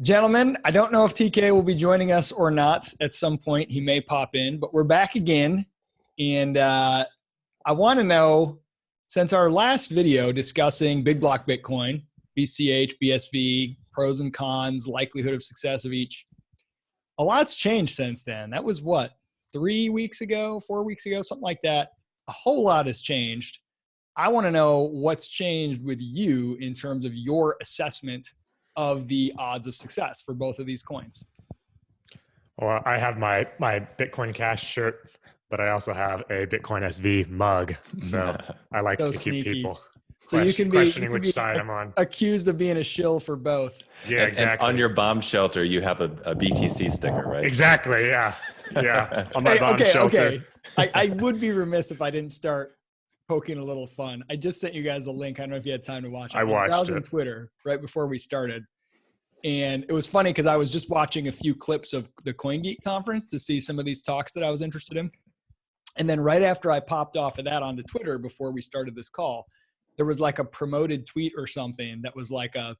Gentlemen, I don't know if TK will be joining us or not at some point. He may pop in, but we're back again. And I want to know, since our last video discussing big block Bitcoin, BCH, BSV, pros and cons, likelihood of success of each, a lot's changed since then. That was what, 3 weeks ago, 4 weeks ago, something like that. A whole lot has changed. I want to know what's changed with you in terms of your assessment of the odds of success for both of these coins. Well, I have my Bitcoin Cash shirt, but I also have a Bitcoin SV mug. So I like So to sneaky. keep people So you can questioning be which side I'm on. Accused of being a shill for both. Yeah, exactly. And on your bomb shelter, you have a BTC sticker, right? Exactly. Yeah. Yeah. On my bomb shelter. Okay. I would be remiss if I didn't start poking a little fun. I just sent you guys a link. I don't know if you had time to watch it. I watched was it. on Twitter right before we started. And it was funny because I was just watching a few clips of the CoinGeek conference to see some of these talks that I was interested in. And then right after I popped off of that onto Twitter before we started this call, there was like a promoted tweet or something that was like a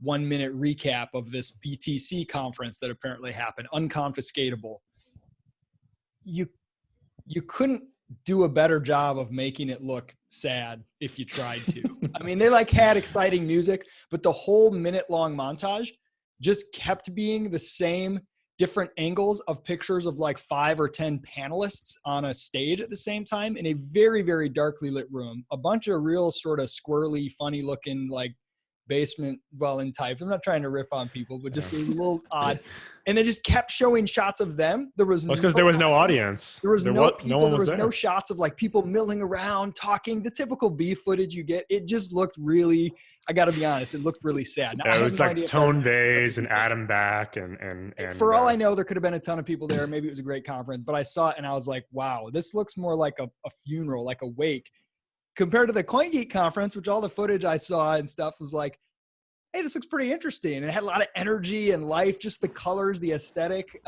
1 minute recap of this BTC conference that apparently happened, unconfiscatable. You couldn't do a better job of making it look sad if you tried to. I mean, they like had exciting music, but the whole minute-long montage just kept being the same different angles of pictures of like 5 or 10 panelists on a stage at the same time in a very, very darkly lit room. A bunch of real sort of squirrely, funny looking like basement dwelling types. I'm not trying to rip on people, but just it was a little odd. And they just kept showing shots of them. There was because there was no audience. There was no people. No one there was there. no shots of like people milling around, talking, the typical B footage you get. It just looked really, I got to be honest, it looked really sad. Now, it was like Tone Vays and Adam Back and for all I know, there could have been a ton of people there. Maybe it was a great conference, but I saw it and I was like, wow, this looks more like a funeral, like a wake compared to the CoinGeek conference, which all the footage I saw and stuff was like, hey, this looks pretty interesting. And it had a lot of energy and life, just the colors, the aesthetic.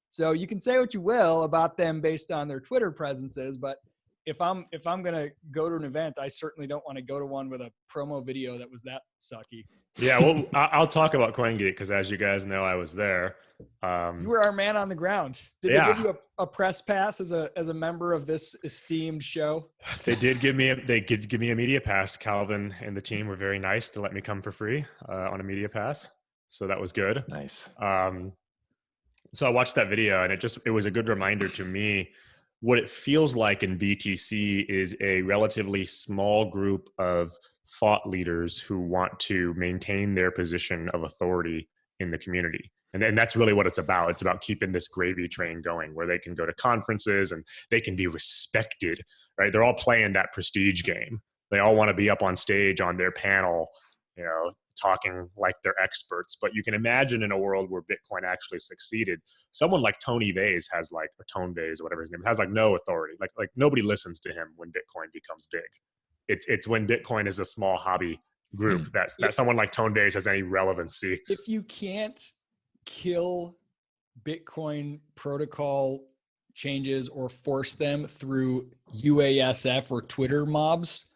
So you can say what you will about them based on their Twitter presences, but if I'm going to go to an event, I certainly don't want to go to one with a promo video that was that sucky. Yeah, well, I'll talk about CoinGeek because as you guys know, I was there. You were our man on the ground. Did they give you a press pass as a member of this esteemed show? They did give me a media pass. Calvin and the team were very nice to let me come for free on a media pass. So that was good. Nice. So I watched that video and it was a good reminder to me what it feels like in BTC is a relatively small group of thought leaders who want to maintain their position of authority in the community. And that's really what it's about. It's about keeping this gravy train going where they can go to conferences and they can be respected, right? They're all playing that prestige game. They all want to be up on stage on their panel, talking like they're experts. But you can imagine in a world where Bitcoin actually succeeded, someone like Tony Vays has like, or Tone Vays, whatever his name, has like no authority. Like nobody listens to him when Bitcoin becomes big. It's when Bitcoin is a small hobby group that someone like Tone Vays has any relevancy. If you can't kill Bitcoin protocol changes or force them through UASF or Twitter mobs,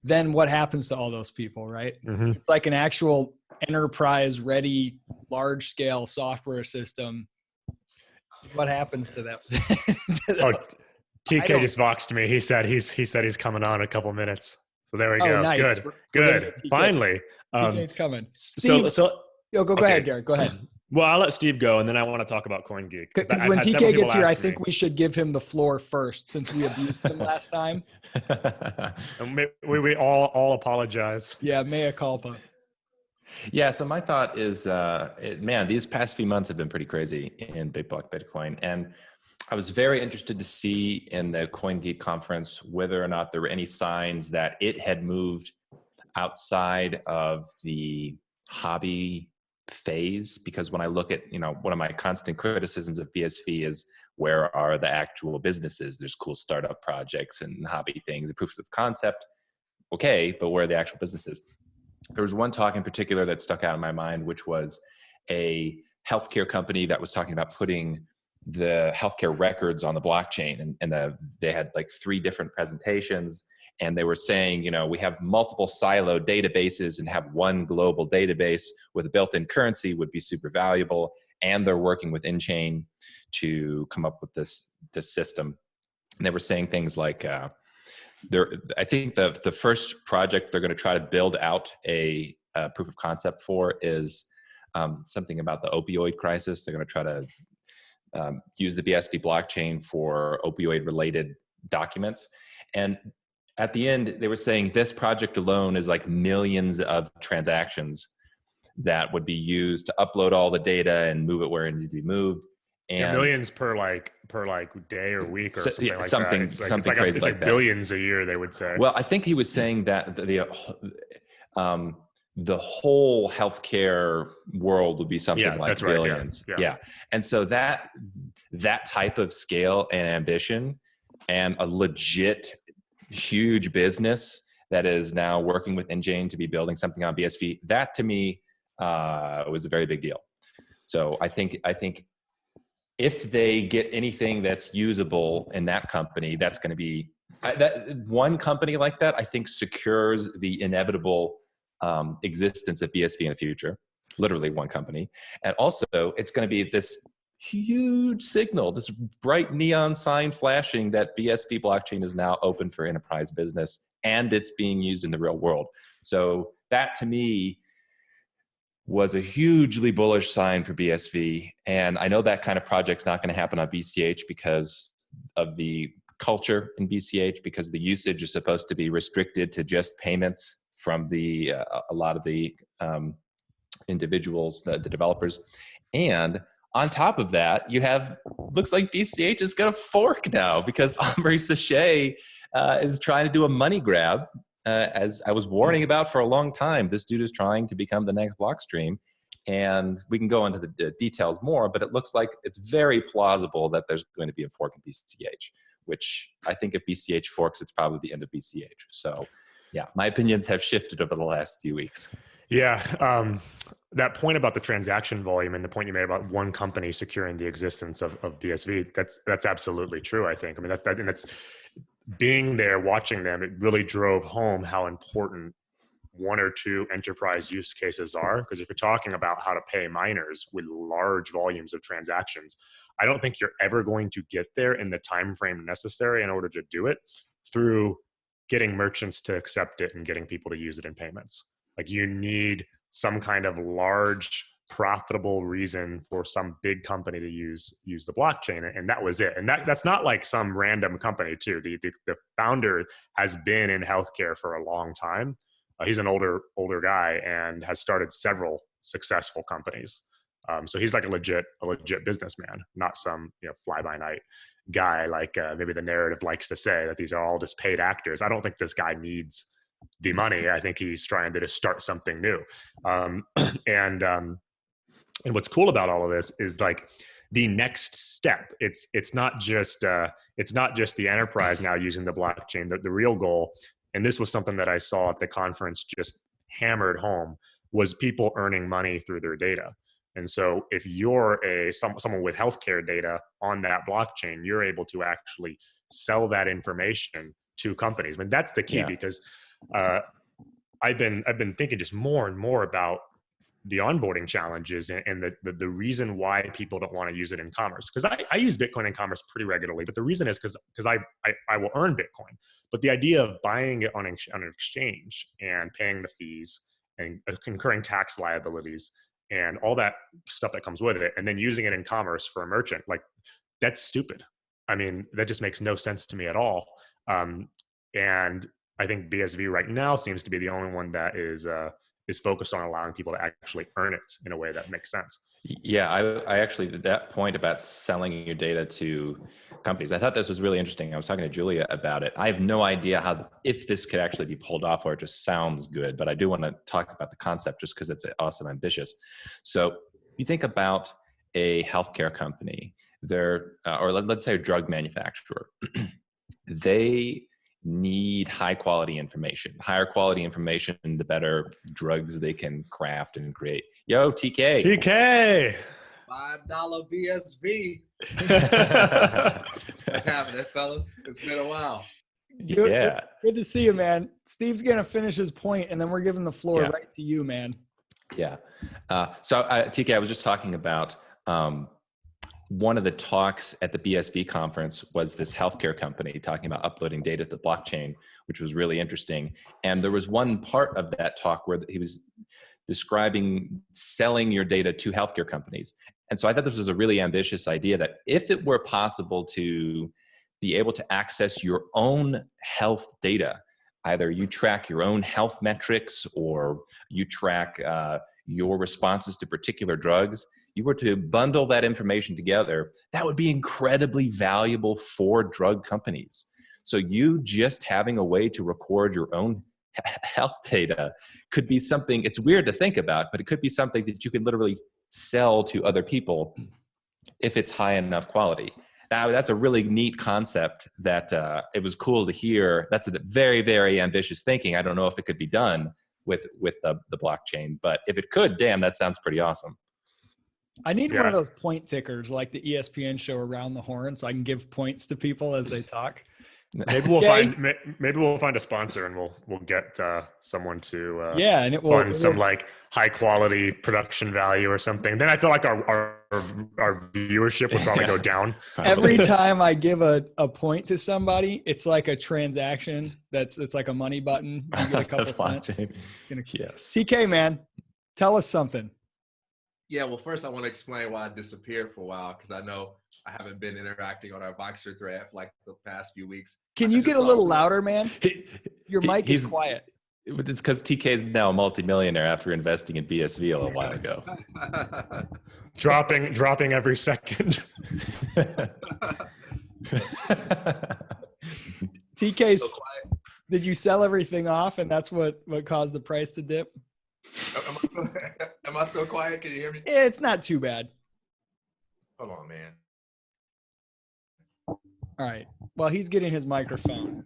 then what happens to all those people, right? Mm-hmm. It's like an actual enterprise ready, large scale software system. What happens to them? TK just voxed me. He said he's coming on in a couple minutes. So there we go. Nice. Good. Finally. TK's coming. Steve, go ahead, Derek. Go ahead. Well, I'll let Steve go, and then I want to talk about CoinGeek. When TK gets here, I think we should give him the floor first, since we abused him last time. And we all apologize. Yeah, mea culpa. Yeah, so my thought is, these past few months have been pretty crazy in big block Bitcoin. And I was very interested to see in the CoinGeek conference whether or not there were any signs that it had moved outside of the hobby phase. Because when I look at, one of my constant criticisms of BSV is where are the actual businesses? There's cool startup projects and hobby things and proofs of concept. Okay, but where are the actual businesses? There was one talk in particular that stuck out in my mind, which was a healthcare company that was talking about putting the healthcare records on the blockchain. And they had like 3 different presentations. And they were saying, we have multiple siloed databases, and have one global database with a built-in currency would be super valuable. And they're working with InChain to come up with this system. And they were saying things like, I think the first project they're going to try to build out a proof of concept for is something about the opioid crisis. They're going to try to use the BSV blockchain for opioid-related documents. And at the end, they were saying this project alone is like millions of transactions that would be used to upload all the data and move it where it needs to be moved. And millions per day or week or something like that. Something crazy like that. Billions a year, they would say. Well, I think he was saying that the whole healthcare world would be something like billions. Right, yeah. And so that type of scale and ambition, and a legit huge business that is now working with InChain to be building something on BSV, that to me was a very big deal. So I think if they get anything that's usable in that company, that's going to be that one company like that. I think secures the inevitable existence of BSV in the future. Literally one company, and also it's going to be this huge signal, this bright neon sign flashing that BSV blockchain is now open for enterprise business, and it's being used in the real world. So that to me was a hugely bullish sign for BSV. And I know that kind of project's not going to happen on BCH because of the culture in BCH, because the usage is supposed to be restricted to just payments from a lot of the individuals, the developers. And on top of that, looks like BCH is going to fork now, because Omri Sachet is trying to do a money grab. As I was warning about for a long time, this dude is trying to become the next Blockstream. And we can go into the details more, but it looks like it's very plausible that there's going to be a fork in BCH, which I think if BCH forks, it's probably the end of BCH. So yeah, my opinions have shifted over the last few weeks. Yeah. That point about the transaction volume and the point you made about one company securing the existence of BSV, that's absolutely true, I think. I mean, and that's being there, watching them, it really drove home how important one or two enterprise use cases are. Because if you're talking about how to pay miners with large volumes of transactions, I don't think you're ever going to get there in the time frame necessary in order to do it through getting merchants to accept it and getting people to use it in payments. Like, you need some kind of large profitable reason for some big company to use the blockchain, and that was it. And that's not like some random company too. The founder has been in healthcare for a long time. He's an older guy and has started several successful companies. So he's like a legit businessman, not some fly by night guy like maybe the narrative likes to say, that these are all just paid actors. I don't think this guy needs the money. I think he's trying to just start something new. And what's cool about all of this is like the next step. It's not just the enterprise now using the blockchain. The real goal, and this was something that I saw at the conference just hammered home, was people earning money through their data. And so if you're someone with healthcare data on that blockchain, you're able to actually sell that information to companies. I mean, that's the key, because I've been thinking just more and more about the onboarding challenges and the reason why people don't want to use it in commerce. Because I use Bitcoin in commerce pretty regularly, but the reason is because I will earn Bitcoin. But the idea of buying it on an exchange and paying the fees and incurring tax liabilities and all that stuff that comes with it, and then using it in commerce for a merchant, like, that's stupid. I mean, that just makes no sense to me at all. And I think BSV right now seems to be the only one that is focused on allowing people to actually earn it in a way that makes sense. Yeah, I actually did that point about selling your data to companies. I thought this was really interesting. I was talking to Julia about it. I have no idea if this could actually be pulled off, or it just sounds good, but I do want to talk about the concept just because it's awesome, ambitious. So you think about a healthcare company, or let's say a drug manufacturer. They need high quality information. Higher quality information, the better drugs they can craft and create. Yo, TK. $5 BSV. What's happening, fellas? It's been a while. Yeah. Good to see you, man. Steve's going to finish his point, and then we're giving the floor right to you, man. Yeah. So TK, I was just talking about one of the talks at the BSV conference was this healthcare company talking about uploading data to the blockchain, which was really interesting. And there was one part of that talk where he was describing selling your data to healthcare companies. And so I thought this was a really ambitious idea that if it were possible to be able to access your own health data, either you track your own health metrics or you track your responses to particular drugs, you were to bundle that information together, that would be incredibly valuable for drug companies. So you just having a way to record your own health data could be something, it's weird to think about, but it could be something that you can literally sell to other people if it's high enough quality. Now, that's a really neat concept that it was cool to hear. That's a very, very ambitious thinking. I don't know if it could be done with the blockchain, but if it could, damn, that sounds pretty awesome. I need one of those point tickers like the ESPN show Around the Horn so I can give points to people as they talk. Maybe we'll find a sponsor and we'll get someone to and fund some like high quality production value or something. Then I feel like our viewership would probably go down. Every time I give a point to somebody, it's like a transaction. It's like a money button. You get a couple cents. Yes. TK, man, tell us something. Yeah, well, first I want to explain why I disappeared for a while, because I know I haven't been interacting on our Voxer thread for like the past few weeks. Can you get a little louder, man? Your mic is quiet. It's because TK is now a multimillionaire after investing in BSV a little while ago. dropping every second. TK, did you sell everything off and that's what caused the price to dip? Am I still quiet? Can you hear me? Yeah, it's not too bad. Hold on, man. All right. Well, he's getting his microphone.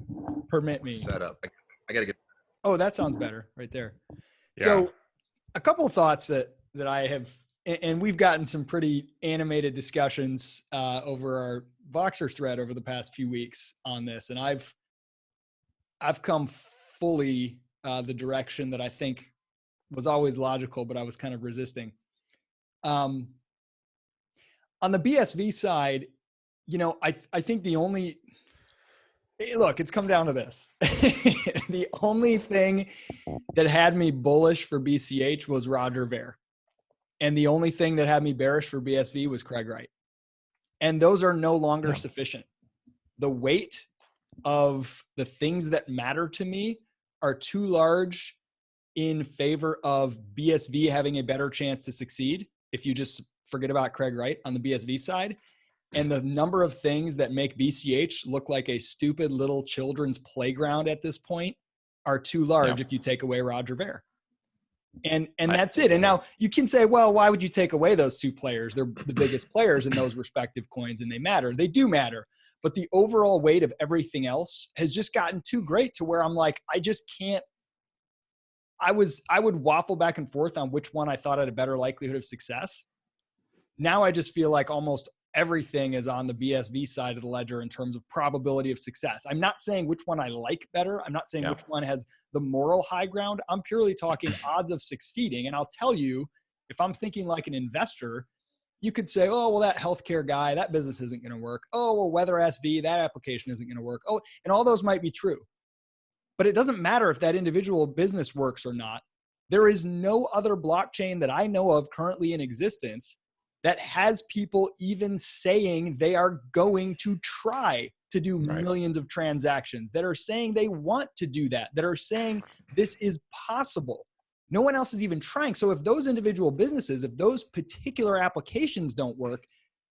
Permit me. Set up. I got to get. Oh, that sounds better right there. Yeah. So a couple of thoughts that I have, and we've gotten some pretty animated discussions over our Voxer thread over the past few weeks on this. And I've come fully the direction that I think was always logical, but I was kind of resisting. On the BSV side, I think it's come down to this. The only thing that had me bullish for BCH was Roger Ver. And the only thing that had me bearish for BSV was Craig Wright. And those are no longer sufficient. The weight of the things that matter to me are too large in favor of BSV having a better chance to succeed if you just forget about Craig Wright on the BSV side. And the number of things that make BCH look like a stupid little children's playground at this point are too large if you take away Roger Ver. And that's it. And now you can say, well, why would you take away those two players? They're the biggest players in those respective coins and they matter. They do matter. But the overall weight of everything else has just gotten too great to where I'm like, I just can't. I would waffle back and forth on which one I thought had a better likelihood of success. Now I just feel like almost everything is on the BSV side of the ledger in terms of probability of success. I'm not saying which one I like better. I'm not saying which one has the moral high ground. I'm purely talking odds of succeeding. And I'll tell you, if I'm thinking like an investor, you could say, oh, well, that healthcare guy, that business isn't going to work. Oh, well, Weather SV, that application isn't going to work. Oh, and all those might be true. But it doesn't matter if that individual business works or not. There is no other blockchain that I know of currently in existence that has people even saying they are going to try to do millions of transactions, that are saying they want to do that are saying this is possible. No one else is even trying. So if those individual businesses, if those particular applications don't work,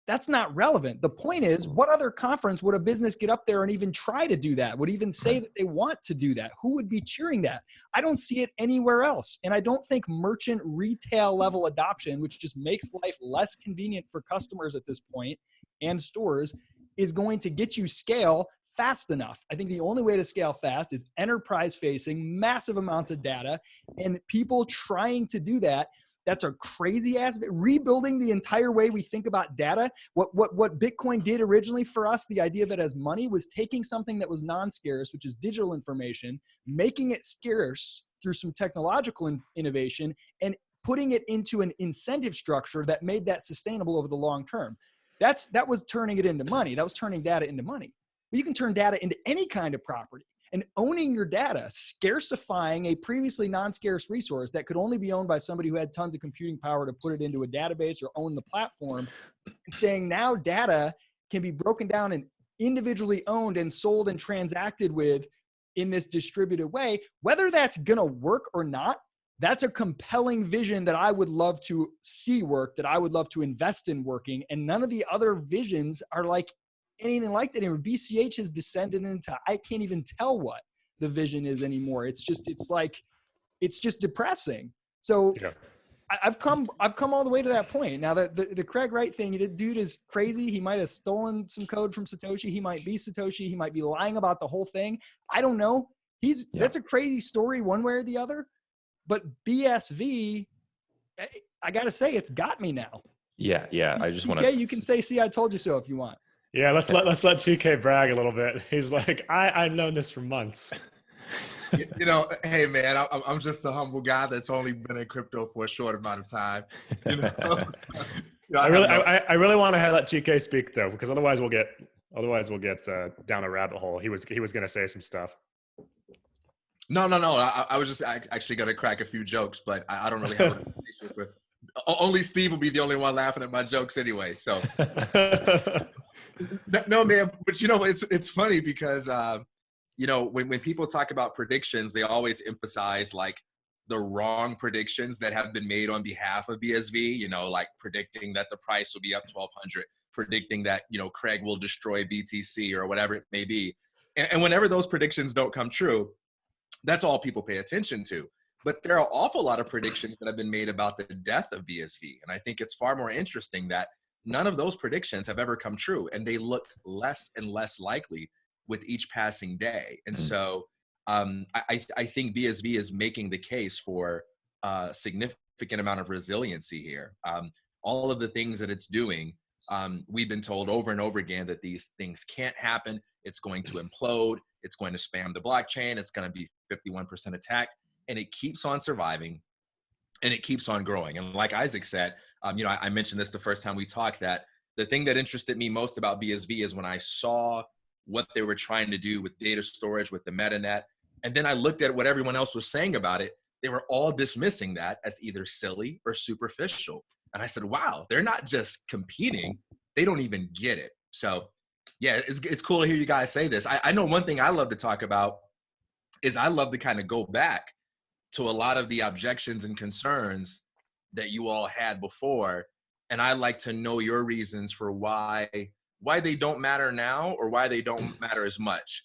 that's not relevant. The point is, what other conference would a business get up there and even try to do that? Would even say that they want to do that? Who would be cheering that? I don't see it anywhere else. And I don't think merchant retail level adoption, which just makes life less convenient for customers at this point and stores, is going to get you scale fast enough. I think the only way to scale fast is enterprise facing, massive amounts of data, and people trying to do that That's a crazy ass rebuilding the entire way we think about data. What Bitcoin did originally for us, the idea of it as money, was taking something that was non-scarce, which is digital information, making it scarce through some technological innovation, and putting it into an incentive structure that made that sustainable over the long term. That was turning it into money. That was turning data into money. But you can turn data into any kind of property. And owning your data, scarcifying a previously non-scarce resource that could only be owned by somebody who had tons of computing power to put it into a database or own the platform, and saying now data can be broken down and individually owned and sold and transacted with in this distributed way. Whether that's going to work or not, that's a compelling vision that I would love to see work, that I would love to invest in working. And none of the other visions are like anything like that anymore. BCH has descended into, I can't even tell what the vision is anymore. It's just depressing. So yeah. I've come all the way to that point. Now the Craig Wright thing, the dude is crazy. He might've stolen some code from Satoshi. He might be Satoshi. He might be lying about the whole thing. I don't know. That's a crazy story one way or the other, but BSV, I got to say, it's got me now. Yeah. I just want to. Yeah, you can say, see, I told you so if you want. Yeah, let's let TK brag a little bit. He's like, I've known this for months. Hey man, I'm just a humble guy that's only been in crypto for a short amount of time. I really want to let TK speak though, because otherwise we'll get down a rabbit hole. He was going to say some stuff. No. I was just actually going to crack a few jokes, but I don't really have a relationship with. Only Steve will be the only one laughing at my jokes anyway. So. No, man, but it's funny because when people talk about predictions, they always emphasize like the wrong predictions that have been made on behalf of BSV. Like predicting that the price will be up 1,200, predicting that Craig will destroy BTC or whatever it may be. And whenever those predictions don't come true, that's all people pay attention to. But there are an awful lot of predictions that have been made about the death of BSV, and I think it's far more interesting that none of those predictions have ever come true, and they look less and less likely with each passing day. And so I think BSV is making the case for a significant amount of resiliency here. All of the things that it's doing, we've been told over and over again that these things can't happen. It's going to implode. It's going to spam the blockchain. It's going to be 51% attack, and it keeps on surviving. And it keeps on growing. And like Isaac said, I mentioned this the first time we talked, that the thing that interested me most about BSV is when I saw what they were trying to do with data storage, with the MetaNet. And then I looked at what everyone else was saying about it. They were all dismissing that as either silly or superficial. And I said, wow, they're not just competing. They don't even get it. So yeah, it's cool to hear you guys say this. I know one thing I love to talk about is I love to kind of go back to a lot of the objections and concerns that you all had before. And I like to know your reasons for why they don't matter now, or why they don't matter as much.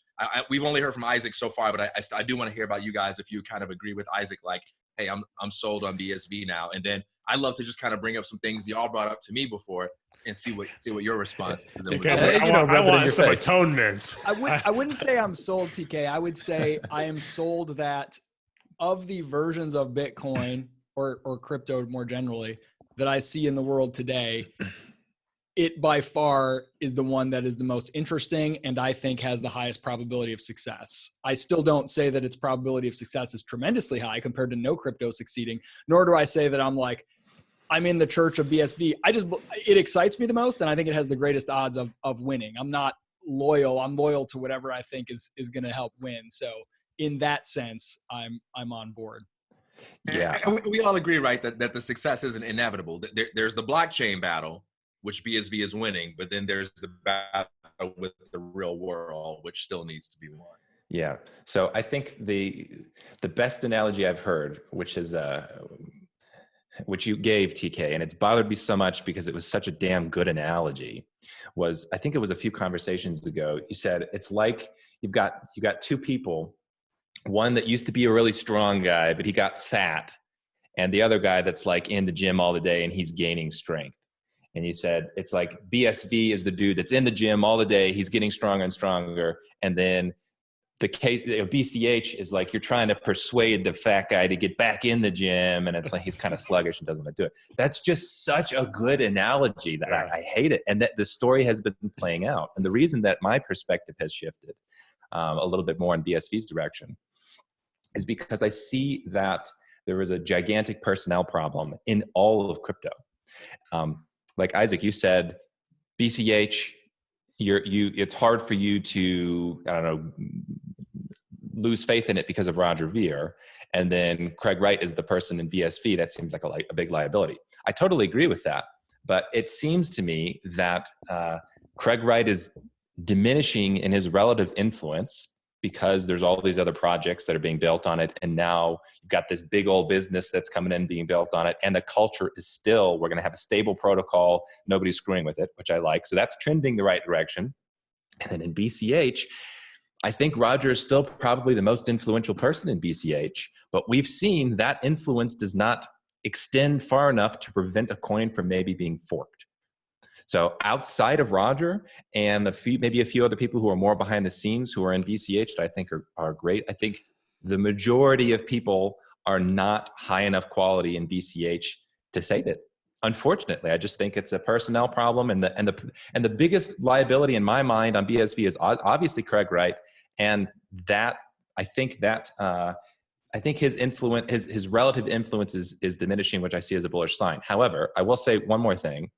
We've only heard from Isaac so far, but I do want to hear about you guys if you kind of agree with Isaac, like, hey, I'm sold on BSV now. And then I'd love to just kind of bring up some things y'all brought up to me before and see what your response to them would be. I want some atonement. I wouldn't say I'm sold, TK. I would say I am sold that of the versions of Bitcoin or crypto more generally that I see in the world today, it by far is the one that is the most interesting and I think has the highest probability of success. I still don't say that its probability of success is tremendously high compared to no crypto succeeding, nor do I say that I'm in the church of BSV. It excites me the most, and I think it has the greatest odds of winning. I'm not loyal. I'm loyal to whatever I think is going to help win. So in that sense, I'm on board. Yeah, and we all agree, right, that the success isn't inevitable. There's the blockchain battle, which BSV is winning, but then there's the battle with the real world, which still needs to be won. Yeah. So I think the best analogy I've heard, which you gave, TK, and it's bothered me so much because it was such a damn good analogy, was, I think it was a few conversations ago, you said it's like you got two people, one that used to be a really strong guy, but he got fat, and the other guy that's like in the gym all the day and he's gaining strength. And you said it's like BSV is the dude that's in the gym all the day, he's getting stronger and stronger, and then the case, BCH is like you're trying to persuade the fat guy to get back in the gym, and it's like he's kind of sluggish and doesn't want to do it. That's just such a good analogy that I hate it, and that the story has been playing out. And the reason that my perspective has shifted a little bit more in BSV's direction is because I see that there is a gigantic personnel problem in all of crypto. Like Isaac, you said, BCH, it's hard for you to, I don't know, lose faith in it because of Roger Ver. And then Craig Wright is the person in BSV. That seems like a big liability. I totally agree with that. But it seems to me that Craig Wright is diminishing in his relative influence because there's all these other projects that are being built on it. And now you've got this big old business that's coming in being built on it. And the culture is still, we're going to have a stable protocol. Nobody's screwing with it, which I like. So that's trending the right direction. And then in BCH, I think Roger is still probably the most influential person in BCH, but we've seen that influence does not extend far enough to prevent a coin from maybe being forked. So outside of Roger and maybe a few other people who are more behind the scenes who are in BCH that I think are great, I think the majority of people are not high enough quality in BCH to save it. Unfortunately, I just think it's a personnel problem, and the biggest liability in my mind on BSV is obviously Craig Wright, and that I think his influence, his relative influence is diminishing, which I see as a bullish sign. However, I will say one more thing.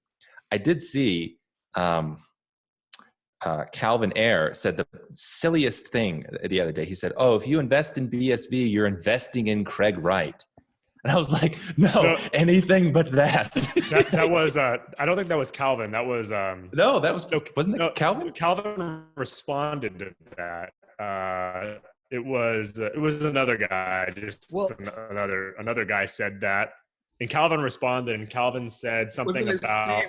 I did see Calvin Ayre said the silliest thing the other day. He said, "Oh, if you invest in BSV, you're investing in Craig Wright." And I was like, no, anything but that. that was, I don't think that was Calvin. That was, no, that was, wasn't it Calvin? Calvin responded to that. It was another guy, another guy said that. And Calvin responded, and Calvin said something about,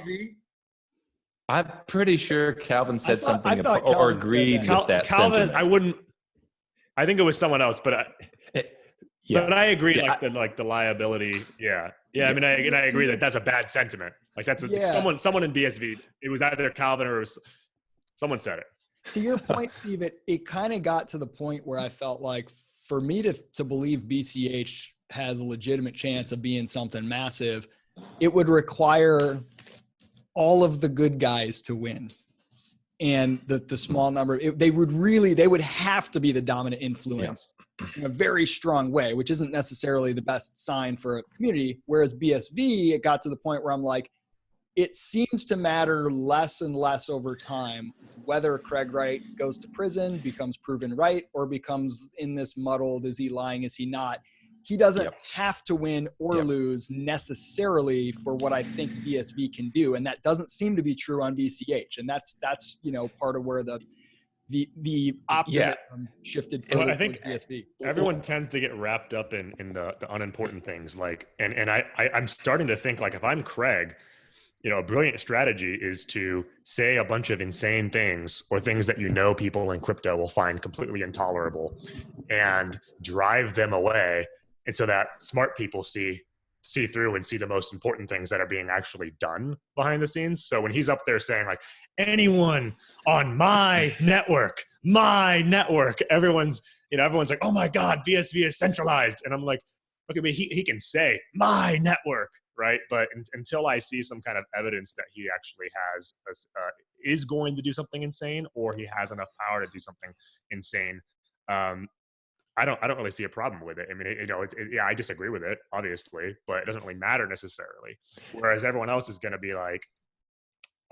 I'm pretty sure Calvin said something or agreed with that Calvin, sentiment. I think it was someone else, but yeah. But I agree, the liability. Yeah. I mean, I agree that that's a bad sentiment. Like that's someone in BSV. It was either Calvin or someone said it. To your point, Steve, it kind of got to the point where I felt like for me to believe BCH has a legitimate chance of being something massive, it would require all of the good guys to win. And the small number, they would have to be the dominant influence in a very strong way, which isn't necessarily the best sign for a community. Whereas BSV, it got to the point where I'm like, it seems to matter less and less over time whether Craig Wright goes to prison, becomes proven right, or becomes in this muddled, is he lying, is he not? He doesn't have to win or lose necessarily for what I think BSV can do. And that doesn't seem to be true on BCH. And that's part of where the optimism shifted further. Well, I think BSV. Everyone tends to get wrapped up in the unimportant things. Like, and I'm starting to think, like, if I'm Craig, a brilliant strategy is to say a bunch of insane things or things that people in crypto will find completely intolerable and drive them away. And so that smart people see through and see the most important things that are being actually done behind the scenes. So when he's up there saying, like, anyone on my network, everyone's like, oh my God, BSV is centralized. And I'm like, okay, but he can say my network, right? But until I see some kind of evidence that he actually is going to do something insane, or he has enough power to do something insane, I don't really see a problem with it. I mean, I disagree with it, obviously, but it doesn't really matter necessarily. Whereas everyone else is going to be like,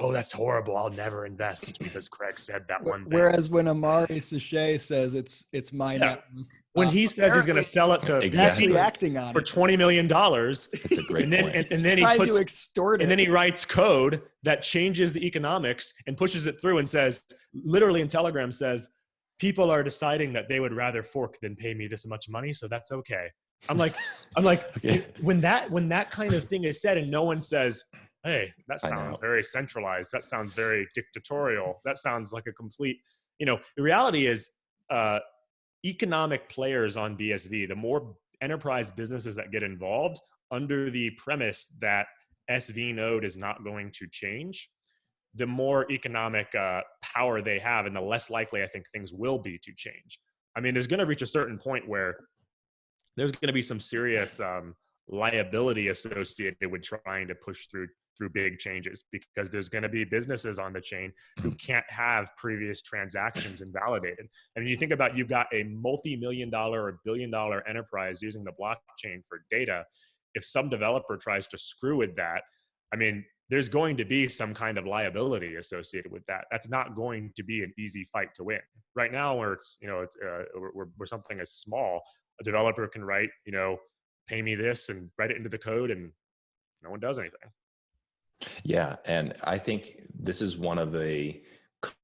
oh, that's horrible, I'll never invest because Craig said that one thing. Whereas when Amari Sachet says it's my network. When he says he's going to sell it to exactly acting on for $20 million. It's a great point. And then he to extort it. And then he writes code that changes the economics and pushes it through and says, literally in Telegram says, people are deciding that they would rather fork than pay me this much money, so that's okay. I'm like, okay. when that kind of thing is said and no one says, hey, that sounds very centralized, that sounds very dictatorial, that sounds like a complete, the reality is economic players on BSV, the more enterprise businesses that get involved under the premise that SV node is not going to change, the more economic power they have and the less likely I think things will be to change. I mean, there's going to reach a certain point where there's going to be some serious liability associated with trying to push through big changes, because there's going to be businesses on the chain who can't have previous transactions invalidated. And when you think about, you've got a multi-million-dollar or billion-dollar enterprise using the blockchain for data. If some developer tries to screw with that, I mean, there's going to be some kind of liability associated with that. That's not going to be an easy fight to win. Right now, where it's, you know, it's we're something as small, a developer can write, you know, pay me this and write it into the code, and no one does anything. Yeah, and I think this is one of the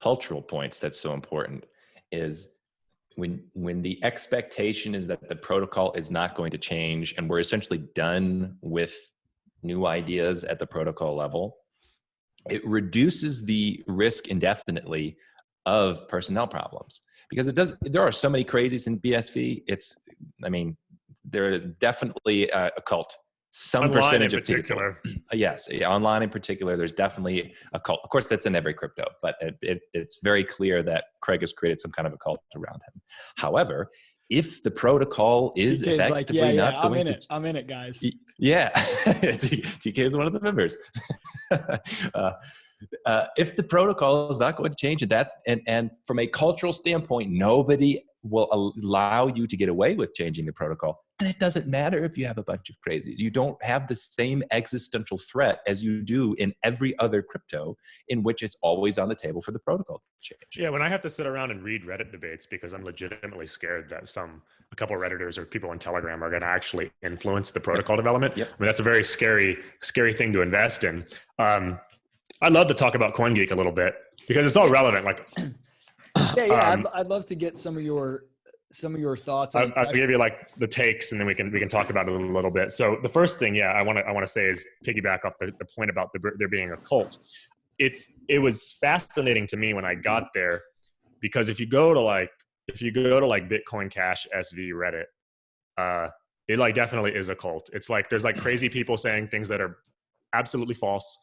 cultural points that's so important, is when the expectation is that the protocol is not going to change and we're essentially done with new ideas at the protocol level, it reduces the risk indefinitely of personnel problems. Because there are so many crazies in BSV. I mean, they're definitely a cult. Some Online percentage in of people, particular. yes, online in particular, there's definitely a cult. Of course, that's in every crypto, but it's very clear that Craig has created some kind of a cult around him. However, if the protocol is TK's effectively like, not going to, I'm in it, guys. yeah, TK is one of the members. If the protocol is not going to change, and from a cultural standpoint, nobody will allow you to get away with changing the protocol, then it doesn't matter if you have a bunch of crazies. You don't have the same existential threat as you do in every other crypto, in which it's always on the table for the protocol to change. Yeah, when I have to sit around and read Reddit debates because I'm legitimately scared that a couple of Redditors or people on Telegram are going to actually influence the protocol development. Yep. I mean, that's a very scary thing to invest in. I'd love to talk about CoinGeek a little bit because it's all relevant. Like, I'd love to get some of your thoughts. I'll give you like the takes, and then we can talk about it a little bit. So the first thing, I want to say is piggyback off the point about there being a cult. It was fascinating to me when I got there, because if you go to like Bitcoin Cash SV Reddit, it like definitely is a cult. It's like there's like crazy people saying things that are absolutely false.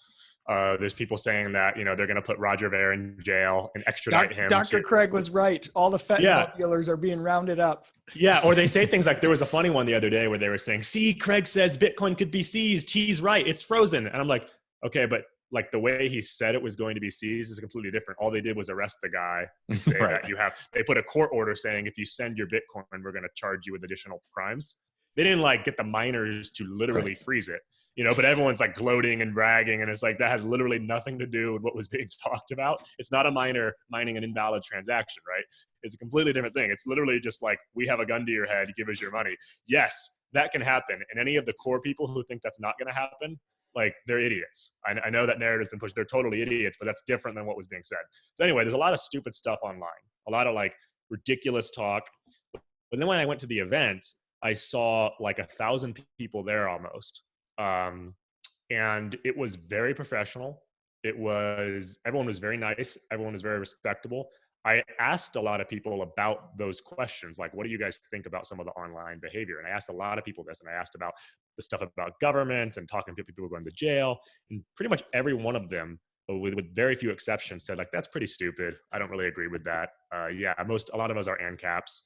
There's people saying that, you know, they're going to put Roger Ver in jail and extradite him. Dr. Craig was right. All the fentanyl dealers are being rounded up. Yeah. Or they say things like, there was a funny one the other day where they were saying, see, Craig says Bitcoin could be seized. He's right. It's frozen. And I'm like, okay, but like the way he said it was going to be seized is completely different. All they did was arrest the guy and say Right. that they put a court order saying, if you send your Bitcoin, we're going to charge you with additional crimes. They didn't like get the miners to literally freeze it. You know, but everyone's like gloating and bragging, and it's like that has literally nothing to do with what was being talked about. It's not a miner mining an invalid transaction, right? It's a completely different thing. It's literally just like, we have a gun to your head, give us your money. Yes, that can happen. And any of the core people who think that's not going to happen, like, they're idiots. I know that narrative's been pushed. They're totally idiots, but that's different than what was being said. So anyway, there's a lot of stupid stuff online, a lot of like ridiculous talk. But then when I went to the event, I saw like 1,000 people there almost. And it was very professional. Everyone was very nice. Everyone was very respectable. I asked a lot of people about those questions. Like, what do you guys think about some of the online behavior? And I asked a lot of people this, and I asked about the stuff about government and talking to people going to jail. And pretty much every one of them, with very few exceptions, said like, that's pretty stupid. I don't really agree with that. A lot of us are ANCAPs.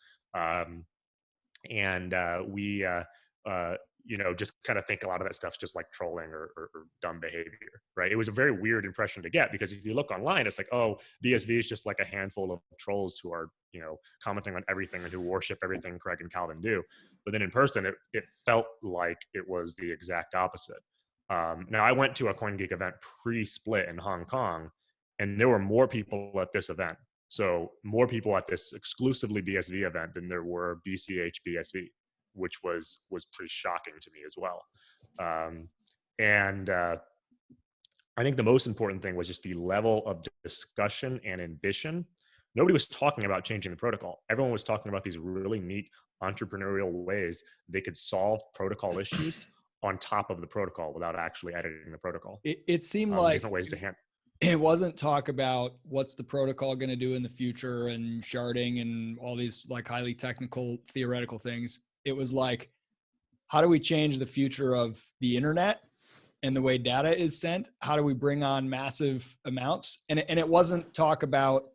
We you know, just kind of think a lot of that stuff's just like trolling or dumb behavior, right? It was a very weird impression to get, because if you look online, it's like, oh, BSV is just like a handful of trolls who are, you know, commenting on everything and who worship everything Craig and Calvin do. But then in person, it felt like it was the exact opposite. Now, I went to a CoinGeek event pre-split in Hong Kong, and there were more people at this event. So more people at this exclusively BSV event than there were BCH BSV, which was pretty shocking to me as well. I think the most important thing was just the level of discussion and ambition. Nobody was talking about changing the protocol. Everyone was talking about these really neat entrepreneurial ways they could solve protocol issues on top of the protocol without actually editing the protocol. It seemed like different ways to handle. It wasn't talk about what's the protocol going to do in the future and sharding and all these like highly technical theoretical things. It was like, how do we change the future of the internet and the way data is sent? How do we bring on massive amounts? And it wasn't talk about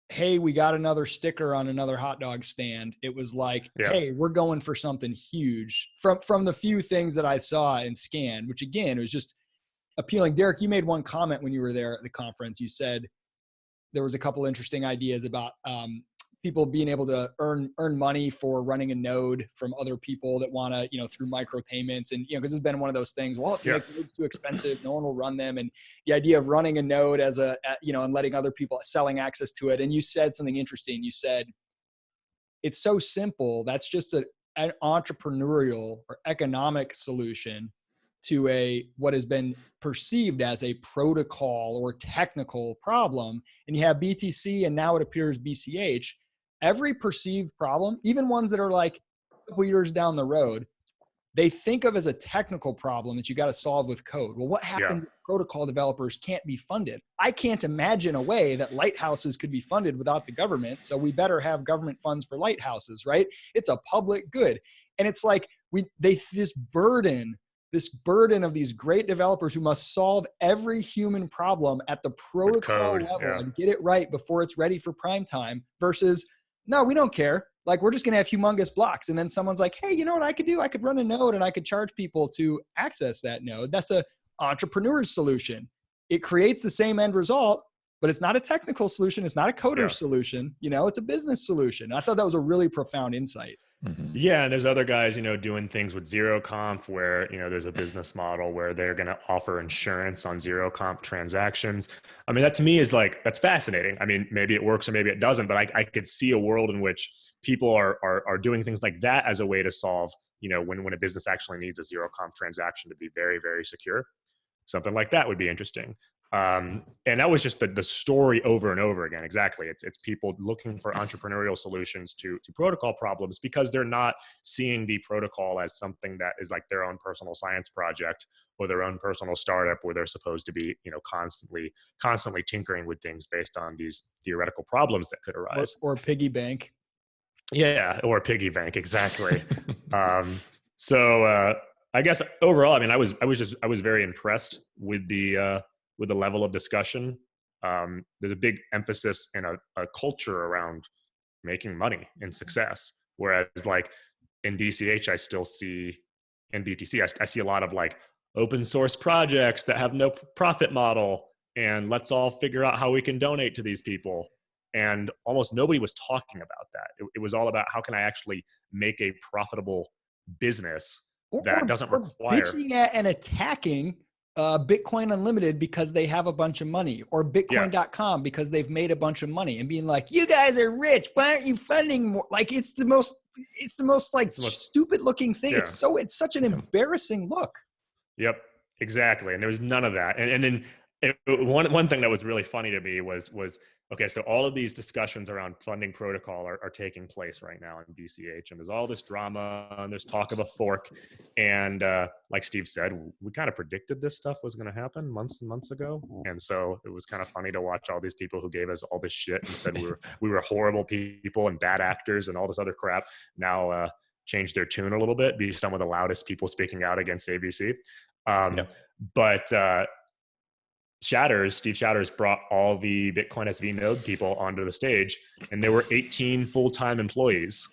hey, we got another sticker on another hot dog stand. It was like, Yeah. hey, we're going for something huge from the few things that I saw and scanned, which again, it was just appealing. Derek, you made one comment when you were there at the conference. You said there was a couple interesting ideas about people being able to earn money for running a node from other people that want to, through micropayments. And, because it's been one of those things, well, if you make nodes too expensive, no one will run them. And the idea of running a node as and letting other people selling access to it. And you said something interesting. You said, it's so simple. That's just an entrepreneurial or economic solution to what has been perceived as a protocol or technical problem. And you have BTC and now it appears BCH. Every perceived problem, even ones that are like a couple years down the road, they think of as a technical problem that you got to solve with code. Well, what happens if protocol developers can't be funded? I can't imagine a way that lighthouses could be funded without the government. So we better have government funds for lighthouses, right? It's a public good. And it's like this burden of these great developers who must solve every human problem at the protocol level and get it right before it's ready for prime time versus, no, we don't care. Like, we're just going to have humongous blocks. And then someone's like, hey, you know what I could do? I could run a node and I could charge people to access that node. That's a entrepreneur's solution. It creates the same end result, but it's not a technical solution. It's not a coder's solution. It's a business solution. I thought that was a really profound insight. Mm-hmm. Yeah, and there's other guys, doing things with Zeroconf where, there's a business model where they're going to offer insurance on Zeroconf transactions. I mean, that to me is like, that's fascinating. I mean, maybe it works or maybe it doesn't, but I could see a world in which people are doing things like that as a way to solve, when a business actually needs a Zeroconf transaction to be very, very secure. Something like that would be interesting. And that was just the story over and over again. Exactly. It's people looking for entrepreneurial solutions to protocol problems because they're not seeing the protocol as something that is like their own personal science project or their own personal startup where they're supposed to be, constantly tinkering with things based on these theoretical problems that could arise. Or piggy bank. Yeah. Or piggy bank. Exactly. So I guess overall, I mean, I was very impressed with the level of discussion. There's a big emphasis and a culture around making money and success. Whereas like in BCH, I still see, in BTC, I see a lot of like open source projects that have no profit model and let's all figure out how we can donate to these people. And almost nobody was talking about that. It was all about how can I actually make a profitable business that doesn't require bitching at and attacking Bitcoin Unlimited because they have a bunch of money, or Bitcoin.com because they've made a bunch of money, and being like, you guys are rich, why aren't you funding more? Like, it's the most stupid looking thing. Yeah. It's such an embarrassing look. Yep, exactly. And there was none of that. And then one thing that was really funny to me was okay, so all of these discussions around funding protocol are taking place right now in BCH, and there's all this drama and there's talk of a fork. And like Steve said, we kind of predicted this stuff was going to happen months and months ago. And so it was kind of funny to watch all these people who gave us all this shit and said we were horrible people and bad actors and all this other crap now change their tune a little bit, be some of the loudest people speaking out against ABC. But Steve Shatters brought all the Bitcoin SV node people onto the stage, and there were 18 full-time employees.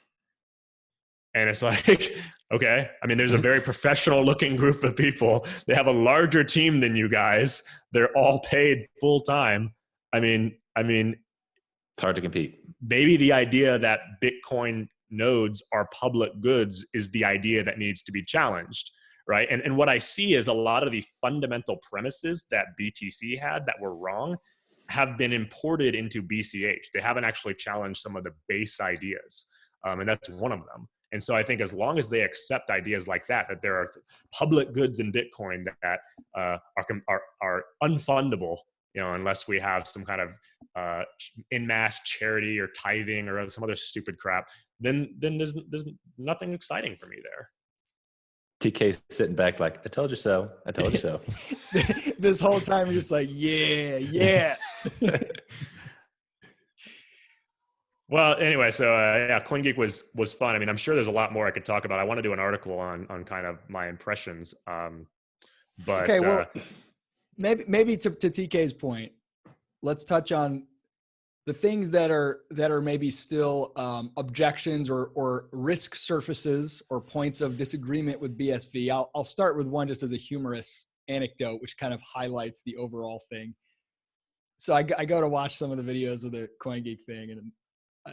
And it's like, okay, I mean, there's a very professional looking group of people. They have a larger team than you guys. They're all paid full-time. I mean, it's hard to compete. Maybe the idea that Bitcoin nodes are public goods is the idea that needs to be challenged. Right. And what I see is a lot of the fundamental premises that BTC had that were wrong have been imported into BCH. They haven't actually challenged some of the base ideas. And that's one of them. And so I think as long as they accept ideas like that there are public goods in Bitcoin that are unfundable, unless we have some kind of en masse charity or tithing or some other stupid crap, then there's nothing exciting for me there. TK sitting back like, I told you so. I told you so. This whole time you're just like, yeah. Well, anyway, so CoinGeek was fun. I mean, I'm sure there's a lot more I could talk about. I want to do an article on kind of my impressions. But okay, well, maybe to TK's point, let's touch on the things that are maybe still objections or risk surfaces or points of disagreement with BSV. I'll start with one just as a humorous anecdote, which kind of highlights the overall thing. So I go to watch some of the videos of the CoinGeek thing, and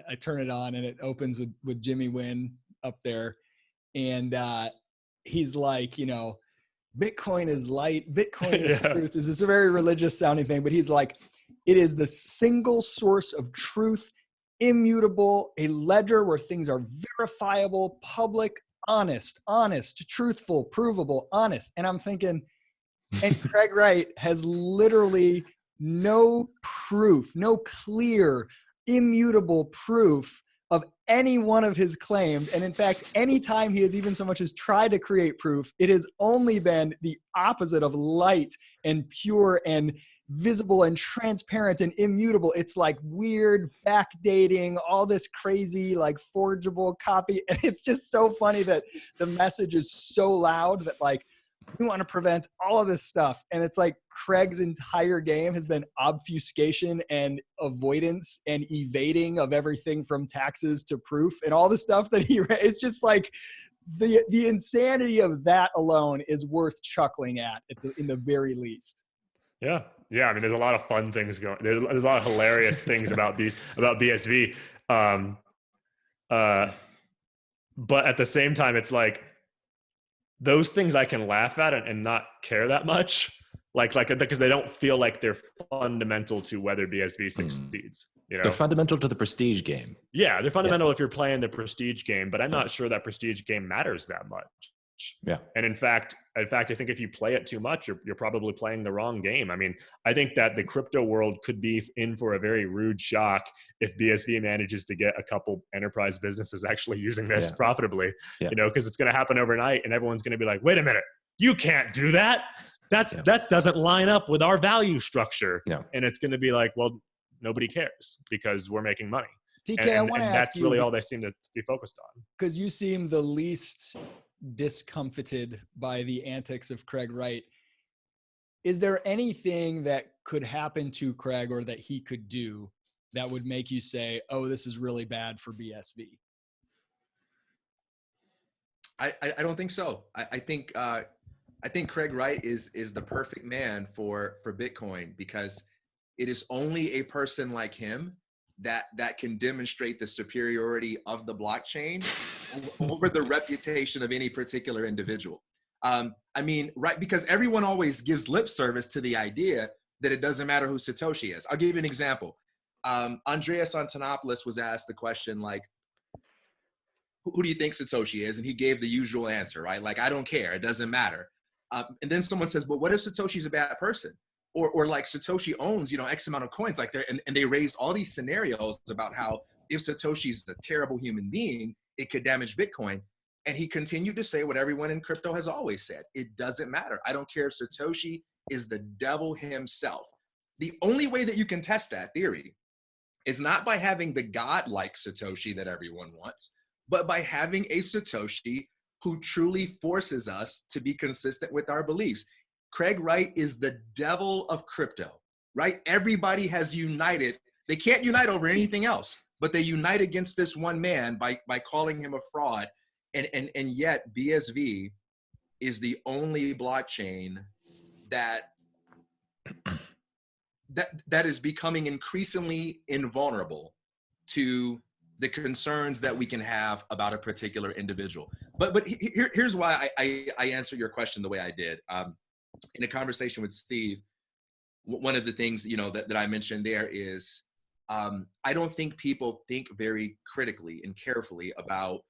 I turn it on, and it opens with Jimmy Wynn up there, and he's like, Bitcoin is light, Bitcoin is truth. This is a very religious sounding thing, but he's like, it is the single source of truth, immutable, a ledger where things are verifiable, public, honest, truthful, provable, honest. And I'm thinking, and Craig Wright has literally no proof, no clear, immutable proof of any one of his claims. And in fact, anytime he has even so much as tried to create proof, it has only been the opposite of light and pure and visible and transparent and immutable. It's like weird backdating, all this crazy, like forgeable copy. And it's just so funny that the message is so loud that like, we want to prevent all of this stuff. And it's like Craig's entire game has been obfuscation and avoidance and evading of everything from taxes to proof and all the stuff that it's just like the insanity of that alone is worth chuckling at in the very least. Yeah. Yeah. I mean, there's a lot of fun things going. There's a lot of hilarious things about BSV. But at the same time, it's like, those things I can laugh at and not care that much, like because they don't feel like they're fundamental to whether BSV succeeds. They're fundamental to the prestige game. Yeah, they're fundamental if you're playing the prestige game, but I'm not sure that prestige game matters that much. Yeah. And in fact, I think if you play it too much, you're probably playing the wrong game. I mean, I think that the crypto world could be in for a very rude shock if BSV manages to get a couple enterprise businesses actually using this profitably, because it's going to happen overnight and everyone's going to be like, wait a minute, you can't do that. That doesn't line up with our value structure. Yeah. And it's going to be like, well, nobody cares because we're making money. TK, I want to ask that's you, really all they seem to be focused on. Because you seem the least discomfited by the antics of Craig Wright. Is there anything that could happen to Craig or that he could do that would make you say, oh, this is really bad for BSV? I don't think so. I think Craig Wright is the perfect man for Bitcoin, because it is only a person like him that can demonstrate the superiority of the blockchain over the reputation of any particular individual. I mean, right, because everyone always gives lip service to the idea that it doesn't matter who Satoshi is. I'll give you an example. Andreas Antonopoulos was asked the question, like, who do you think Satoshi is? And he gave the usual answer, right? Like, I don't care, it doesn't matter. And then someone says, but what if Satoshi's a bad person? Or like Satoshi owns, X amount of coins, like and they raised all these scenarios about how if Satoshi's a terrible human being, it could damage Bitcoin. And he continued to say what everyone in crypto has always said. It doesn't matter. I don't care if Satoshi is the devil himself. The only way that you can test that theory is not by having the God-like Satoshi that everyone wants, but by having a Satoshi who truly forces us to be consistent with our beliefs. Craig Wright is the devil of crypto, right? Everybody has united. They can't unite over anything else, but they unite against this one man by calling him a fraud. And yet BSV is the only blockchain that is becoming increasingly invulnerable to the concerns that we can have about a particular individual. But here's why I answer your question the way I did. In a conversation with Steve, one of the things, that I mentioned there is, I don't think people think very critically and carefully about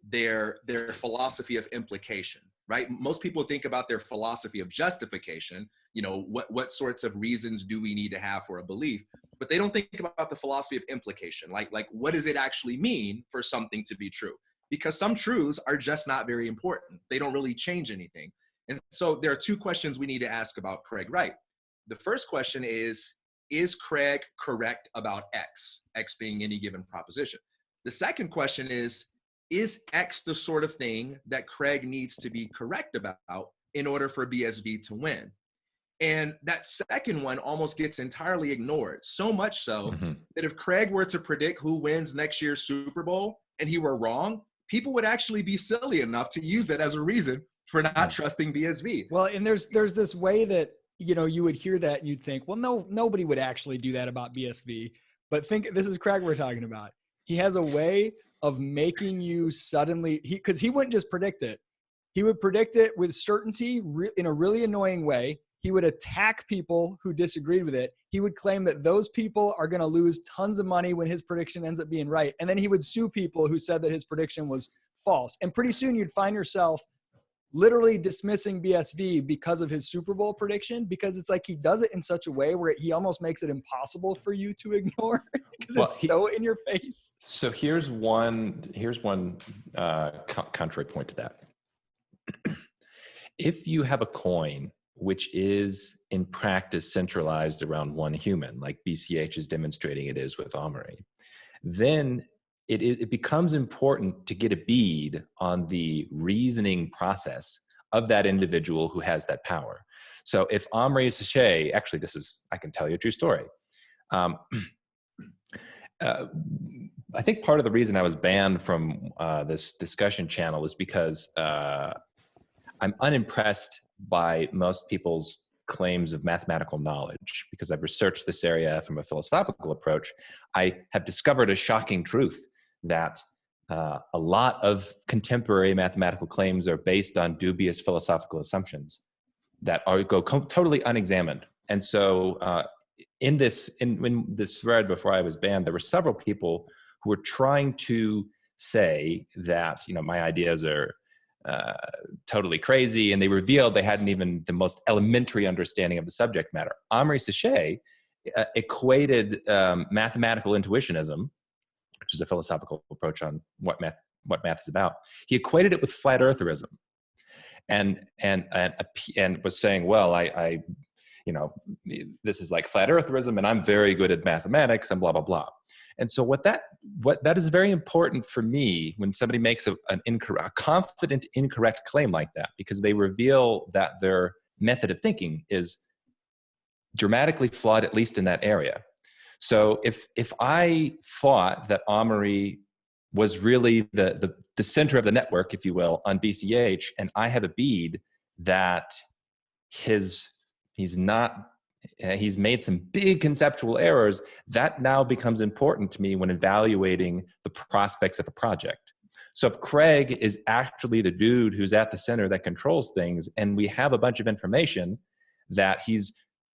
their philosophy of implication, right? Most people think about their philosophy of justification, what sorts of reasons do we need to have for a belief, but they don't think about the philosophy of implication, like what does it actually mean for something to be true? Because some truths are just not very important. They don't really change anything. And so there are two questions we need to ask about Craig Wright. The first question is Craig correct about X? X being any given proposition. The second question is X the sort of thing that Craig needs to be correct about in order for BSV to win? And that second one almost gets entirely ignored. So much so that if Craig were to predict who wins next year's Super Bowl and he were wrong, people would actually be silly enough to use that as a reason for not trusting BSV. Well, and there's this way that, you know, you would hear that and you'd think, well, nobody would actually do that about BSV. But think, this is Craig we're talking about. He has a way of making you suddenly, because he wouldn't just predict it. He would predict it with certainty in a really annoying way. He would attack people who disagreed with it. He would claim that those people are going to lose tons of money when his prediction ends up being right. And then he would sue people who said that his prediction was false. And pretty soon you'd find yourself literally dismissing BSV because of his Super Bowl prediction, because it's like he does it in such a way where he almost makes it impossible for you to ignore because it's so in your face. So here's one contrary to that. If you have a coin which is in practice centralized around one human, like BCH is demonstrating it is with Omri, then it becomes important to get a bead on the reasoning process of that individual who has that power. So if Omri Sachet, actually I can tell you a true story. I think part of the reason I was banned from this discussion channel is because I'm unimpressed by most people's claims of mathematical knowledge. Because I've researched this area from a philosophical approach, I have discovered a shocking truth that a lot of contemporary mathematical claims are based on dubious philosophical assumptions that go totally unexamined. And so when this thread before I was banned, there were several people who were trying to say that, you know, my ideas are totally crazy, and they revealed they hadn't even the most elementary understanding of the subject matter. Omri Sachet equated mathematical intuitionism, which is a philosophical approach on what math is about. He equated it with flat eartherism, and was saying, well, I you know, this is like flat eartherism, and I'm very good at mathematics, and blah blah blah. And so what that is very important for me when somebody makes a confident incorrect claim like that, because they reveal that their method of thinking is dramatically flawed, at least in that area. So if I thought that Omri was really the center of the network, if you will, on BCH, and I have a bead that he's made some big conceptual errors, that now becomes important to me when evaluating the prospects of a project. So if Craig is actually the dude who's at the center that controls things, and we have a bunch of information that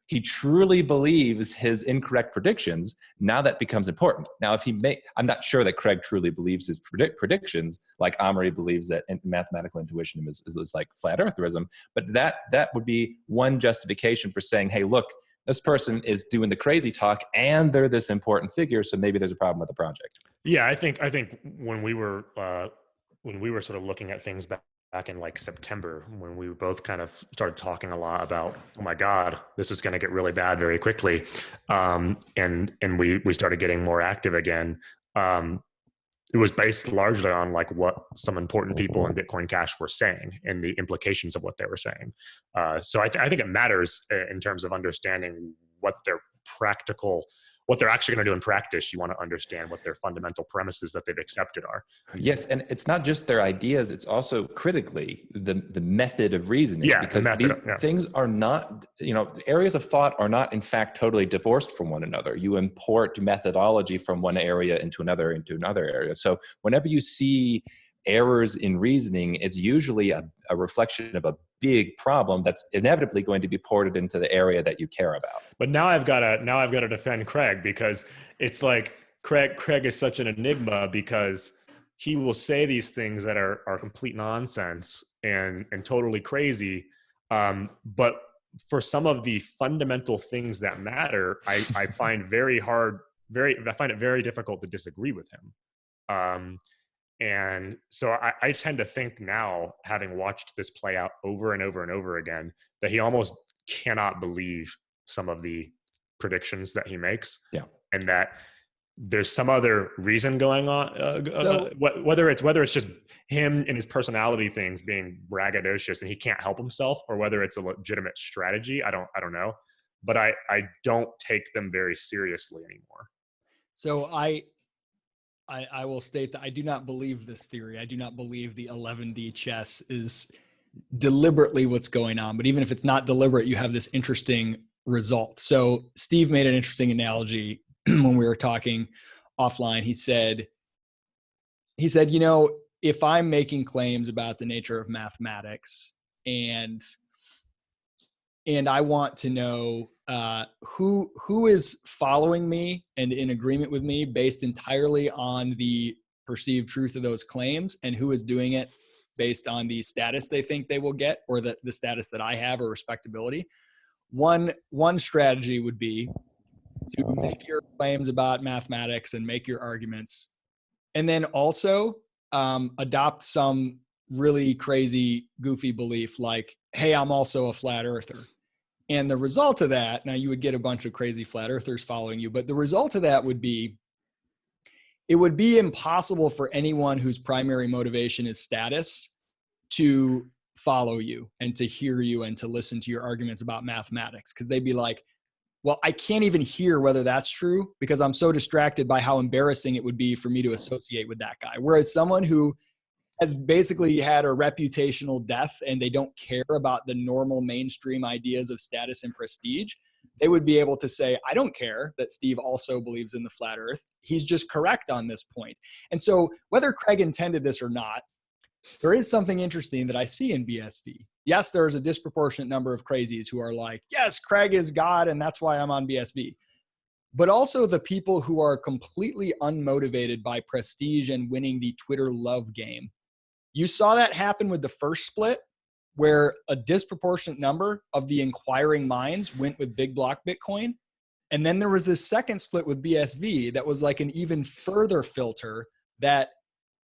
he truly believes his incorrect predictions, now that becomes important. Now, I'm not sure that Craig truly believes his predictions, like Omri believes that mathematical intuition is like flat eartherism, but that would be one justification for saying, hey, look, this person is doing the crazy talk and they're this important figure, so maybe there's a problem with the project. Yeah, I think when we were sort of looking at things back in like September, when we both kind of started talking a lot about, oh my God, this is going to get really bad very quickly. And we started getting more active again. It was based largely on like what some important people in Bitcoin Cash were saying and the implications of what they were saying. So I think it matters in terms of understanding what they're actually going to do in practice. You want to understand what their fundamental premises that they've accepted are. Yes, and it's not just their ideas, it's also critically the method of reasoning. Yeah, because things are not, areas of thought are not in fact totally divorced from one another. You import methodology from one area into another area. So whenever you see errors in reasoning, it's usually a reflection of a big problem that's inevitably going to be ported into the area that you care about. But now I've got to defend Craig, because it's like Craig is such an enigma, because he will say these things that are complete nonsense and totally crazy. But for some of the fundamental things that matter, I find it very difficult to disagree with him. And so I tend to think now, having watched this play out over and over and over again, that he almost cannot believe some of the predictions that he makes. Yeah. And that there's some other reason going on, whether it's just him and his personality things being braggadocious and he can't help himself, or whether it's a legitimate strategy. I don't know, but I don't take them very seriously anymore. So I will state that I do not believe this theory. I do not believe the 11D chess is deliberately what's going on, but even if it's not deliberate, you have this interesting result. So Steve made an interesting analogy when we were talking offline. He said, you know, if I'm making claims about the nature of mathematics and I want to know who is following me and in agreement with me based entirely on the perceived truth of those claims, and who is doing it based on the status they think they will get, or the status that I have, or respectability. One strategy would be to make your claims about mathematics and make your arguments, and then also adopt some really crazy, goofy belief like, hey, I'm also a flat earther. And the result of that, now you would get a bunch of crazy flat earthers following you, but the result of that would be, it would be impossible for anyone whose primary motivation is status to follow you and to hear you and to listen to your arguments about mathematics. Because they'd be like, well, I can't even hear whether that's true because I'm so distracted by how embarrassing it would be for me to associate with that guy. Whereas someone who has basically had a reputational death and they don't care about the normal mainstream ideas of status and prestige, they would be able to say, I don't care that Steve also believes in the flat earth. He's just correct on this point. And so whether Craig intended this or not, there is something interesting that I see in BSV. Yes, there's a disproportionate number of crazies who are like, yes, Craig is God, and that's why I'm on BSV. But also the people who are completely unmotivated by prestige and winning the Twitter love game. You saw that happen with the first split, where a disproportionate number of the inquiring minds went with big block Bitcoin. And then there was this second split with BSV that was like an even further filter, that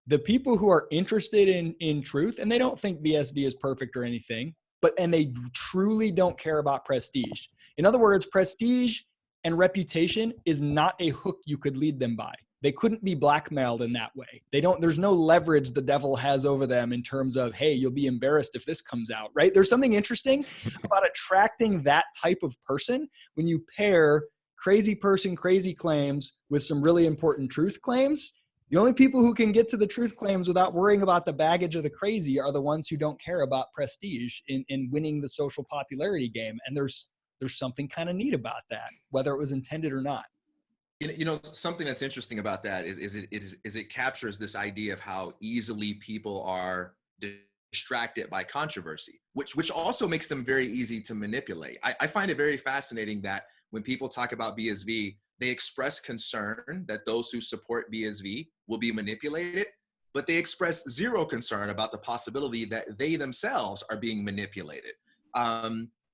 the people who are interested in truth, and they don't think BSV is perfect or anything, and they truly don't care about prestige. In other words, prestige and reputation is not a hook you could lead them by. They couldn't be blackmailed in that way. There's no leverage the devil has over them in terms of, hey, you'll be embarrassed if this comes out, right? There's something interesting about attracting that type of person when you pair crazy person, crazy claims with some really important truth claims. The only people who can get to the truth claims without worrying about the baggage of the crazy are the ones who don't care about prestige in winning the social popularity game. And there's something kind of neat about that, whether it was intended or not. You know, something that's interesting about that is it captures this idea of how easily people are distracted by controversy, which also makes them very easy to manipulate. I find it very fascinating that when people talk about BSV, they express concern that those who support BSV will be manipulated, but they express zero concern about the possibility that they themselves are being manipulated.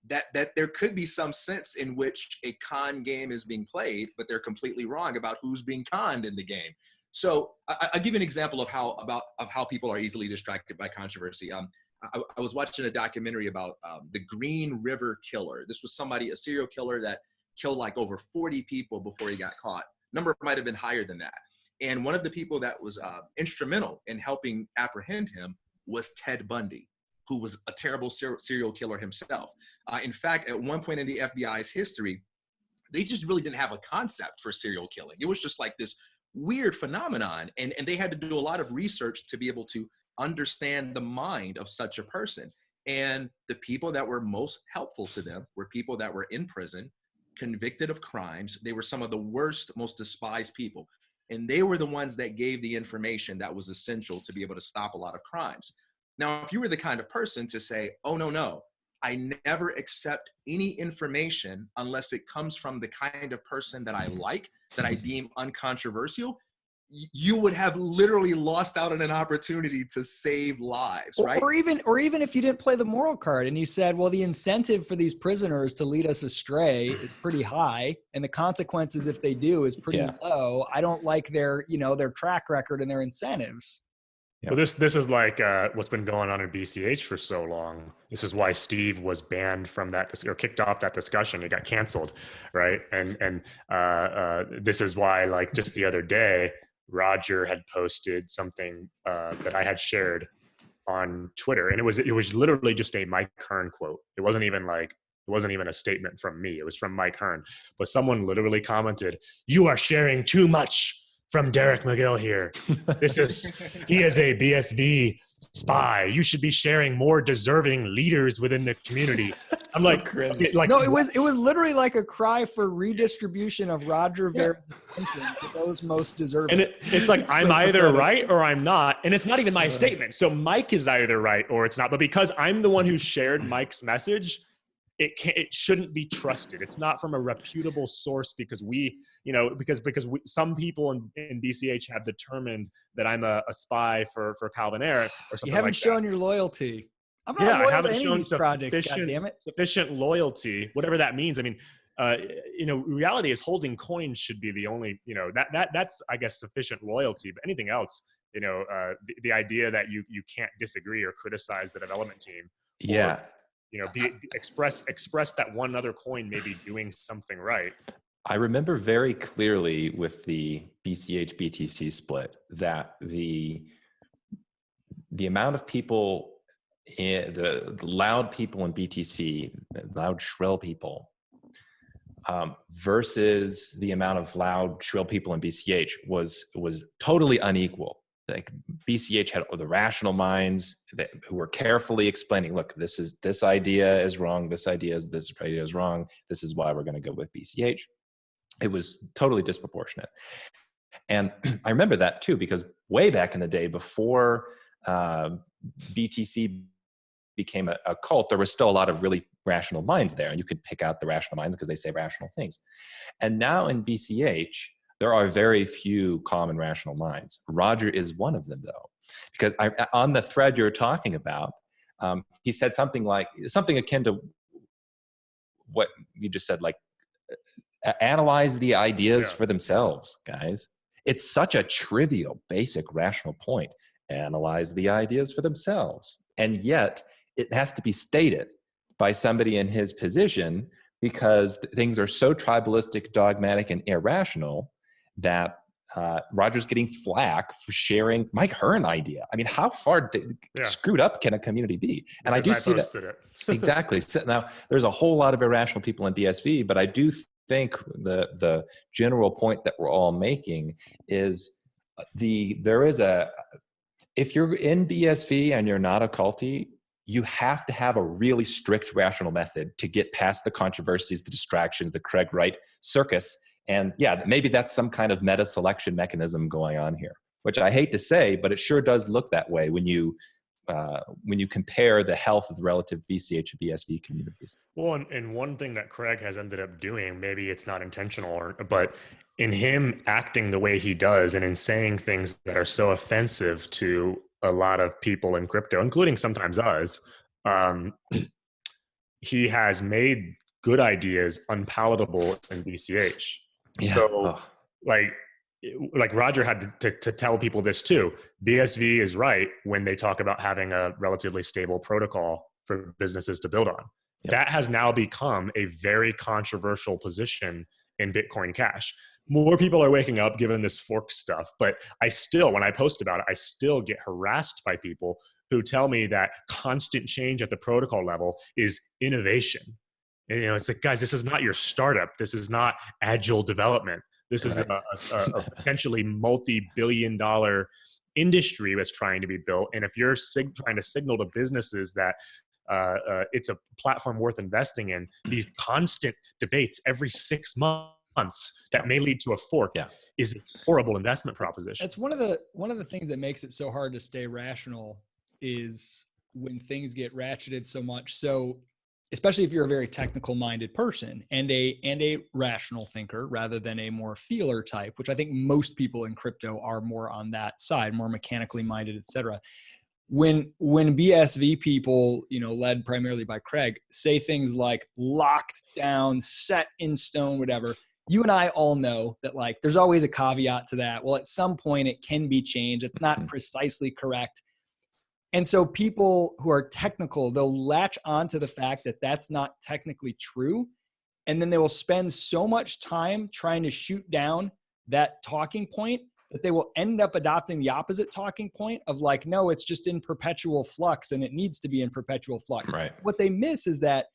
That there could be some sense in which a con game is being played, but they're completely wrong about who's being conned in the game. So I'll give you an example of how people are easily distracted by controversy. I was watching a documentary about the Green River Killer. This was a serial killer that killed like over 40 people before he got caught. Number might have been higher than that. And one of the people that was instrumental in helping apprehend him was Ted Bundy, who was a terrible serial killer himself. In fact, at one point in the FBI's history, they just really didn't have a concept for serial killing. It was just like this weird phenomenon. And they had to do a lot of research to be able to understand the mind of such a person. And the people that were most helpful to them were people that were in prison, convicted of crimes. They were some of the worst, most despised people. And they were the ones that gave the information that was essential to be able to stop a lot of crimes. Now, if you were the kind of person to say, oh, no, I never accept any information unless it comes from the kind of person that I like, that I deem uncontroversial, you would have literally lost out on an opportunity to save lives, right? Or even if you didn't play the moral card and you said, well, the incentive for these prisoners to lead us astray is pretty high, and the consequences if they do is pretty low. I don't like their track record and their incentives. Yeah. Well, this is like what's been going on in BCH for so long. This is why Steve was banned from that or kicked off that discussion. He got canceled, right? And this is why, like, just the other day, Roger had posted something that I had shared on Twitter, and it was literally just a Mike Hearn quote. It wasn't even a statement from me. It was from Mike Hearn. But someone literally commented, "You are sharing too much from Derek McGill here. He is a BSV spy. You should be sharing more deserving leaders within the community." I'm so like, okay, like, no, it was literally like a cry for redistribution of Roger Ver's attention to those most deserving. and it's like, I'm so either pathetic. right or I'm not. And it's not even my statement. So Mike is either right or it's not. But because I'm the one who shared Mike's message, it shouldn't be trusted. It's not from a reputable source because some people in BCH have determined that I'm a spy for Calvin Eric or something. You haven't like shown that. your loyalty. I'm not I loyal haven't to any of shown these projects, goddammit. sufficient loyalty, whatever that means. I mean, reality is holding coins should be the only, that's, I guess, sufficient loyalty. But anything else, the idea that you can't disagree or criticize the development team. Yeah. Express that one other coin may be doing something right. I remember very clearly with the BCH BTC split that the amount of people, the loud people in BTC, the loud shrill people, versus the amount of loud shrill people in BCH was totally unequal. Like BCH had the rational minds who were carefully explaining, look, this idea is wrong. This idea is wrong. This is why we're going to go with BCH. It was totally disproportionate. And I remember that too, because way back in the day before BTC became a cult, there was still a lot of really rational minds there. And you could pick out the rational minds because they say rational things. And now in BCH, there are very few calm and rational minds. Roger is one of them, though, because on the thread you're talking about, he said something akin to what you just said, like, analyze the ideas for themselves, guys. It's such a trivial, basic, rational point. Analyze the ideas for themselves. And yet, it has to be stated by somebody in his position because things are so tribalistic, dogmatic, and irrational that Roger's getting flack for sharing Mike Hearn idea. I mean, how far screwed up can a community be? And I do see that. Exactly. So now, there's a whole lot of irrational people in BSV, but I do think the general point that we're all making is if you're in BSV and you're not a culty, you have to have a really strict rational method to get past the controversies, the distractions, the Craig Wright circus. And yeah, maybe that's some kind of meta selection mechanism going on here, which I hate to say, but it sure does look that way when you compare the health of the relative BCH and BSV communities. Well, and one thing that Craig has ended up doing, maybe it's not intentional, but in him acting the way he does and in saying things that are so offensive to a lot of people in crypto, including sometimes us, he has made good ideas unpalatable in BCH. Yeah. So like Roger had to tell people this too. BSV is right when they talk about having a relatively stable protocol for businesses to build on. Yep. That has now become a very controversial position in Bitcoin Cash. More people are waking up given this fork stuff, but when I post about it, I still get harassed by people who tell me that constant change at the protocol level is innovation. And, it's like, guys, this is not your startup. This is not agile development. This is a potentially multi-billion-dollar industry that's trying to be built. And if you're trying to signal to businesses that it's a platform worth investing in, these constant debates every 6 months that may lead to a fork is a horrible investment proposition. That's one of the things that makes it so hard to stay rational is when things get ratcheted so much. So especially if you're a very technical minded person and a rational thinker rather than a more feeler type, which I think most people in crypto are more on that side, more mechanically minded, et cetera. When BSV people, led primarily by Craig, say things like locked down, set in stone, whatever, you and I all know that like there's always a caveat to that. Well, at some point it can be changed. It's not precisely correct. And so people who are technical, they'll latch on to the fact that that's not technically true. And then they will spend so much time trying to shoot down that talking point that they will end up adopting the opposite talking point of like, no, it's just in perpetual flux and it needs to be in perpetual flux. Right. What they miss is that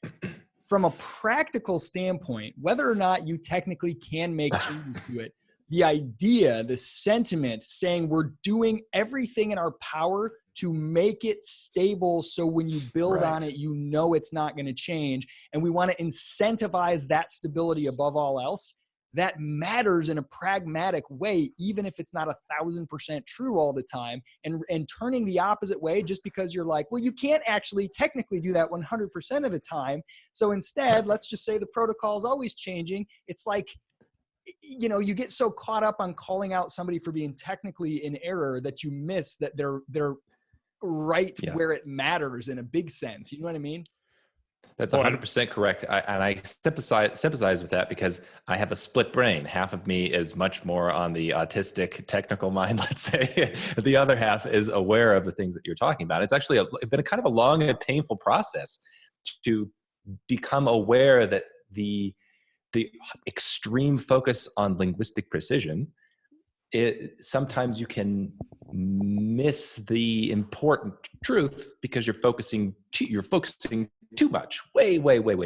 from a practical standpoint, whether or not you technically can make changes to it, the idea, the sentiment saying we're doing everything in our power to make it stable so when you build on it, you know it's not going to change. And we want to incentivize that stability above all else. That matters in a pragmatic way, even if it's not 1,000% true all the time. And turning the opposite way just because you're like, well, you can't actually technically do that 100% of the time. So instead, let's just say the protocol is always changing. It's like, you know, you get so caught up on calling out somebody for being technically in error that you miss that they're right where it matters in a big sense. You know what I mean? That's 100% correct. I sympathize with that because I have a split brain. Half of me is much more on the autistic technical mind, let's say. The other half is aware of the things that you're talking about. It's actually been a kind of a long and painful process to become aware that the extreme focus on linguistic precision, sometimes you can miss the important truth because you're focusing too much, way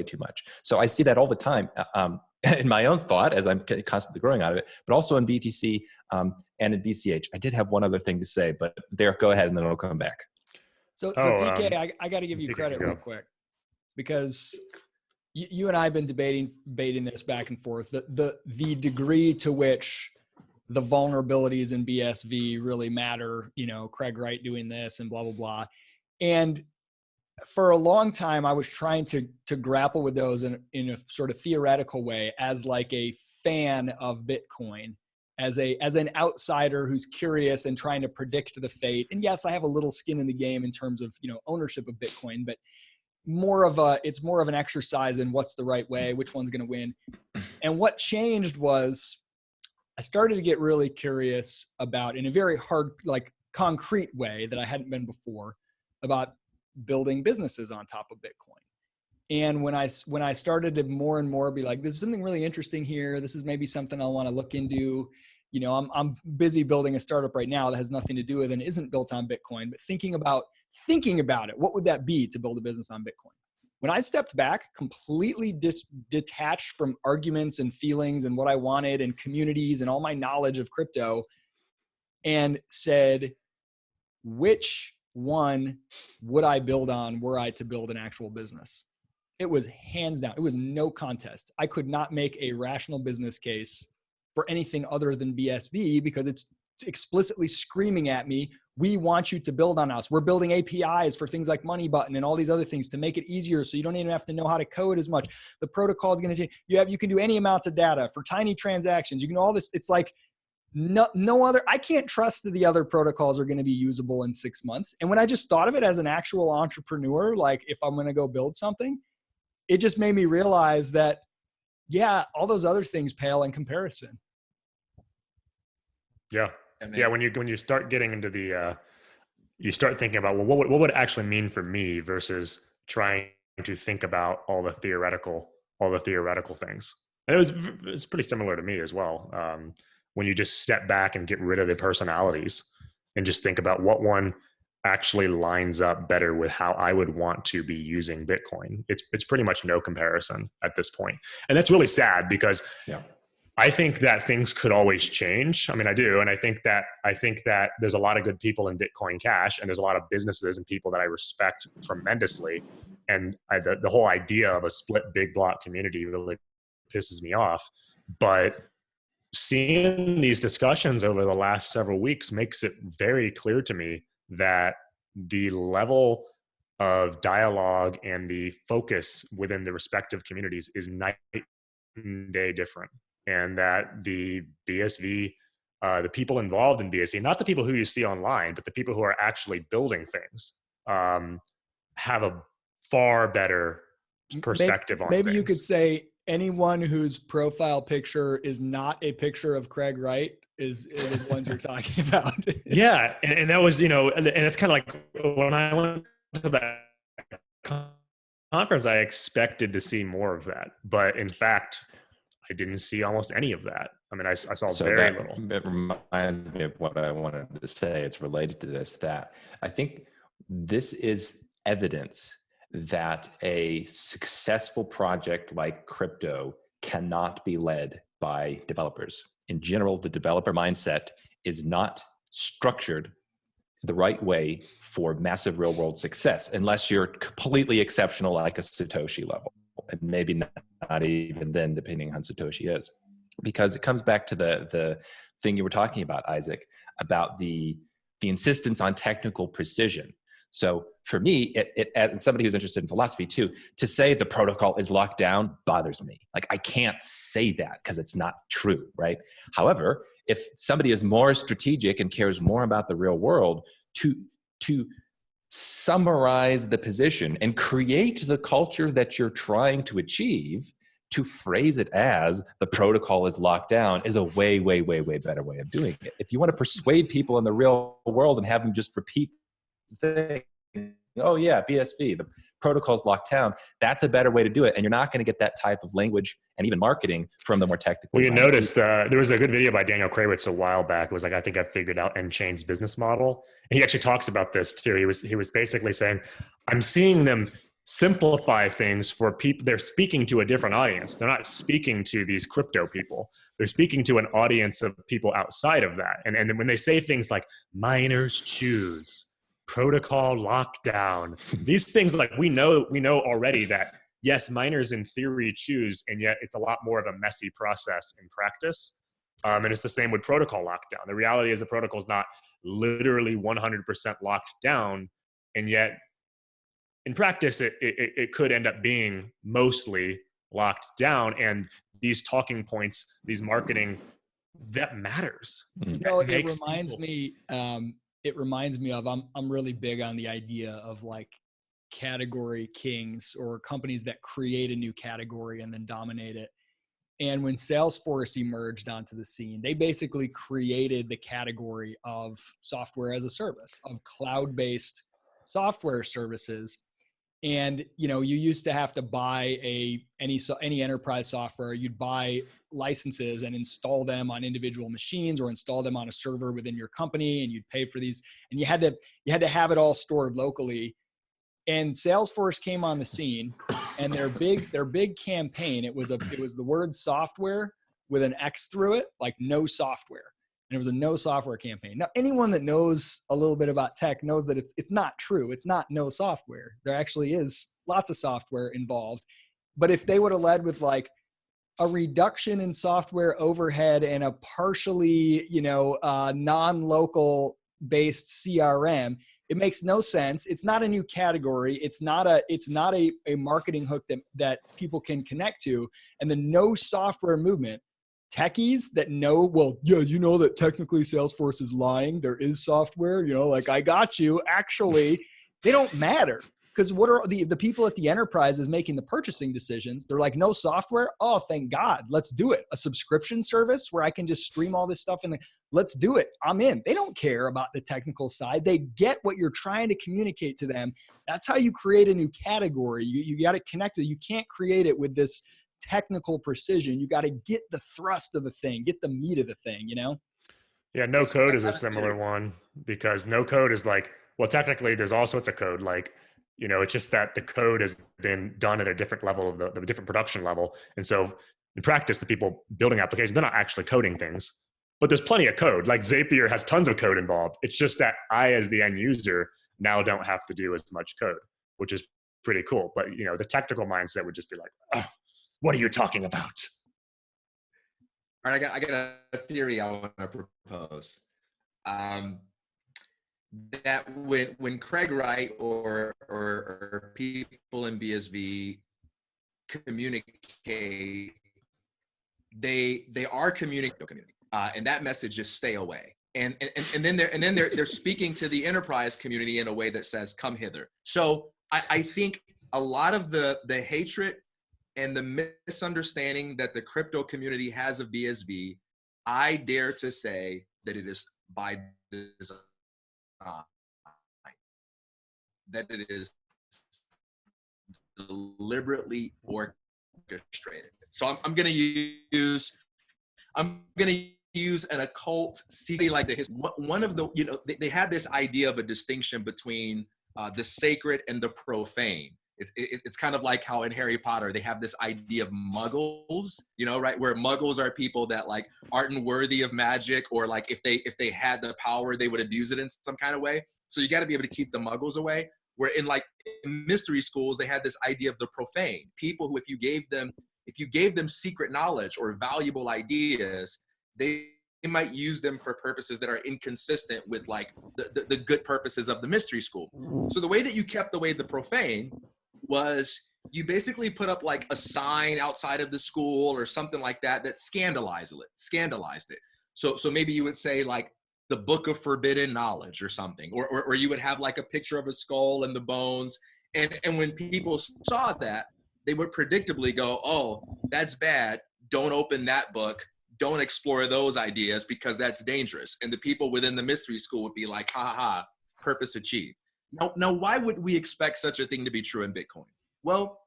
too much. So I see that all the time in my own thought as I'm constantly growing out of it, but also in BTC and in BCH. I did have one other thing to say, but Derek, go ahead and then I'll come back. So TK, I got to give you credit real quick because you and I have been debating this back and forth. The degree to which the vulnerabilities in BSV really matter, you know, Craig Wright doing this and blah, blah, blah. And for a long time, I was trying to grapple with those in a sort of theoretical way as like a fan of Bitcoin, as an outsider who's curious and trying to predict the fate. And yes, I have a little skin in the game in terms of, you know, ownership of Bitcoin, but it's more of an exercise in what's the right way, which one's going to win. And what changed was I started to get really curious about, in a very hard, like concrete way that I hadn't been before, about building businesses on top of Bitcoin. And when I started to more and more be like, this is something really interesting here. This is maybe something I'll want to look into. You know, I'm busy building a startup right now that has nothing to do with and isn't built on Bitcoin, but thinking about it, what would that be to build a business on Bitcoin? When I stepped back, completely detached from arguments and feelings and what I wanted and communities and all my knowledge of crypto, and said, which one would I build on were I to build an actual business? It was hands down. It was no contest. I could not make a rational business case for anything other than BSV because it's explicitly screaming at me, we want you to build on us. We're building APIs for things like Money Button and all these other things to make it easier so you don't even have to know how to code as much. The protocol is going to change. You can do any amounts of data for tiny transactions. You can do all this. It's like no other, I can't trust that the other protocols are going to be usable in 6 months. And when I just thought of it as an actual entrepreneur, like if I'm going to go build something, it just made me realize that, yeah, all those other things pale in comparison. Yeah. Yeah. When you start getting into you start thinking about, well, what would it actually mean for me versus trying to think about all the theoretical things. And it was pretty similar to me as well. When you just step back and get rid of the personalities and just think about what one actually lines up better with how I would want to be using Bitcoin. It's pretty much no comparison at this point. And that's really sad because I think that things could always change. I mean, I do. And I think that there's a lot of good people in Bitcoin Cash, and there's a lot of businesses and people that I respect tremendously. And the whole idea of a split big block community really pisses me off. But seeing these discussions over the last several weeks makes it very clear to me that the level of dialogue and the focus within the respective communities is night and day different. And that the BSV, the people involved in BSV, not the people who you see online, but the people who are actually building things, have a far better perspective on maybe things. You could say anyone whose profile picture is not a picture of Craig Wright is the ones you're talking about. Yeah. And that was, and it's kind of like when I went to that conference, I expected to see more of that. But in fact, I didn't see almost any of that. I mean, I saw very little. It reminds me of what I wanted to say. It's related to this, that I think this is evidence that a successful project like crypto cannot be led by developers. In general, the developer mindset is not structured the right way for massive real world success, unless you're completely exceptional like a Satoshi level. And maybe not even then, depending on Satoshi is. Because it comes back to the thing you were talking about, Isaac, about the insistence on technical precision. So for me, and somebody who's interested in philosophy too, to say the protocol is locked down bothers me. Like, I can't say that because it's not true, right? However, if somebody is more strategic and cares more about the real world, to summarize the position and create the culture that you're trying to achieve, to phrase it as the protocol is locked down, is a way, way, way, way better way of doing it. If you want to persuade people in the real world and have them just repeat the thing, oh yeah, BSV, the protocol's locked down, that's a better way to do it. And you're not going to get that type of language and even marketing from the more technical. Well, you noticed there was a good video by Daniel Krawitz a while back. It was like, I think I figured out N-Chain's business model. And he actually talks about this too. He was basically saying, I'm seeing them simplify things for people. They're speaking to a different audience. They're not speaking to these crypto people. They're speaking to an audience of people outside of that. And then when they say things like miners choose, protocol lockdown, these things, like we know already that yes, miners in theory choose, and yet it's a lot more of a messy process in practice. And it's the same with protocol lockdown. The reality is the protocol is not literally 100% locked down, and yet in practice, it could end up being mostly locked down. And these talking points, these marketing, that matters. It reminds me of, I'm really big on the idea of like category kings, or companies that create a new category and then dominate it. And when Salesforce emerged onto the scene, they basically created the category of software as a service, of cloud-based software services. And, you used to have to buy any enterprise software. You'd buy licenses and install them on individual machines, or install them on a server within your company, and you'd pay for these. And you had to have it all stored locally. And Salesforce came on the scene, and their big campaign, it was the word software with an X through it, like no software. And it was a no software campaign. Now, anyone that knows a little bit about tech knows that it's not true. It's not no software. There actually is lots of software involved. But if they would have led with like a reduction in software overhead and a partially, non-local based CRM, it makes no sense. It's not a new category. It's not a marketing hook that people can connect to. And the no software movement, techies that know, well, yeah, that technically Salesforce is lying. There is software, like I got you. Actually, they don't matter, because what are the people at the enterprises making the purchasing decisions? They're like, no software. Oh, thank God. Let's do it. A subscription service where I can just stream all this stuff and let's do it. I'm in. They don't care about the technical side. They get what you're trying to communicate to them. That's how you create a new category. You got to connect it. You can't create it with this technical precision. You got to get the thrust of the thing, get the meat of the thing, Yeah, no code is a similar one, because no code is like, well, technically there's all sorts of code. Like, it's just that the code has been done at a different level of the different production level. And so in practice, the people building applications, they're not actually coding things, but there's plenty of code. Like Zapier has tons of code involved. It's just that I, as the end user, now don't have to do as much code, which is pretty cool. But, the technical mindset would just be like, oh, what are you talking about? All right, I got a theory I want to propose. That when Craig Wright or people in BSV communicate, they are communicating, and that message is stay away. And then they're speaking to the enterprise community in a way that says, come hither. So I think a lot of the hatred and the misunderstanding that the crypto community has of BSV, I dare to say that it is by design, that it is deliberately orchestrated. So I'm going to use an occult secret like the history. One of the, they had this idea of a distinction between the sacred and the profane. It's kind of like how in Harry Potter, they have this idea of muggles, right? Where muggles are people that like aren't worthy of magic, or like if they had the power, they would abuse it in some kind of way. So you got to be able to keep the muggles away. Where in mystery schools, they had this idea of the profane, people who, if you gave them secret knowledge or valuable ideas, they might use them for purposes that are inconsistent with like the good purposes of the mystery school. So the way that you kept away the profane was you basically put up like a sign outside of the school or something like that scandalized it. So maybe you would say like the Book of Forbidden Knowledge or something, or you would have like a picture of a skull and the bones. And when people saw that, they would predictably go, oh, that's bad. Don't open that book. Don't explore those ideas because that's dangerous. And the people within the mystery school would be like, ha ha ha, purpose achieved. Now, why would we expect such a thing to be true in Bitcoin? Well,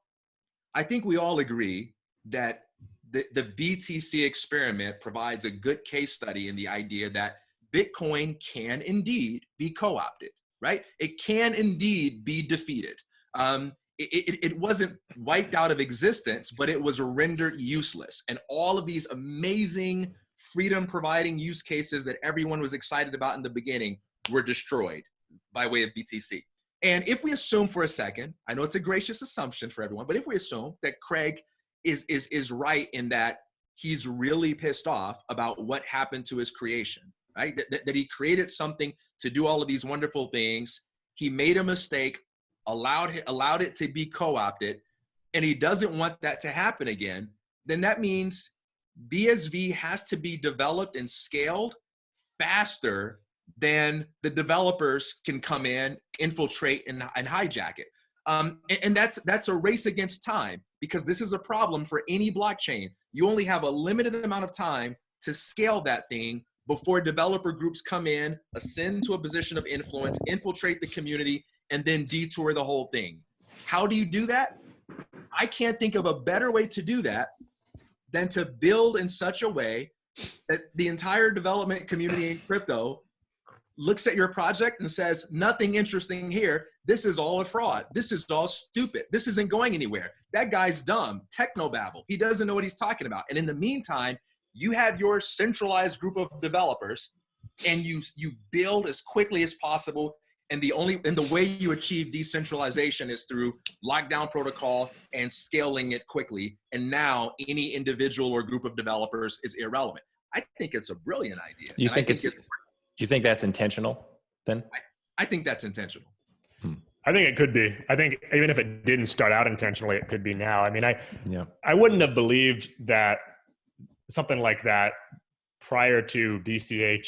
I think we all agree that the BTC experiment provides a good case study in the idea that Bitcoin can indeed be co-opted, right? It can indeed be defeated. It wasn't wiped out of existence, but it was rendered useless. And all of these amazing freedom-providing use cases that everyone was excited about in the beginning were destroyed by way of BTC. And if we assume for a second, I know it's a gracious assumption for everyone, but if we assume that Craig is right in that he's really pissed off about what happened to his creation, right? That he created something to do all of these wonderful things. He made a mistake, allowed it to be co-opted, and he doesn't want that to happen again, then that means BSV has to be developed and scaled faster than the developers can come in, infiltrate, and hijack it. And that's a race against time, because this is a problem for any blockchain. You only have a limited amount of time to scale that thing before developer groups come in, ascend to a position of influence, infiltrate the community, and then detour the whole thing. How do you do that? I can't think of a better way to do that than to build in such a way that the entire development community in crypto looks at your project and says, nothing interesting here. This is all a fraud. This is all stupid. This isn't going anywhere. That guy's dumb, technobabble. He doesn't know what he's talking about. And in the meantime, you have your centralized group of developers, and you build as quickly as possible. And the way you achieve decentralization is through lockdown protocol and scaling it quickly. And now any individual or group of developers is irrelevant. I think it's a brilliant idea. You think that's intentional then? I think that's intentional. I think it could be. I think even if it didn't start out intentionally, it could be now. I mean, I wouldn't have believed that something like that prior to BCH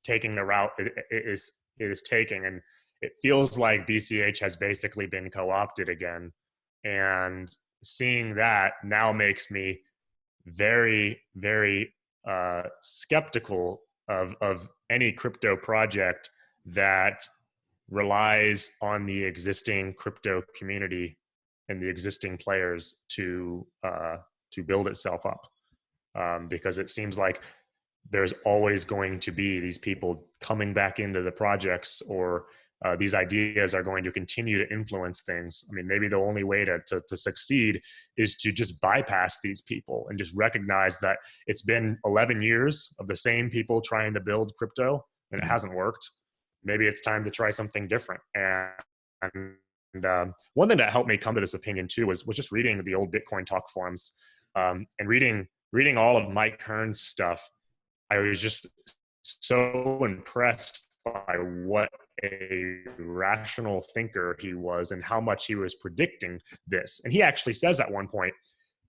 taking the route it is taking. And it feels like BCH has basically been co-opted again. And seeing that now makes me very, very skeptical of any crypto project that relies on the existing crypto community and the existing players to build itself up. Because it seems like there's always going to be these people coming back into the projects, or these ideas are going to continue to influence things. I mean, maybe the only way to succeed is to just bypass these people and just recognize that it's been 11 years of the same people trying to build crypto and it hasn't worked. Maybe it's time to try something different. And one thing that helped me come to this opinion too was just reading the old Bitcoin Talk forums and reading all of Mike Hearn's stuff. I was just so impressed by what a rational thinker he was and how much he was predicting this. And he actually says at one point,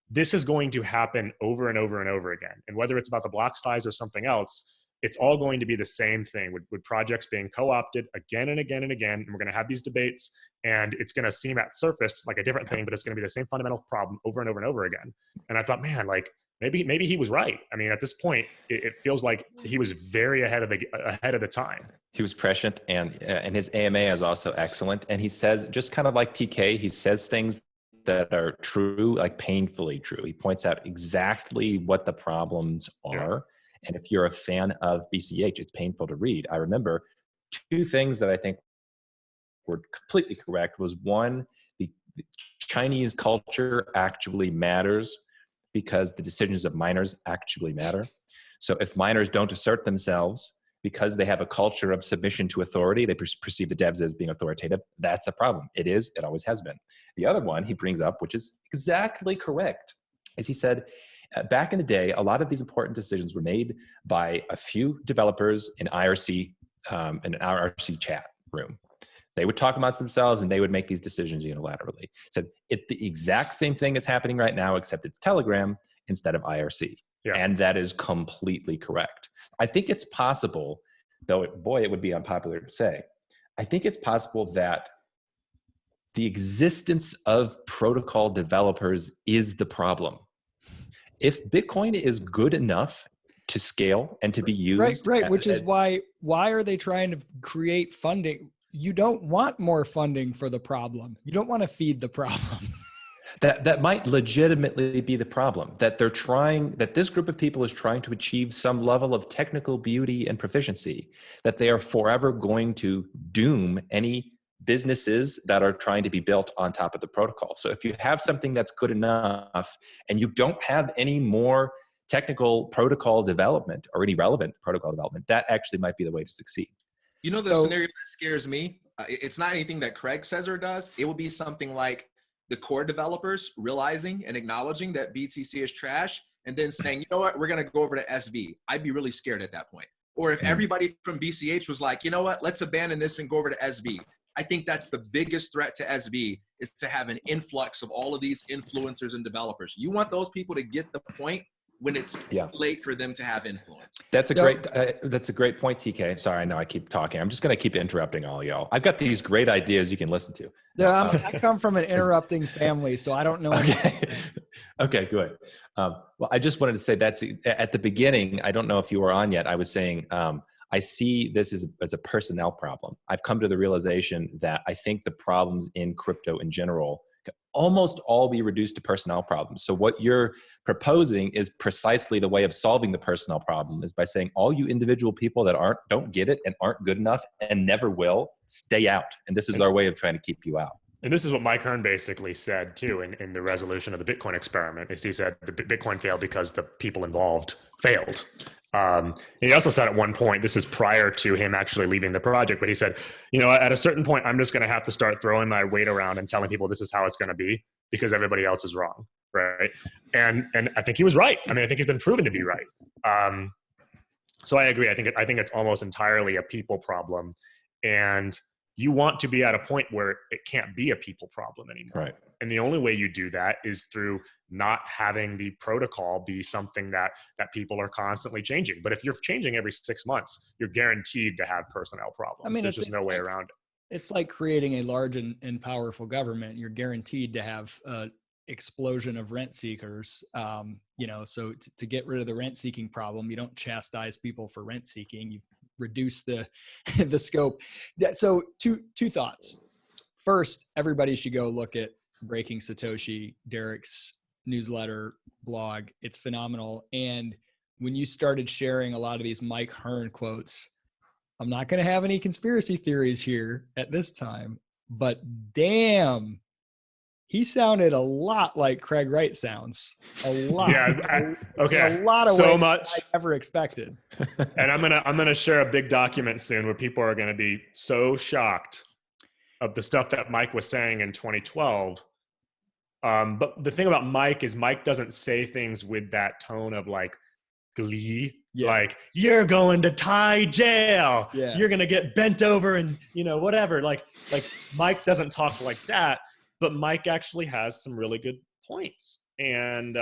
this is going to happen over and over and over again. And whether it's about the block size or something else, it's all going to be the same thing with projects being co-opted again and again and again. And we're going to have these debates, and it's going to seem at surface like a different thing, but it's going to be the same fundamental problem over and over and over again. And I thought, man, like maybe he was right. I mean, at this point, it feels like he was very ahead of the time. He was prescient, and his AMA is also excellent. And he says, just kind of like TK, he says things that are true, like painfully true. He points out exactly what the problems are. Yeah. And if you're a fan of BCH, it's painful to read. I remember two things that I think were completely correct was one, the Chinese culture actually matters because the decisions of miners actually matter. So if miners don't assert themselves because they have a culture of submission to authority, they perceive the devs as being authoritative, that's a problem. It is, it always has been. The other one he brings up, which is exactly correct, is he said, back in the day, a lot of these important decisions were made by a few developers in IRC, in an IRC chat room. They would talk amongst themselves and they would make these decisions unilaterally. Said the exact same thing is happening right now, except it's Telegram instead of IRC. Yeah. And that is completely correct. I think it's possible, though, it would be unpopular to say, I think it's possible that the existence of protocol developers is the problem. If Bitcoin is good enough to scale and to be used. Right, which is why are they trying to create funding? You don't want more funding for the problem. You don't want to feed the problem. That might legitimately be the problem, that this group of people is trying to achieve some level of technical beauty and proficiency, that they are forever going to doom any businesses that are trying to be built on top of the protocol. So if you have something that's good enough and you don't have any more technical protocol development or any relevant protocol development, that actually might be the way to succeed. You know, the scenario that scares me, it's not anything that Craig says or does. It will be something like the core developers realizing and acknowledging that BTC is trash and then saying, you know what, we're going to go over to SV. I'd be really scared at that point. Or if everybody from BCH was like, you know what, let's abandon this and go over to SV. I think that's the biggest threat to SV, is to have an influx of all of these influencers and developers. You want those people to get the point when it's too late for them to have influence. That's a great point, TK. Sorry, I know I keep talking. I'm just going to keep interrupting all y'all. I've got these great ideas you can listen to. Yeah, I come from an interrupting family, so I don't know. Okay, good. Well, I just wanted to say that's at the beginning. I don't know if you were on yet. I was saying I see this as a personnel problem. I've come to the realization that I think the problems in crypto in general can almost all be reduced to personnel problems. So what you're proposing is precisely the way of solving the personnel problem, is by saying all you individual people that don't get it and aren't good enough and never will, stay out. And this is our way of trying to keep you out. And this is what Mike Hearn basically said too in the resolution of the Bitcoin experiment, is he said the Bitcoin failed because the people involved failed. He also said at one point, this is prior to him actually leaving the project, but he said, you know, at a certain point, I'm just going to have to start throwing my weight around and telling people this is how it's going to be because everybody else is wrong. Right. And I think he was right. I mean, I think he's been proven to be right. So I agree. I think it's almost entirely a people problem, and you want to be at a point where it can't be a people problem anymore. Right. And the only way you do that is through not having the protocol be something that people are constantly changing. But if you're changing every 6 months, you're guaranteed to have personnel problems. I mean, there's just no way around it. It's like creating a large and powerful government. You're guaranteed to have an explosion of rent seekers. So to get rid of the rent seeking problem, you don't chastise people for rent seeking. You reduce the scope. So two thoughts. First, everybody should go look at Breaking Satoshi, Derek's newsletter blog. It's phenomenal. And when you started sharing a lot of these Mike Hearn quotes, I'm not going to have any conspiracy theories here at this time, but damn, he sounded a lot like Craig Wright sounds. A lot. Yeah. Okay. A lot of so ways much I ever expected. And I'm gonna share a big document soon where people are gonna be so shocked of the stuff that Mike was saying in 2012. But the thing about Mike is Mike doesn't say things with that tone of like glee. Yeah. Like, you're going to Thai jail. Yeah. You're gonna get bent over and whatever. Like Mike doesn't talk like that. But Mike actually has some really good points. And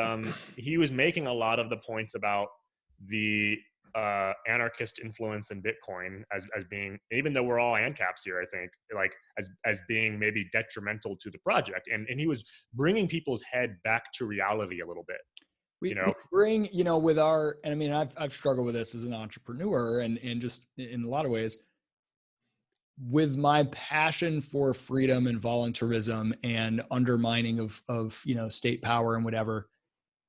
he was making a lot of the points about the anarchist influence in Bitcoin as being, even though we're all ANCAPs here, I think, like as being maybe detrimental to the project. And he was bringing people's head back to reality a little bit. We bring, with our, and I mean, I've struggled with this as an entrepreneur and just in a lot of ways, with my passion for freedom and voluntarism and undermining of state power and whatever,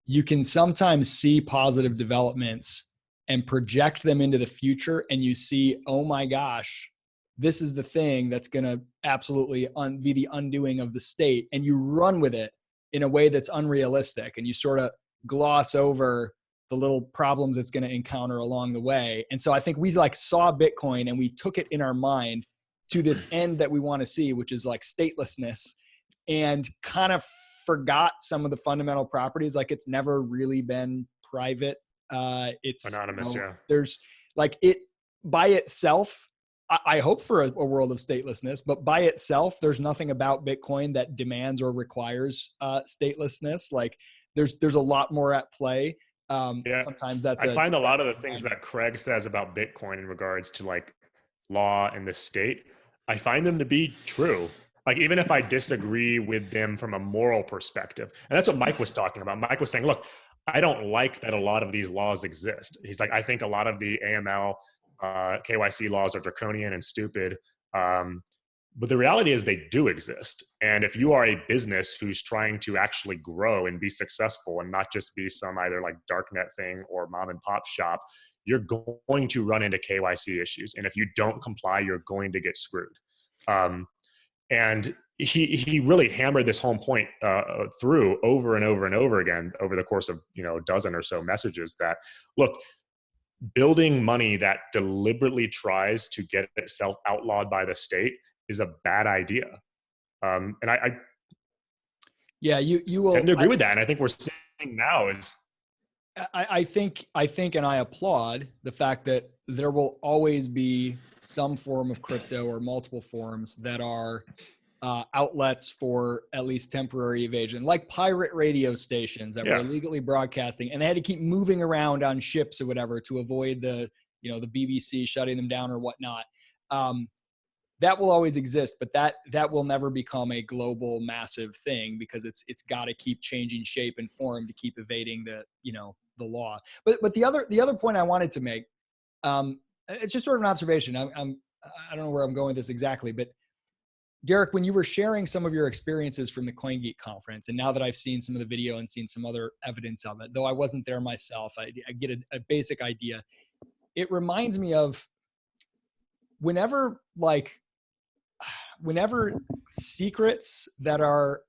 you can sometimes see positive developments and project them into the future, and you see, oh my gosh, this is the thing that's going to absolutely be the undoing of the state, and you run with it in a way that's unrealistic, and you sort of gloss over the little problems it's going to encounter along the way. And so I think we saw Bitcoin and we took it in our mind to this end that we want to see, which is like statelessness, and kind of forgot some of the fundamental properties. Like it's never really been private. It's anonymous. Yeah. There's like it by itself. I hope for a world of statelessness, but by itself, there's nothing about Bitcoin that demands or requires statelessness. Like there's a lot more at play. Sometimes that's. I find a lot of the things that Craig says about Bitcoin in regards to like law and the state, I find them to be true. Like even if I disagree with them from a moral perspective, and that's what Mike was talking about. Mike was saying, look, I don't like that a lot of these laws exist. He's like, I think a lot of the AML, KYC laws are draconian and stupid. But the reality is they do exist. And if you are a business who's trying to actually grow and be successful and not just be some either like darknet thing or mom and pop shop, you're going to run into KYC issues. And if you don't comply, you're going to get screwed. And he really hammered this home point through over and over and over again over the course of a dozen or so messages that, look, building money that deliberately tries to get itself outlawed by the state is a bad idea. And I you will tend to agree with that. And I think we're seeing now is, I think, and I applaud the fact that there will always be some form of crypto or multiple forms that are outlets for at least temporary evasion, like pirate radio stations that were illegally broadcasting, and they had to keep moving around on ships or whatever to avoid the BBC shutting them down or whatnot. That will always exist, but that will never become a global massive thing because it's got to keep changing shape and form to keep evading the law. But the other point I wanted to make, it's just sort of an observation. I don't know where I'm going with this exactly, but Derek, when you were sharing some of your experiences from the CoinGeek conference, and now that I've seen some of the video and seen some other evidence of it, though I wasn't there myself, I get a basic idea. It reminds me of whenever secrets that are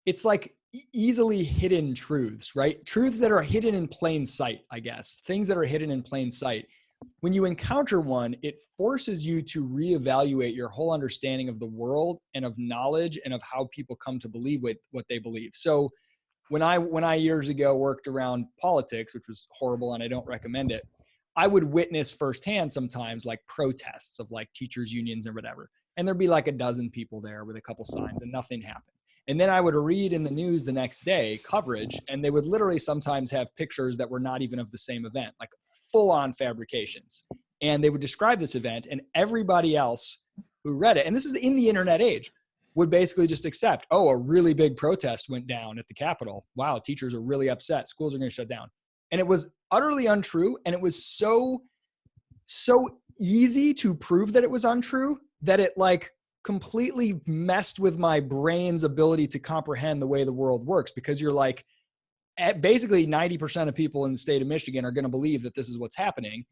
it's like easily hidden truths, right? Truths that are hidden in plain sight, I guess. Things that are hidden in plain sight. When you encounter one, it forces you to reevaluate your whole understanding of the world and of knowledge and of how people come to believe what they believe. So when I years ago worked around politics, which was horrible and I don't recommend it, I would witness firsthand sometimes like protests of like teachers unions or whatever. And there'd be like a dozen people there with a couple signs and nothing happened. And then I would read in the news the next day coverage, and they would literally sometimes have pictures that were not even of the same event, like full on fabrications. And they would describe this event, and everybody else who read it, and this is in the internet age, would basically just accept, oh, a really big protest went down at the Capitol. Wow, teachers are really upset. Schools are going to shut down. And it was utterly untrue. And it was so easy to prove that it was untrue that it like completely messed with my brain's ability to comprehend the way the world works, because you're like, basically 90% of people in the state of Michigan are going to believe that this is what's happening,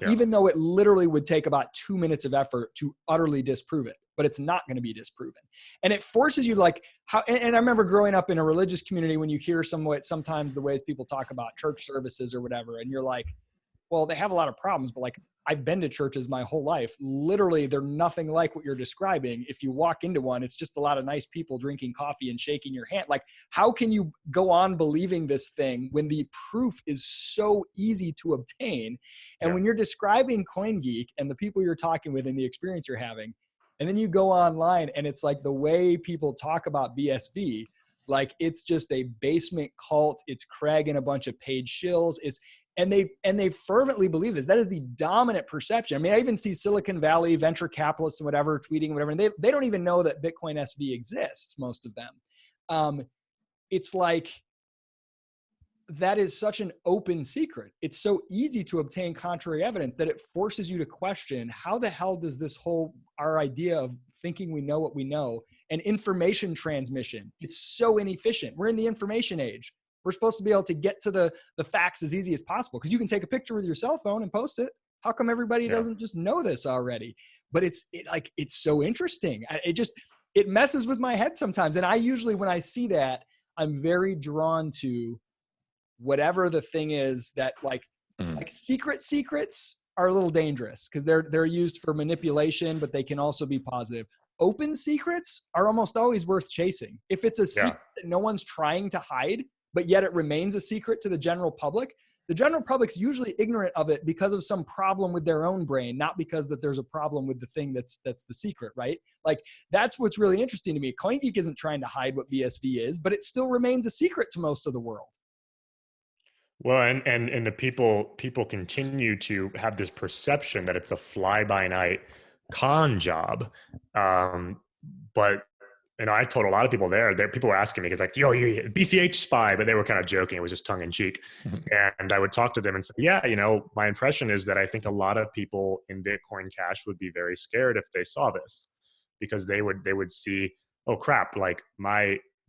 even though it literally would take about 2 minutes of effort to utterly disprove it, but it's not going to be disproven. And it forces you like how, and I remember growing up in a religious community when you hear sometimes the ways people talk about church services or whatever, and you're like, well, they have a lot of problems, but like I've been to churches my whole life. Literally, they're nothing like what you're describing. If you walk into one, it's just a lot of nice people drinking coffee and shaking your hand. Like, how can you go on believing this thing when the proof is so easy to obtain? And when you're describing CoinGeek and the people you're talking with and the experience you're having, and then you go online and it's like the way people talk about BSV, like it's just a basement cult. It's Craig and a bunch of paid shills. And they fervently believe this. That is the dominant perception. I mean, I even see Silicon Valley venture capitalists and whatever tweeting whatever, and they don't even know that Bitcoin SV exists, most of them. It's like, that is such an open secret. It's so easy to obtain contrary evidence that it forces you to question, how the hell does our idea of thinking we know what we know, and information transmission, it's so inefficient. We're in the information age. We're supposed to be able to get to the facts as easy as possible, because you can take a picture with your cell phone and post it. How come everybody doesn't just know this already? But it's so interesting. It messes with my head sometimes. And I usually, when I see that, I'm very drawn to whatever the thing is that like secrets are a little dangerous, because they're used for manipulation, but they can also be positive. Open secrets are almost always worth chasing. If it's a secret that no one's trying to hide, but yet it remains a secret to the general public, the general public's usually ignorant of it because of some problem with their own brain, not because that there's a problem with the thing that's the secret, right? Like, that's what's really interesting to me. CoinGeek isn't trying to hide what BSV is, but it still remains a secret to most of the world. Well, and the people continue to have this perception that it's a fly-by-night con job. But I told a lot of people there people were asking me, because like, yo, you're BCH spy, but they were kind of joking. It was just tongue in cheek. And I would talk to them and say, yeah, my impression is that I think a lot of people in Bitcoin Cash would be very scared if they saw this, because they would see, oh crap, like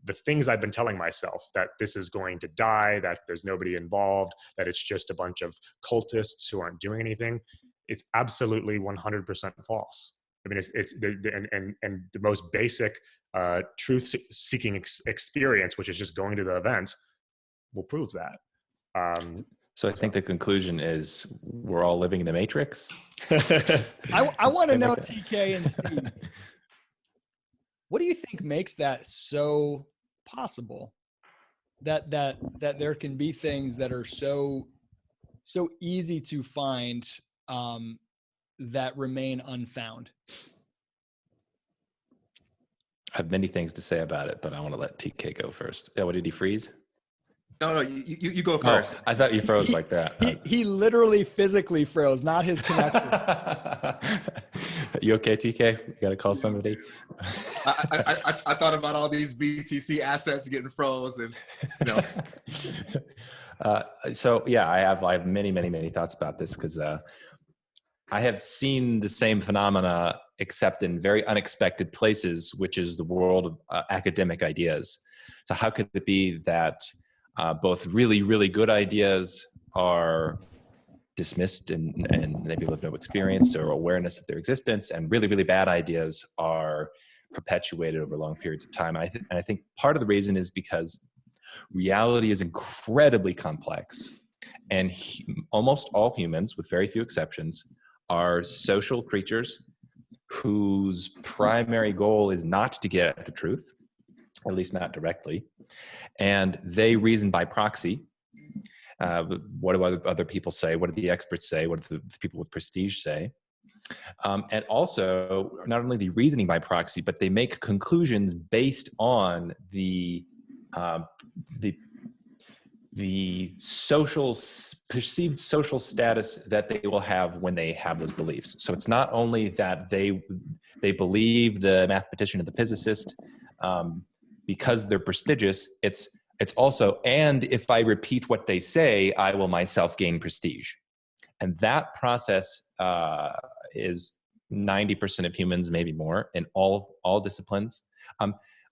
the things I've been telling myself, that this is going to die, that there's nobody involved, that it's just a bunch of cultists who aren't doing anything. It's absolutely 100% false. I mean, it's the most basic truth-seeking experience, which is just going to the event, will prove that. So I think the conclusion is we're all living in the Matrix. I want to know, TK and Steve, what do you think makes that so possible? That there can be things that are so easy to find that remain unfound. I have many things to say about it, but I want to let TK go first. Yeah, what, did he freeze? No, you go first. Oh, I thought you froze like that. He literally physically froze, not his connection. You okay, TK? You got to call somebody. I thought about all these BTC assets getting froze, and So yeah, I have many thoughts about this, because I have seen the same phenomena, except in very unexpected places, which is the world of academic ideas. So how could it be that both really, really good ideas are dismissed and maybe have no experience or awareness of their existence, and really, really bad ideas are perpetuated over long periods of time? And I think part of the reason is because reality is incredibly complex, and almost all humans, with very few exceptions, are social creatures whose primary goal is not to get at the truth, or at least not directly, and they reason by proxy. What do other people say? What do the experts say? What do the people with prestige say? And also, not only the reasoning by proxy, but they make conclusions based on the perceived social status that they will have when they have those beliefs. So it's not only that they believe the mathematician or the physicist because they're prestigious, it's also, and if I repeat what they say, I will myself gain prestige. And that process is 90% of humans, maybe more, in all disciplines.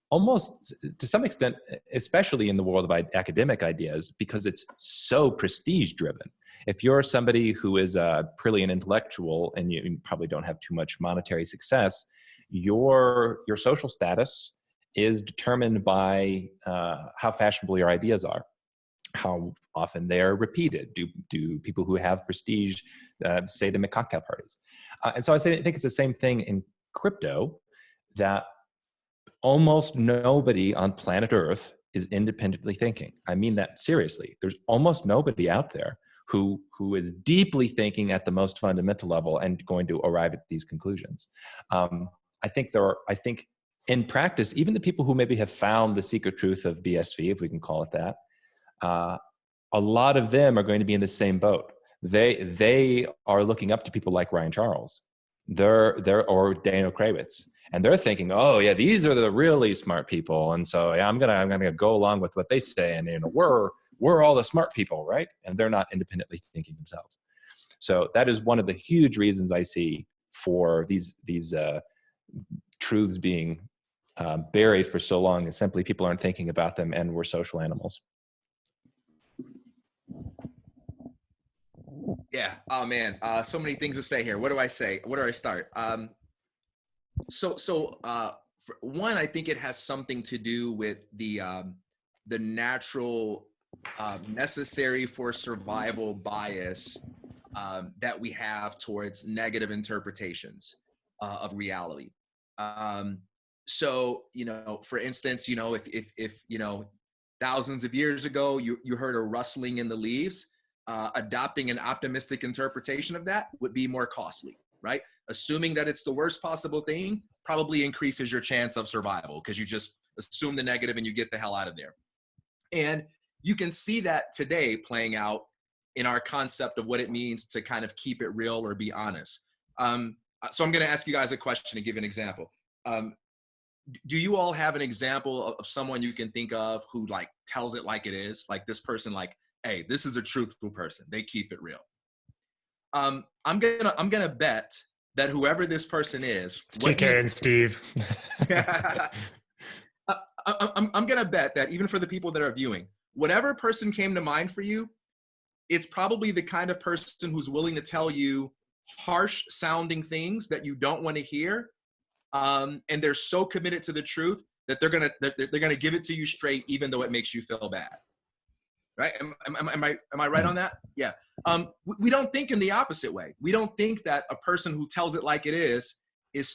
Almost to some extent, especially in the world of academic ideas, because it's so prestige driven. If you're somebody who is a brilliant intellectual and you probably don't have too much monetary success, your social status is determined by how fashionable your ideas are, how often they're repeated. Do people who have prestige say them at cocktail parties? And so I think it's the same thing in crypto, that almost nobody on planet Earth is independently thinking. I mean that seriously. There's almost nobody out there who is deeply thinking at the most fundamental level and going to arrive at these conclusions. I think in practice, even the people who maybe have found the secret truth of BSV, if we can call it that, a lot of them are going to be in the same boat. They are looking up to people like Ryan Charles, or Daniel Kravitz, and they're thinking, oh yeah, these are the really smart people, and so yeah, I'm gonna go along with what they say, and we're all the smart people, right? And they're not independently thinking themselves. So that is one of the huge reasons I see for these truths being buried for so long, is simply people aren't thinking about them, and we're social animals. Yeah. Oh man. So many things to say here. What do I say? Where do I start? For one, I think it has something to do with the natural, necessary for survival bias that we have towards negative interpretations of reality. So, for instance, if thousands of years ago, you heard a rustling in the leaves, adopting an optimistic interpretation of that would be more costly, right? Assuming that it's the worst possible thing probably increases your chance of survival, because you just assume the negative and you get the hell out of there. And you can see that today playing out in our concept of what it means to kind of keep it real or be honest. So I'm going to ask you guys a question and give an example. Do you all have an example of someone you can think of who like tells it like it is? Like this person, like, hey, this is a truthful person. They keep it real. I'm gonna bet that whoever this person is, it's TK and Steve. I'm gonna bet that even for the people that are viewing, whatever person came to mind for you, it's probably the kind of person who's willing to tell you harsh sounding things that you don't want to hear. And they're so committed to the truth that they're gonna give it to you straight, even though it makes you feel bad. Right? Am I right on that? Yeah. We don't think in the opposite way. We don't think that a person who tells it like it is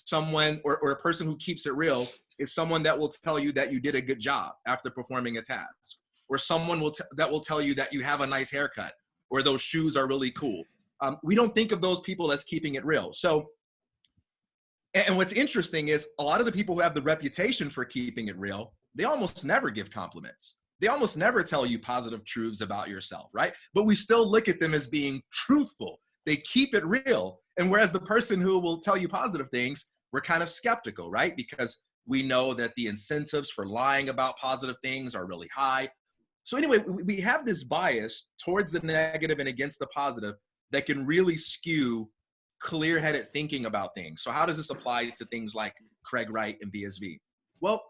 someone, or a person who keeps it real is someone that will tell you that you did a good job after performing a task, or someone that will tell you that you have a nice haircut, or those shoes are really cool. We don't think of those people as keeping it real. So, and what's interesting is a lot of the people who have the reputation for keeping it real, they almost never give compliments. They almost never tell you positive truths about yourself, right? But we still look at them as being truthful. They keep it real. And whereas the person who will tell you positive things, we're kind of skeptical, right? Because we know that the incentives for lying about positive things are really high. So anyway, we have this bias towards the negative and against the positive that can really skew clear-headed thinking about things. So how does this apply to things like Craig Wright and BSV? Well,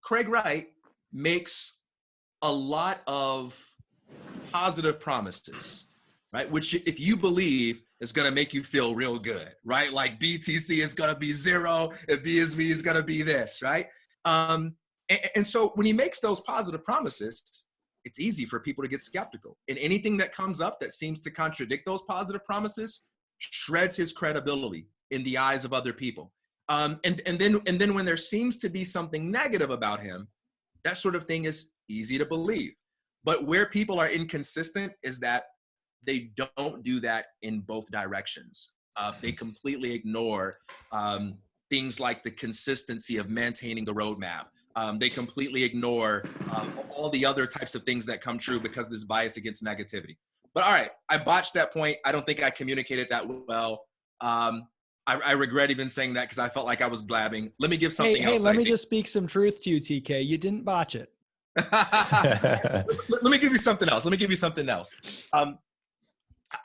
Craig Wright makes a lot of positive promises, right? Which if you believe is going to make you feel real good, right? Like BTC is going to be 0 and BSV is going to be this, right? And so when he makes those positive promises, it's easy for people to get skeptical. And anything that comes up that seems to contradict those positive promises shreds his credibility in the eyes of other people. And then when there seems to be something negative about him, that sort of thing is easy to believe. But where people are inconsistent is that they don't do that in both directions. They completely ignore things like the consistency of maintaining the roadmap. They completely ignore all the other types of things that come true because of this bias against negativity. But all right, I botched that point. I don't think I communicated that well. I regret even saying that because I felt like I was blabbing. Let me give something else. Hey, let me just speak some truth to you, TK. You didn't botch it. Let me give you something else.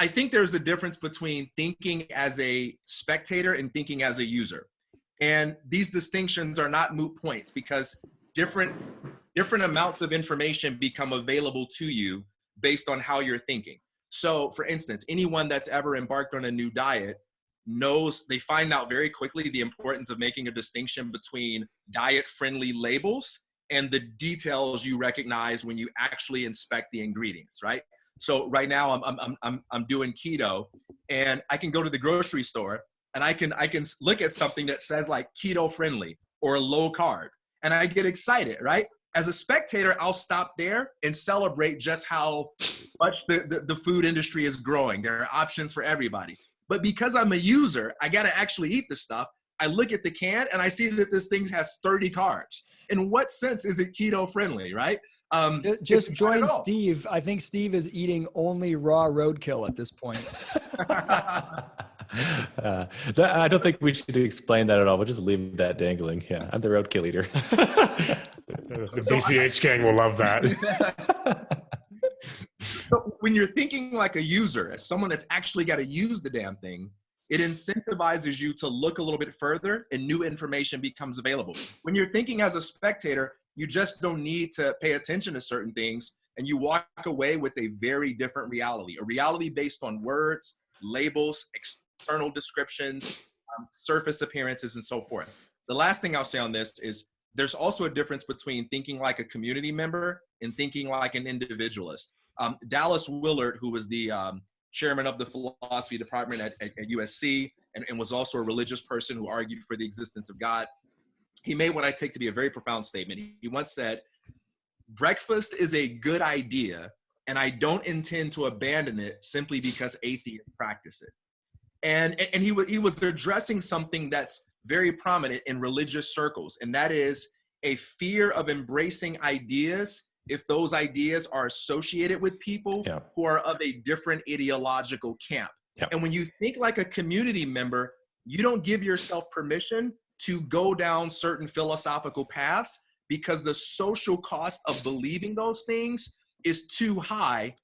I think there's a difference between thinking as a spectator and thinking as a user. And these distinctions are not moot points because different amounts of information become available to you based on how you're thinking. So for instance, anyone that's ever embarked on a new diet knows, they find out very quickly the importance of making a distinction between diet-friendly labels and the details you recognize when you actually inspect the ingredients, right? So right now I'm doing keto, and I can go to the grocery store and I can look at something that says like keto friendly or low carb, and I get excited, right? As a spectator, I'll stop there and celebrate just how much the food industry is growing. There are options for everybody. But because I'm a user, I got to actually eat the stuff. I look at the can and I see that this thing has 30 carbs. In what sense is it keto friendly, right? Just it's not at join all. Steve. I think Steve is eating only raw roadkill at this point. I don't think we should explain that at all. We'll just leave that dangling. Yeah, I'm the roadkill eater. The BCH gang will love that. So when you're thinking like a user, as someone that's actually got to use the damn thing, it incentivizes you to look a little bit further and new information becomes available. When you're thinking as a spectator, you just don't need to pay attention to certain things, and you walk away with a very different reality, a reality based on words, labels, external descriptions, surface appearances, and so forth. The last thing I'll say on this is there's also a difference between thinking like a community member and thinking like an individualist. Dallas Willard, who was the chairman of the philosophy department at USC and was also a religious person who argued for the existence of God, he made what I take to be a very profound statement. He once said, breakfast is a good idea, and I don't intend to abandon it simply because atheists practice it. And he was addressing something that's very prominent in religious circles, and that is a fear of embracing ideas if those ideas are associated with people who are of a different ideological camp. And when you think like a community member, you don't give yourself permission to go down certain philosophical paths because the social cost of believing those things is too high,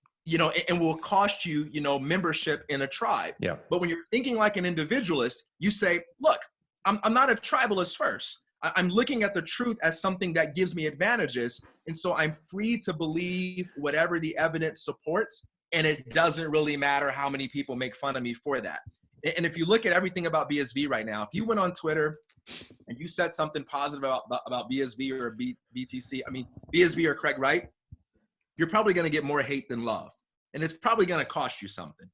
and will cost you, membership in a tribe. But when you're thinking like an individualist, you say, look, I'm not a tribalist first. I'm looking at the truth as something that gives me advantages. And so I'm free to believe whatever the evidence supports. And it doesn't really matter how many people make fun of me for that. And if you look at everything about BSV right now, if you went on Twitter and you said something positive about BSV or BSV or Craig Wright, you're probably going to get more hate than love. And it's probably going to cost you something,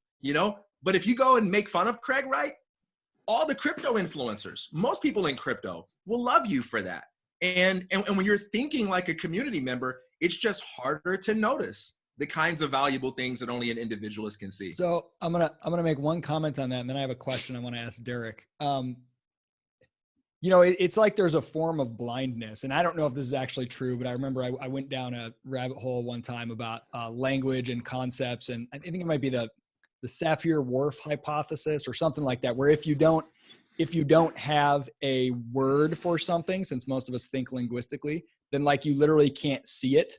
But if you go and make fun of Craig Wright, all the crypto influencers, most people in crypto will love you for that. And when you're thinking like a community member, it's just harder to notice the kinds of valuable things that only an individualist can see. So I'm gonna make one comment on that, and then I have a question I want to ask Derek. It's like there's a form of blindness, and I don't know if this is actually true, but I remember I went down a rabbit hole one time about language and concepts, and I think it might be the Sapir-Whorf hypothesis or something like that, where if you don't have a word for something, since most of us think linguistically, then like you literally can't see it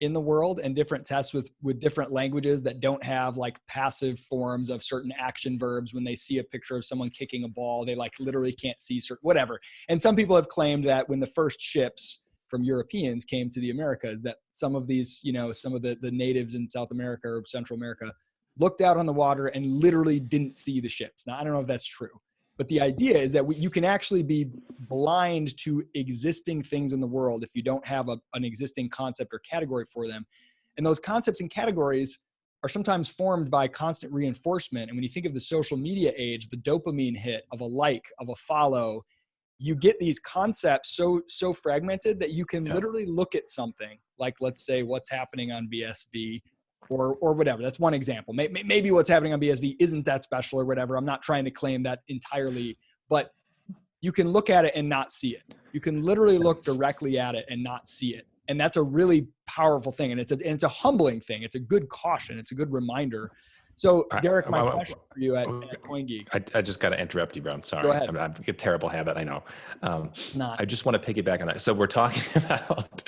in the world. And different tests with different languages that don't have like passive forms of certain action verbs, when they see a picture of someone kicking a ball, they like literally can't see certain whatever. And some people have claimed that when the first ships from Europeans came to the Americas, that some of these, some of the natives in South America or Central America looked out on the water and literally didn't see the ships. Now, I don't know if that's true, but the idea is that you can actually be blind to existing things in the world if you don't have an existing concept or category for them. And those concepts and categories are sometimes formed by constant reinforcement. And when you think of the social media age, the dopamine hit of a like, of a follow, you get these concepts so fragmented that you can literally look at something like, let's say, what's happening on BSV or whatever. That's one example. Maybe what's happening on BSV isn't that special or whatever. I'm not trying to claim that entirely, but you can look at it and not see it. You can literally look directly at it and not see it. And that's a really powerful thing. And it's a humbling thing. It's a good caution. It's a good reminder. So Derek, my question for you at CoinGeek. I just got to interrupt you, bro. I'm sorry. Go ahead. I'm a terrible habit. I know. I just want to piggyback on that. So we're talking about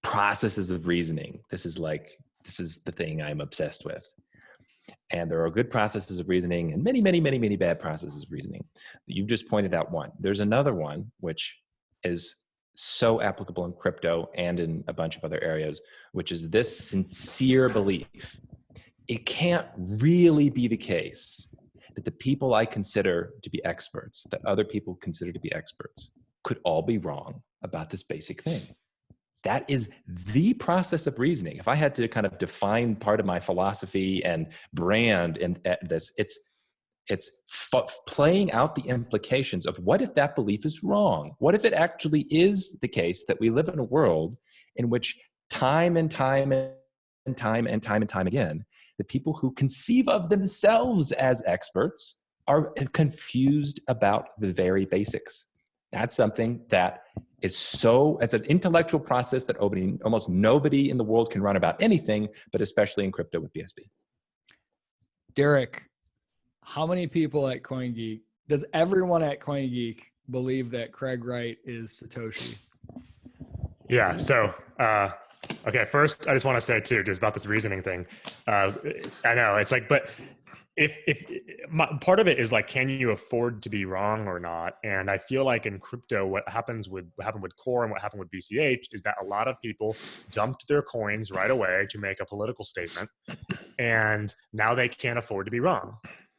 processes of reasoning. This is the thing I'm obsessed with. And there are good processes of reasoning and many, many, many, many bad processes of reasoning. You've just pointed out one. There's another one, which is so applicable in crypto and in a bunch of other areas, which is this sincere belief. It can't really be the case that the people I consider to be experts, that other people consider to be experts, could all be wrong about this basic thing. That is the process of reasoning. If I had to kind of define part of my philosophy and brand in this, it's playing out the implications of what if that belief is wrong? What if it actually is the case that we live in a world in which time and time again, the people who conceive of themselves as experts are confused about the very basics. That's something that it's an intellectual process that almost nobody in the world can run about anything, but especially in crypto with BSV. Derek, how many people at CoinGeek, does everyone at CoinGeek believe that Craig Wright is Satoshi? Yeah. So, okay. First, I just want to say too, just about this reasoning thing. I know it's like, but part of it is like, can you afford to be wrong or not? And I feel like in crypto, what happened with Core and what happened with BCH is that a lot of people dumped their coins right away to make a political statement, and now they can't afford to be wrong.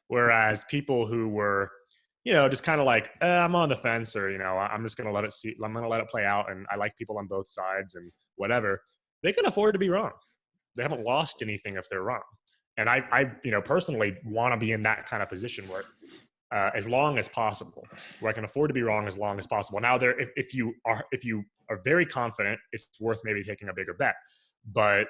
Whereas people who were, just kind of like, I'm on the fence, or, I'm just going to I'm going to let it play out. And I like people on both sides and whatever. They can afford to be wrong. They haven't lost anything if they're wrong. And I personally want to be in that kind of position where, as long as possible, where I can afford to be wrong as long as possible. Now, if you are very confident, it's worth maybe taking a bigger bet. But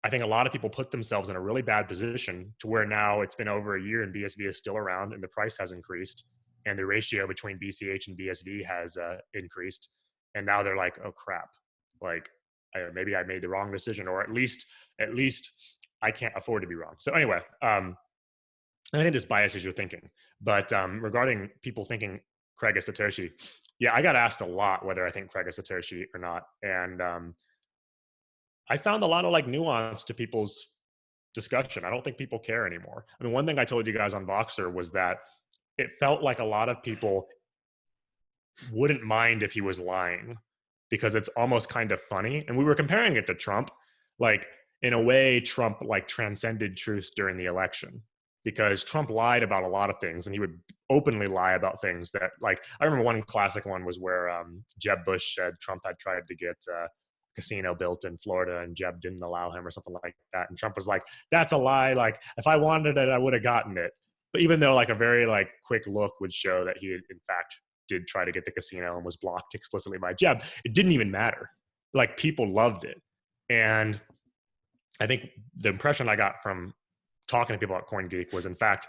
I think a lot of people put themselves in a really bad position to where now it's been over a year and BSV is still around and the price has increased and the ratio between BCH and BSV has increased. And now they're like, oh crap, like maybe I made the wrong decision, or at least I can't afford to be wrong. So anyway, I think this biases your thinking. But regarding people thinking Craig is Satoshi, yeah, I got asked a lot whether I think Craig is Satoshi or not. And I found a lot of like nuance to people's discussion. I don't think people care anymore. I mean, one thing I told you guys on Voxer was that it felt like a lot of people wouldn't mind if he was lying because it's almost kind of funny. And we were comparing it to Trump. Like, in a way, Trump like transcended truth during the election because Trump lied about a lot of things, and he would openly lie about things that, like, I remember one classic one was where Jeb Bush said Trump had tried to get casino built in Florida and Jeb didn't allow him or something like that. And Trump was like, that's a lie. Like, if I wanted it, I would have gotten it. But even though like a very like quick look would show that he in fact did try to get the casino and was blocked explicitly by Jeb, it didn't even matter. Like, people loved it. And I think the impression I got from talking to people at CoinGeek was, in fact,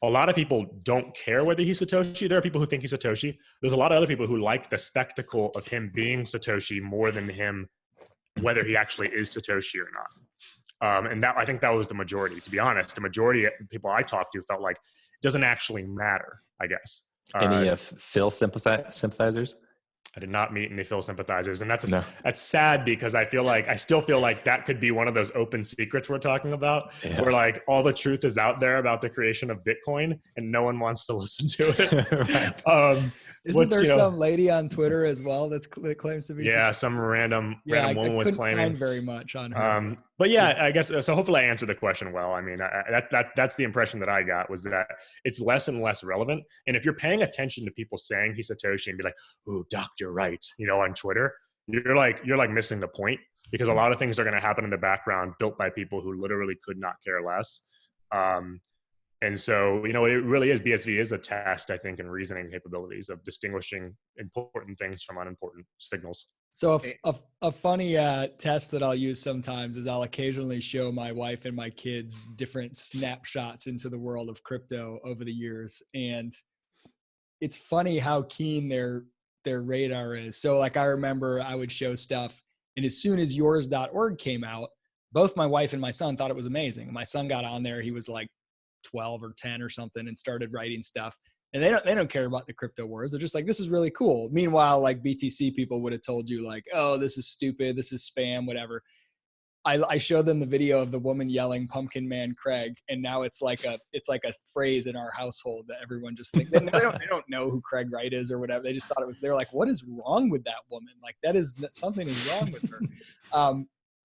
a lot of people don't care whether he's Satoshi. There are people who think he's Satoshi. There's a lot of other people who like the spectacle of him being Satoshi more than him whether he actually is Satoshi or not. And that, I think that was the majority. To be honest, the majority of people I talked to felt like it doesn't actually matter, I guess. Any Phil sympathizers? I did not meet any Phil sympathizers. And that's sad because I still feel like that could be one of those open secrets we're talking about, where like all the truth is out there about the creation of Bitcoin and no one wants to listen to it. Right. Isn't there some lady on Twitter as well that claims to be? Yeah, some random woman was claiming. Find very much on her. But yeah, I guess so. Hopefully, I answered the question well. I mean, that's the impression that I got, was that it's less and less relevant. And if you're paying attention to people saying he's Satoshi and be like, "Ooh, Dr. Wright," on Twitter, you're like missing the point, because a lot of things are going to happen in the background built by people who literally could not care less. And so, it really is, BSV is a test, I think, in reasoning capabilities of distinguishing important things from unimportant signals. So a funny test that I'll use sometimes is I'll occasionally show my wife and my kids different snapshots into the world of crypto over the years. And it's funny how keen their radar is. So like, I remember I would show stuff, and as soon as yours.org came out, both my wife and my son thought it was amazing. My son got on there. He was like 12 or 10 or something and started writing stuff, and they don't care about the crypto wars. They're just like, this is really cool. Meanwhile, like BTC people would have told you like, oh, this is stupid, this is spam, whatever. I showed them the video of the woman yelling "Pumpkin Man Craig," and now it's like a phrase in our household that everyone just thinks. They don't know who Craig Wright is or whatever. They just thought it was. They're like, what is wrong with that woman? Like, something is wrong with her.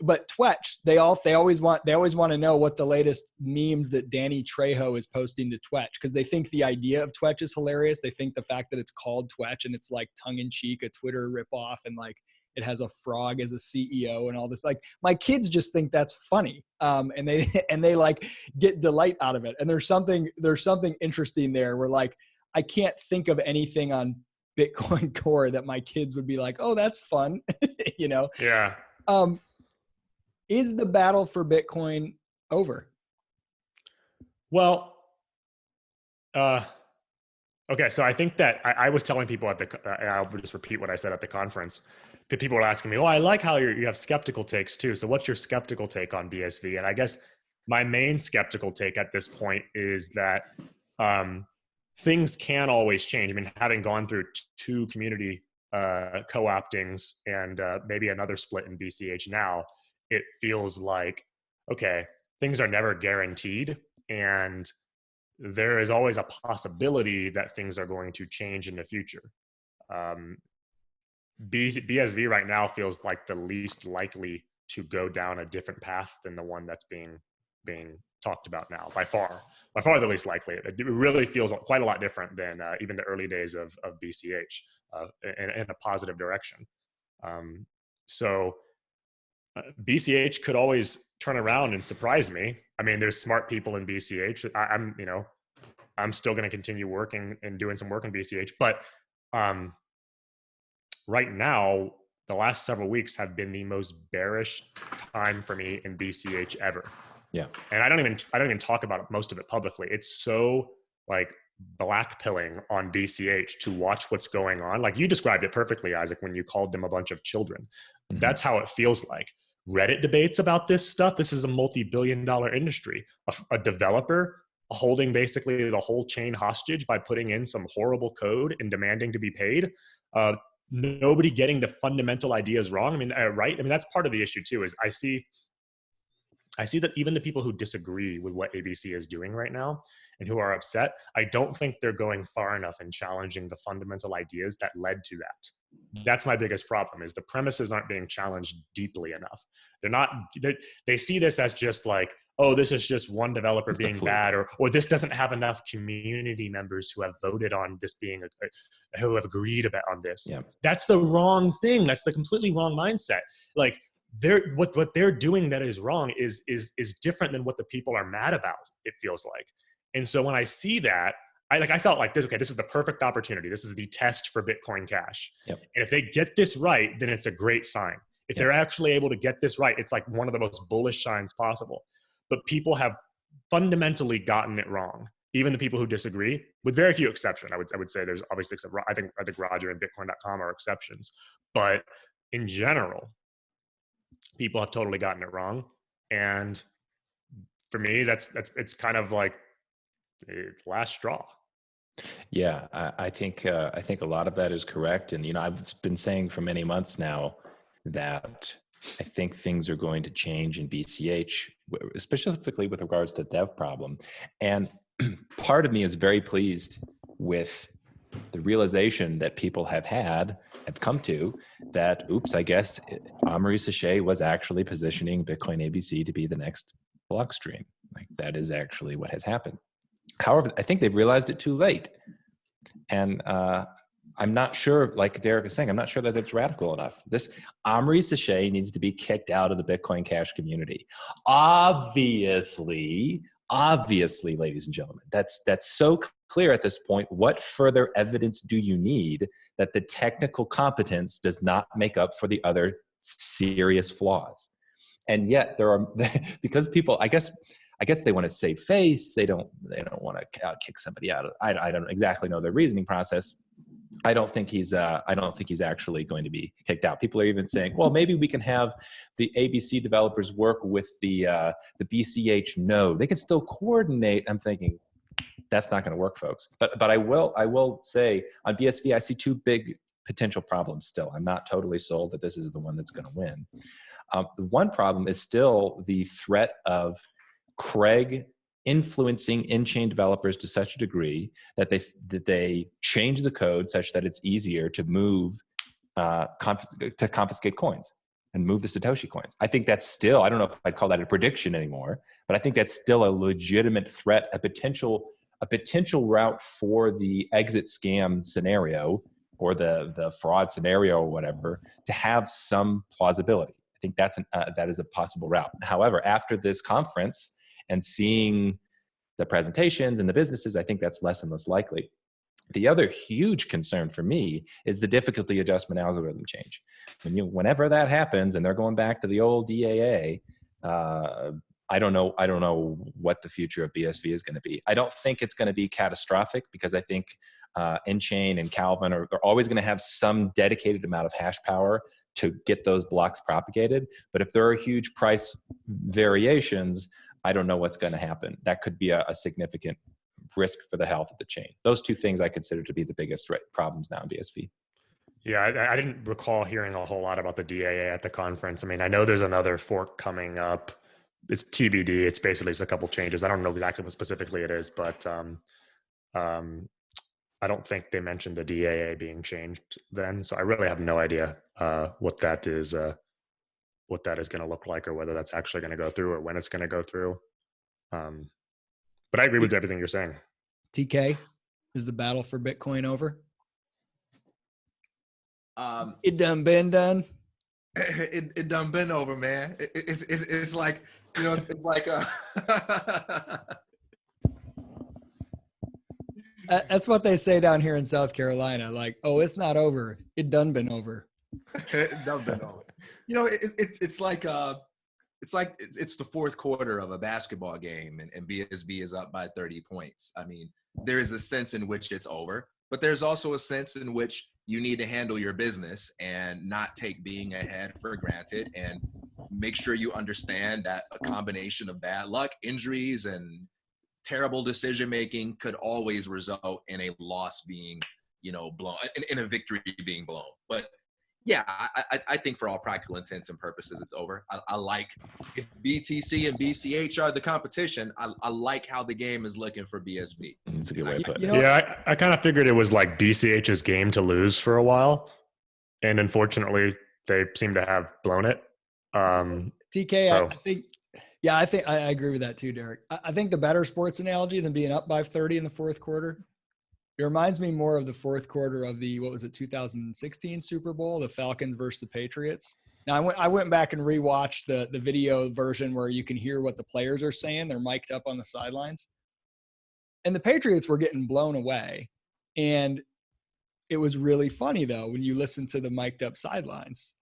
But Twetch, they always want to know what the latest memes that Danny Trejo is posting to Twetch, because they think the idea of Twetch is hilarious. They think the fact that it's called Twetch and it's like tongue in cheek, a Twitter ripoff, and like it has a frog as a CEO and all this. Like, my kids just think that's funny, and they like get delight out of it. And there's something interesting there where like I can't think of anything on Bitcoin Core that my kids would be like, oh, that's fun, Yeah. Is the battle for Bitcoin over? Well, Okay, so I think that I was telling people at the, I'll just repeat what I said at the conference. People were asking me, "Oh, I like how you have skeptical takes too. So what's your skeptical take on BSV?" And I guess my main skeptical take at this point is that things can always change. I mean, having gone through two community co-optings and maybe another split in BCH now, it feels like, okay, things are never guaranteed, and there is always a possibility that things are going to change in the future. BSV right now feels like the least likely to go down a different path than the one that's being talked about now, by far the least likely. It really feels quite a lot different than even the early days of BCH in a positive direction. So BCH could always turn around and surprise me. I mean, there's smart people in BCH. I'm still going to continue working and doing some work in BCH, but right now, the last several weeks have been the most bearish time for me in BCH ever. Yeah. And I don't even talk about most of it publicly. It's so like blackpilling on BCH to watch what's going on. Like you described it perfectly, Isaac, when you called them a bunch of children. Mm-hmm. That's how it feels like. Reddit debates about this stuff. This is a multi-billion-dollar industry. A developer holding basically the whole chain hostage by putting in some horrible code and demanding to be paid. Nobody getting the fundamental ideas wrong. I mean, right? I mean, that's part of the issue too, is I see that even the people who disagree with what ABC is doing right now and who are upset, I don't think they're going far enough in challenging the fundamental ideas that led to that. That's my biggest problem, is the premises aren't being challenged deeply enough. They see this as just like, oh, this is just one developer being bad, or this doesn't have enough community members who have voted on this who have agreed on this. Yeah. That's the wrong thing. That's the completely wrong mindset. Like what they're doing that is wrong is different than what the people are mad about, it feels like. And so when I see that, I felt like this, okay, this is the perfect opportunity. This is the test for Bitcoin Cash. Yep. And if they get this right, then it's a great sign. If they're actually able to get this right, it's like one of the most bullish signs possible. But people have fundamentally gotten it wrong. Even the people who disagree, with very few exceptions. I would say there's obviously, I think Roger and Bitcoin.com are exceptions. But in general, people have totally gotten it wrong. And for me, it's kind of like last straw. Yeah, I think a lot of that is correct. And, I've been saying for many months now that I think things are going to change in BCH, specifically with regards to the dev problem. And part of me is very pleased with the realization that people have come to, that, oops, I guess Amaury Sachet was actually positioning Bitcoin ABC to be the next block stream. Like, that is actually what has happened. However, I think they've realized it too late. And I'm not sure, like Derek is saying, I'm not sure that it's radical enough. This Amaury Sachet needs to be kicked out of the Bitcoin Cash community. Obviously, ladies and gentlemen, that's so clear at this point. What further evidence do you need that the technical competence does not make up for the other serious flaws? And yet there are, because people, I guess they want to save face. They don't want to kick somebody out. I don't exactly know their reasoning process. I don't think he's actually going to be kicked out. People are even saying, well, maybe we can have the ABC developers work with the BCH node. They can still coordinate. I'm thinking that's not going to work, folks. But I will say on BSV, I see two big potential problems still. I'm not totally sold that this is the one that's going to win. The one problem is still the threat of Craig influencing in-chain developers to such a degree that they change the code such that it's easier to move to confiscate coins and move the Satoshi coins. I think that's still, I don't know if I'd call that a prediction anymore, but I think that's still a legitimate threat, a potential route for the exit scam scenario or the fraud scenario or whatever to have some plausibility. I think that is a possible route. However, after this conference and seeing the presentations and the businesses, I think that's less and less likely. The other huge concern for me is the difficulty adjustment algorithm change. Whenever that happens and they're going back to the old DAA, I don't know what the future of BSV is going to be. I don't think it's going to be catastrophic because I think N-Chain and Calvin are always going to have some dedicated amount of hash power to get those blocks propagated. But if there are huge price variations, I don't know what's going to happen. That could be a significant risk for the health of the chain. Those two things I consider to be the biggest problems now in BSV. Yeah, I didn't recall hearing a whole lot about the DAA at the conference. I mean, I know there's another fork coming up. It's TBD. It's basically just a couple changes. I don't know exactly what specifically it is, but I don't think they mentioned the DAA being changed then. So I really have no idea what that is going to look like, or whether that's actually going to go through, or when it's going to go through. But I agree with everything you're saying. TK, is the battle for Bitcoin over? It done been done. It done been over, man. It's like, you know, it's like That's what they say down here in South Carolina. Like, oh, it's not over. It done been over. It done been over. You know, it's like it's the fourth quarter of a basketball game, and BSV is up by 30 points. I mean, there is a sense in which it's over, but there's also a sense in which you need to handle your business and not take being ahead for granted, and make sure you understand that a combination of bad luck, injuries, and terrible decision making could always result in a loss being, you know, blown, in a victory being blown. But yeah, I think for all practical intents and purposes, it's over. I like, if BTC and BCH are the competition, I like how the game is looking for BSV. That's a good way to put it. You know, Yeah, I kind of figured it was like BCH's game to lose for a while, and unfortunately, they seem to have blown it. TK, so- I think I agree with that too, Derek. I think the better sports analogy than being up by 30 in the fourth quarter, it reminds me more of the fourth quarter of the, 2016 Super Bowl, the Falcons versus the Patriots. Now, I went back and rewatched the video version where you can hear what the players are saying. They're mic'd up on the sidelines. And the Patriots were getting blown away. And it was really funny, though, when you listen to the mic'd up sidelines.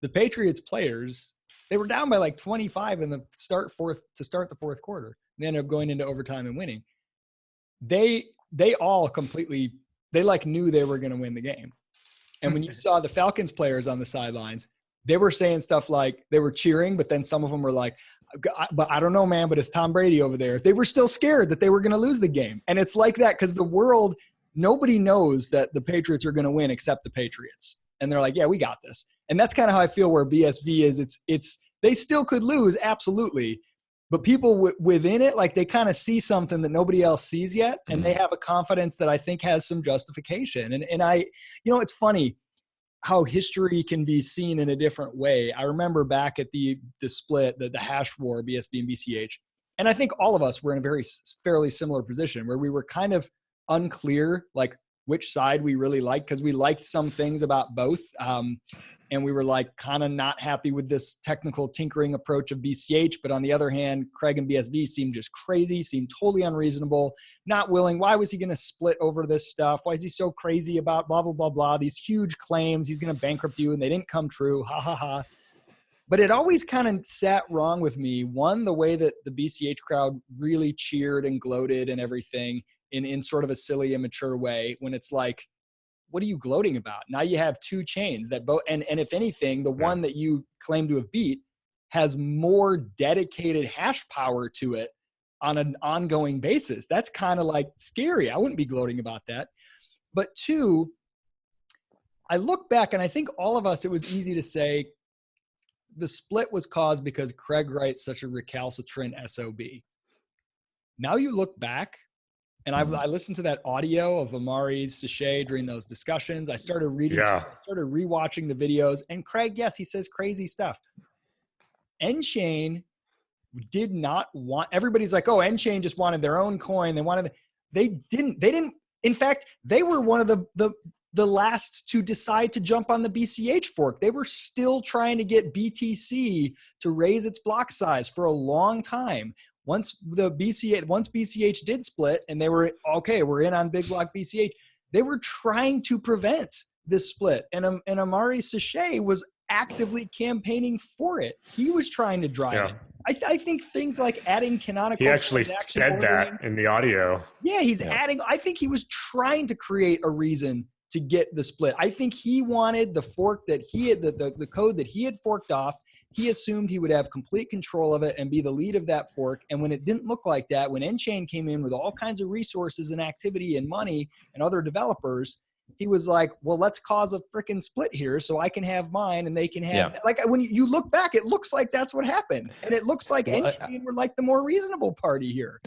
The Patriots players, they were down by like 25 in the start the fourth quarter. They ended up going into overtime and winning. They all completely, they like knew they were going to win the game. And when you saw the Falcons players on the sidelines, they were saying stuff like, they were cheering, but then some of them were like, but I don't know, man, but it's Tom Brady over there. They were still scared that they were going to lose the game. And it's like that because the world, nobody knows that the Patriots are going to win except the Patriots. And they're like, yeah, we got this. And that's kind of how I feel where BSV is. It's they still could lose, absolutely. But people within it, like they kind of see something that nobody else sees yet. And they have a confidence that I think has some justification. And I, you know, it's funny how history can be seen in a different way. I remember back at the split, the hash war, BSV and BCH. And I think all of us were in a fairly similar position where we were kind of unclear, like which side we really liked, because we liked some things about both. And we were like kind of not happy with this technical tinkering approach of BCH. But on the other hand, Craig and BSV seemed just crazy, seemed totally unreasonable, not willing. Why was he going to split over this stuff? Why is he so crazy about blah, blah, blah, blah, these huge claims? He's going to bankrupt you and they didn't come true. Ha, ha, ha. But it always kind of sat wrong with me. One, the way that the BCH crowd really cheered and gloated and everything in sort of a silly, immature way, when it's like, what are you gloating about? Now you have two chains that both, and if anything, the one that you claim to have beat has more dedicated hash power to it on an ongoing basis. That's kind of like scary. I wouldn't be gloating about that. But two, I look back and I think all of us, it was easy to say the split was caused because Craig Wright's such a recalcitrant SOB. Now you look back, and I listened to that audio of Amari Sachet during those discussions. I started reading, I started rewatching the videos, and Craig, yes, he says crazy stuff. N-Chain did not want, everybody's like, oh, N-Chain just wanted their own coin. They didn't. In fact, they were one of the last to decide to jump on the BCH fork. They were still trying to get BTC to raise its block size for a long time. Once BCH did split and they were, okay, we're in on big block BCH, they were trying to prevent this split. And Amari Sachet was actively campaigning for it. He was trying to drive it. I think things like adding canonical. He actually transaction said ordering- that in the audio. Yeah, he's Yeah. adding. I think he was trying to create a reason to get the split. I think he wanted the fork that he had, the code that he had forked off. He assumed he would have complete control of it and be the lead of that fork. And when it didn't look like that, when Nchain came in with all kinds of resources and activity and money and other developers, he was like, well, let's cause a freaking split here so I can have mine and they can have, like, when you look back, it looks like that's what happened. And it looks like Nchain were like the more reasonable party here.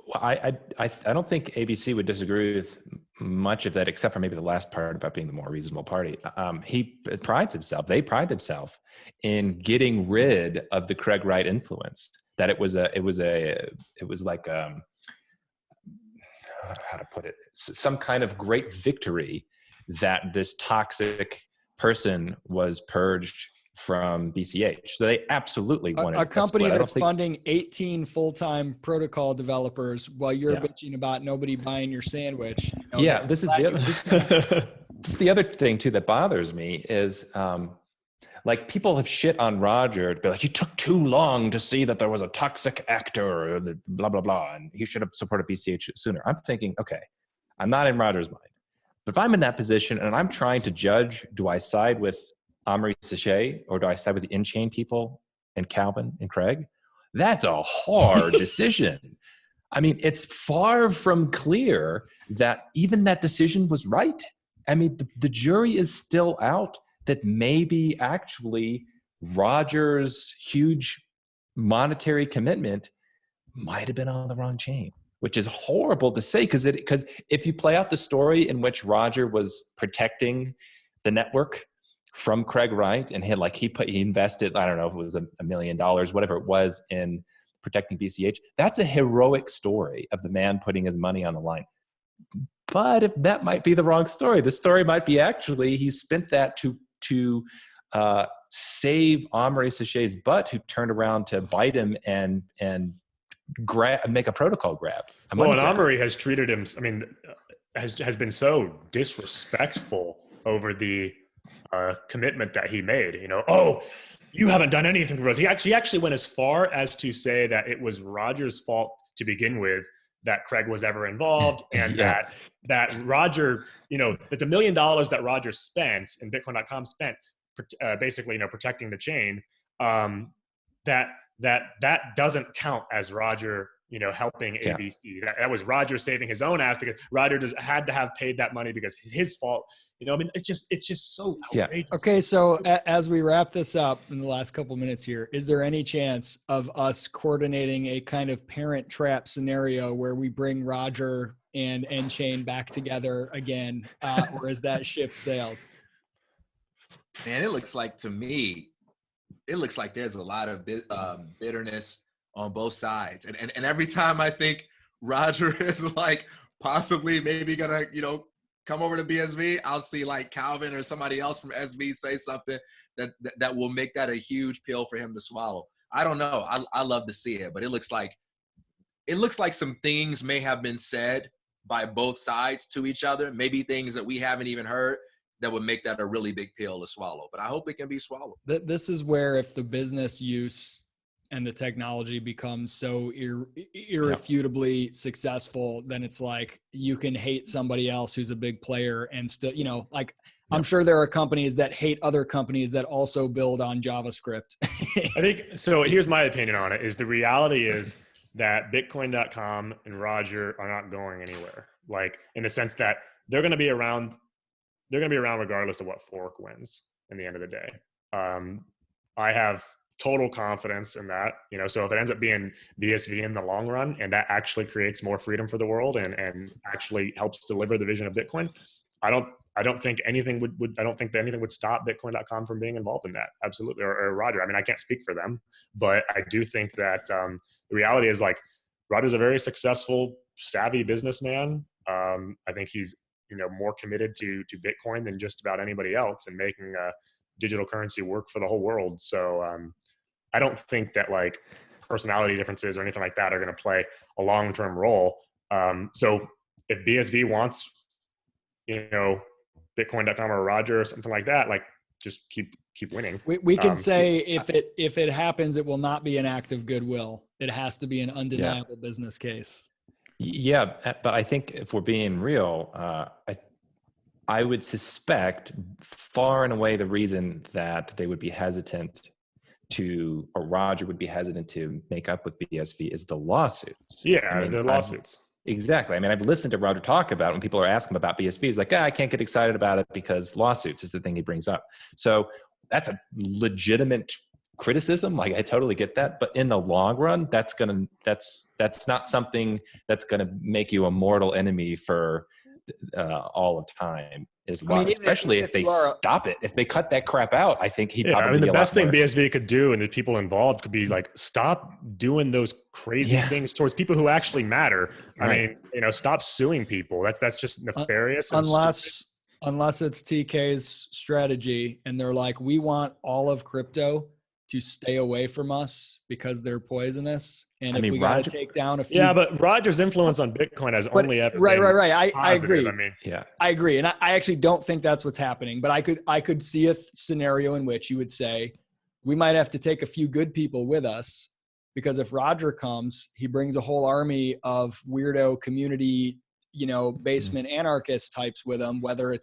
Well, I don't think ABC would disagree with much of that, except for maybe the last part about being the more reasonable party. They pride themselves in getting rid of the Craig Wright influence. That it was like how to put it, some kind of great victory that this toxic person was purged from BCH. So they absolutely wanted a company split. that's funding 18 full-time protocol developers while you're bitching about nobody buying your sandwich. This is the other thing too that bothers me is like people have shit on Roger to be like, you took too long to see that there was a toxic actor, or blah blah blah, and he should have supported BCH sooner. I'm thinking, okay, I'm not in Roger's mind, but if I'm in that position and I'm trying to judge, do I side with Omri Sachet or do I side with the Nchain people and Calvin and Craig? That's a hard decision. I mean, it's far from clear that even that decision was right. I mean, the jury is still out that maybe actually Roger's huge monetary commitment might have been on the wrong chain, which is horrible to say because if you play out the story in which Roger was protecting the network from Craig Wright and he invested, I don't know if it was $1 million, whatever it was, in protecting BCH. That's a heroic story of the man putting his money on the line. But if that might be the wrong story, the story might be actually he spent that to save Omri Sachet's butt, who turned around to bite him and make a protocol grab. And Omri has treated him. I mean, has been so disrespectful over the commitment that he made. You haven't done anything for us. He actually went as far as to say that it was Roger's fault to begin with that Craig was ever involved, and that Roger, that the $1 million that Roger spent and Bitcoin.com spent, basically, protecting the chain, that doesn't count as Roger, helping ABC. That was Roger saving his own ass because Roger just had to have paid that money because his fault. I mean, it's just so outrageous. Okay, so as we wrap this up in the last couple minutes here, is there any chance of us coordinating a kind of parent trap scenario where we bring Roger and Nchain back together again, or is that ship sailed? Man, it looks like there's a lot of bitterness on both sides. And every time I think Roger is like possibly maybe gonna, come over to BSV, I'll see like Calvin or somebody else from SV say something that will make that a huge pill for him to swallow. I don't know. I love to see it, but it looks like some things may have been said by both sides to each other, maybe things that we haven't even heard, that would make that a really big pill to swallow. But I hope it can be swallowed. This is where, if the business use and the technology becomes so irrefutably successful, then it's like you can hate somebody else who's a big player and still, I'm sure there are companies that hate other companies that also build on JavaScript. I think so. Here's my opinion on it: is the reality is that Bitcoin.com and Roger are not going anywhere. Like, in the sense that they're going to be around. They're going to be around regardless of what fork wins in the end of the day. I have total confidence in that, so if it ends up being BSV in the long run and that actually creates more freedom for the world and actually helps deliver the vision of Bitcoin, I don't think anything would stop Bitcoin.com from being involved in that. Absolutely. Or Roger. I mean, I can't speak for them, but I do think that the reality is, like, Roger's a very successful, savvy businessman. I think he's, more committed to Bitcoin than just about anybody else, and making digital currency work for the whole world. So I don't think that like personality differences or anything like that are going to play a long-term role. So if BSV wants, Bitcoin.com or Roger or something like that, like, just keep keep winning. We can say if it happens, it will not be an act of goodwill. It has to be an undeniable business case. Yeah, but I think if we're being real, I would suspect far and away the reason that they would be hesitant to, or Roger would be hesitant to make up with BSV is the lawsuits. Yeah, I mean, the lawsuits. Exactly. I mean, I've listened to Roger talk about it when people are asking him about BSV. He's like, I can't get excited about it because lawsuits is the thing he brings up. So that's a legitimate criticism. Like, I totally get that. But in the long run, that's not something that's going to make you a mortal enemy for all of time. Especially if they stop it. If they cut that crap out, I think he'd probably be the best thing worse. BSV could do and the people involved could be like, stop doing those crazy things towards people who actually matter. Right. I mean, stop suing people. That's just nefarious. Unless it's TK's strategy and they're like, we want all of crypto to stay away from us because they're poisonous. And if we got to take down a few. Yeah, but Roger's influence on Bitcoin has only ever been right. I agree. I mean, I agree. And I actually don't think that's what's happening, but I could see a scenario in which you would say, we might have to take a few good people with us, because if Roger comes, he brings a whole army of weirdo community, basement anarchist types with him, whether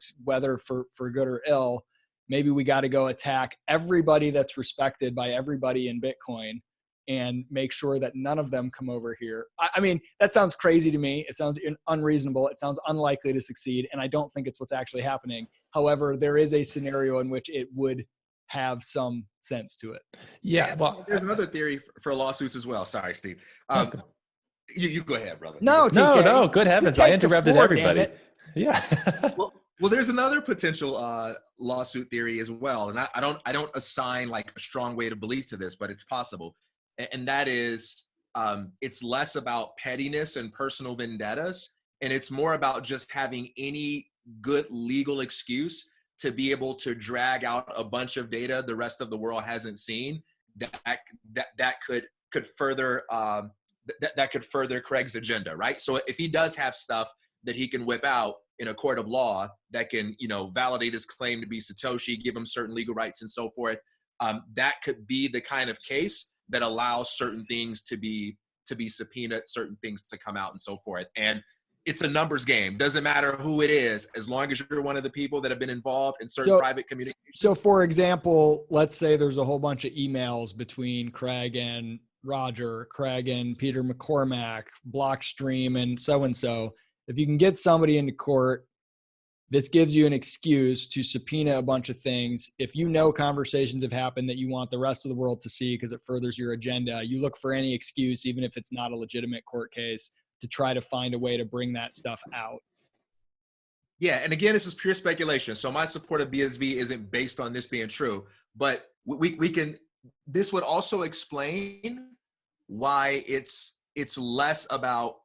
for good or ill. Maybe we got to go attack everybody that's respected by everybody in Bitcoin and make sure that none of them come over here. I mean, that sounds crazy to me. It sounds unreasonable. It sounds unlikely to succeed. And I don't think it's what's actually happening. However, there is a scenario in which it would have some sense to it. Yeah. Well, there's another theory for lawsuits as well. Sorry, Steve. You go ahead, brother. No, good heavens. I interrupted everybody. Yeah. Well, there's another potential lawsuit theory as well, and I don't assign like a strong way to believe to this, but it's possible, and that is it's less about pettiness and personal vendettas, and it's more about just having any good legal excuse to be able to drag out a bunch of data the rest of the world hasn't seen that could further that could further Craig's agenda, right? So if he does have stuff that he can whip out in a court of law that can, validate his claim to be Satoshi, give him certain legal rights and so forth, that could be the kind of case that allows certain things to be subpoenaed, certain things to come out and so forth. And it's a numbers game. Doesn't matter who it is, as long as you're one of the people that have been involved in certain private communications. So for example, let's say there's a whole bunch of emails between Craig and Roger, Craig and Peter McCormack, Blockstream and so. If you can get somebody into court, this gives you an excuse to subpoena a bunch of things. If conversations have happened that you want the rest of the world to see because it furthers your agenda, you look for any excuse, even if it's not a legitimate court case, to try to find a way to bring that stuff out. Yeah, and again, this is pure speculation. So my support of BSV isn't based on this being true, but this would also explain why it's less about,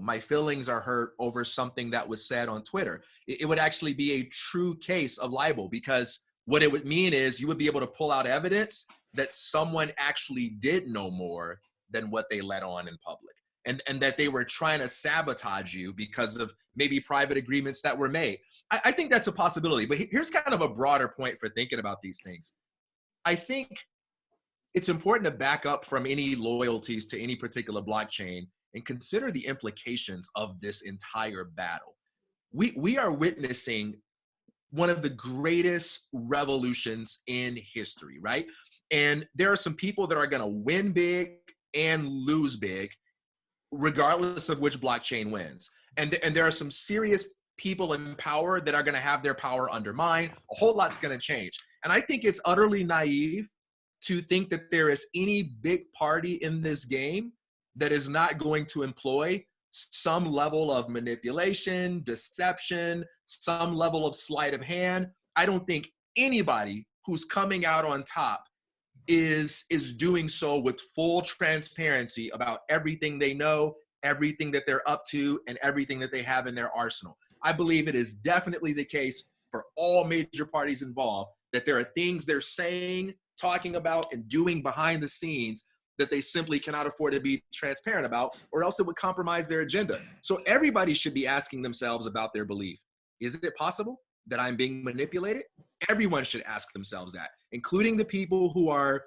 my feelings are hurt over something that was said on Twitter. It would actually be a true case of libel, because what it would mean is you would be able to pull out evidence that someone actually did know more than what they let on in public. And that they were trying to sabotage you because of maybe private agreements that were made. I think that's a possibility. But here's kind of a broader point for thinking about these things. I think it's important to back up from any loyalties to any particular blockchain and consider the implications of this entire battle. We are witnessing one of the greatest revolutions in history, right? And there are some people that are going to win big and lose big, regardless of which blockchain wins. And there are some serious people in power that are going to have their power undermined. A whole lot's going to change. And I think it's utterly naive to think that there is any big party in this game that is not going to employ some level of manipulation, deception, some level of sleight of hand. I don't think anybody who's coming out on top is doing so with full transparency about everything they know, everything that they're up to, and everything that they have in their arsenal. I believe it is definitely the case for all major parties involved that there are things they're saying, talking about, and doing behind the scenes that they simply cannot afford to be transparent about, or else it would compromise their agenda. So everybody should be asking themselves about their belief. Is it possible that I'm being manipulated? Everyone should ask themselves that. including the people who are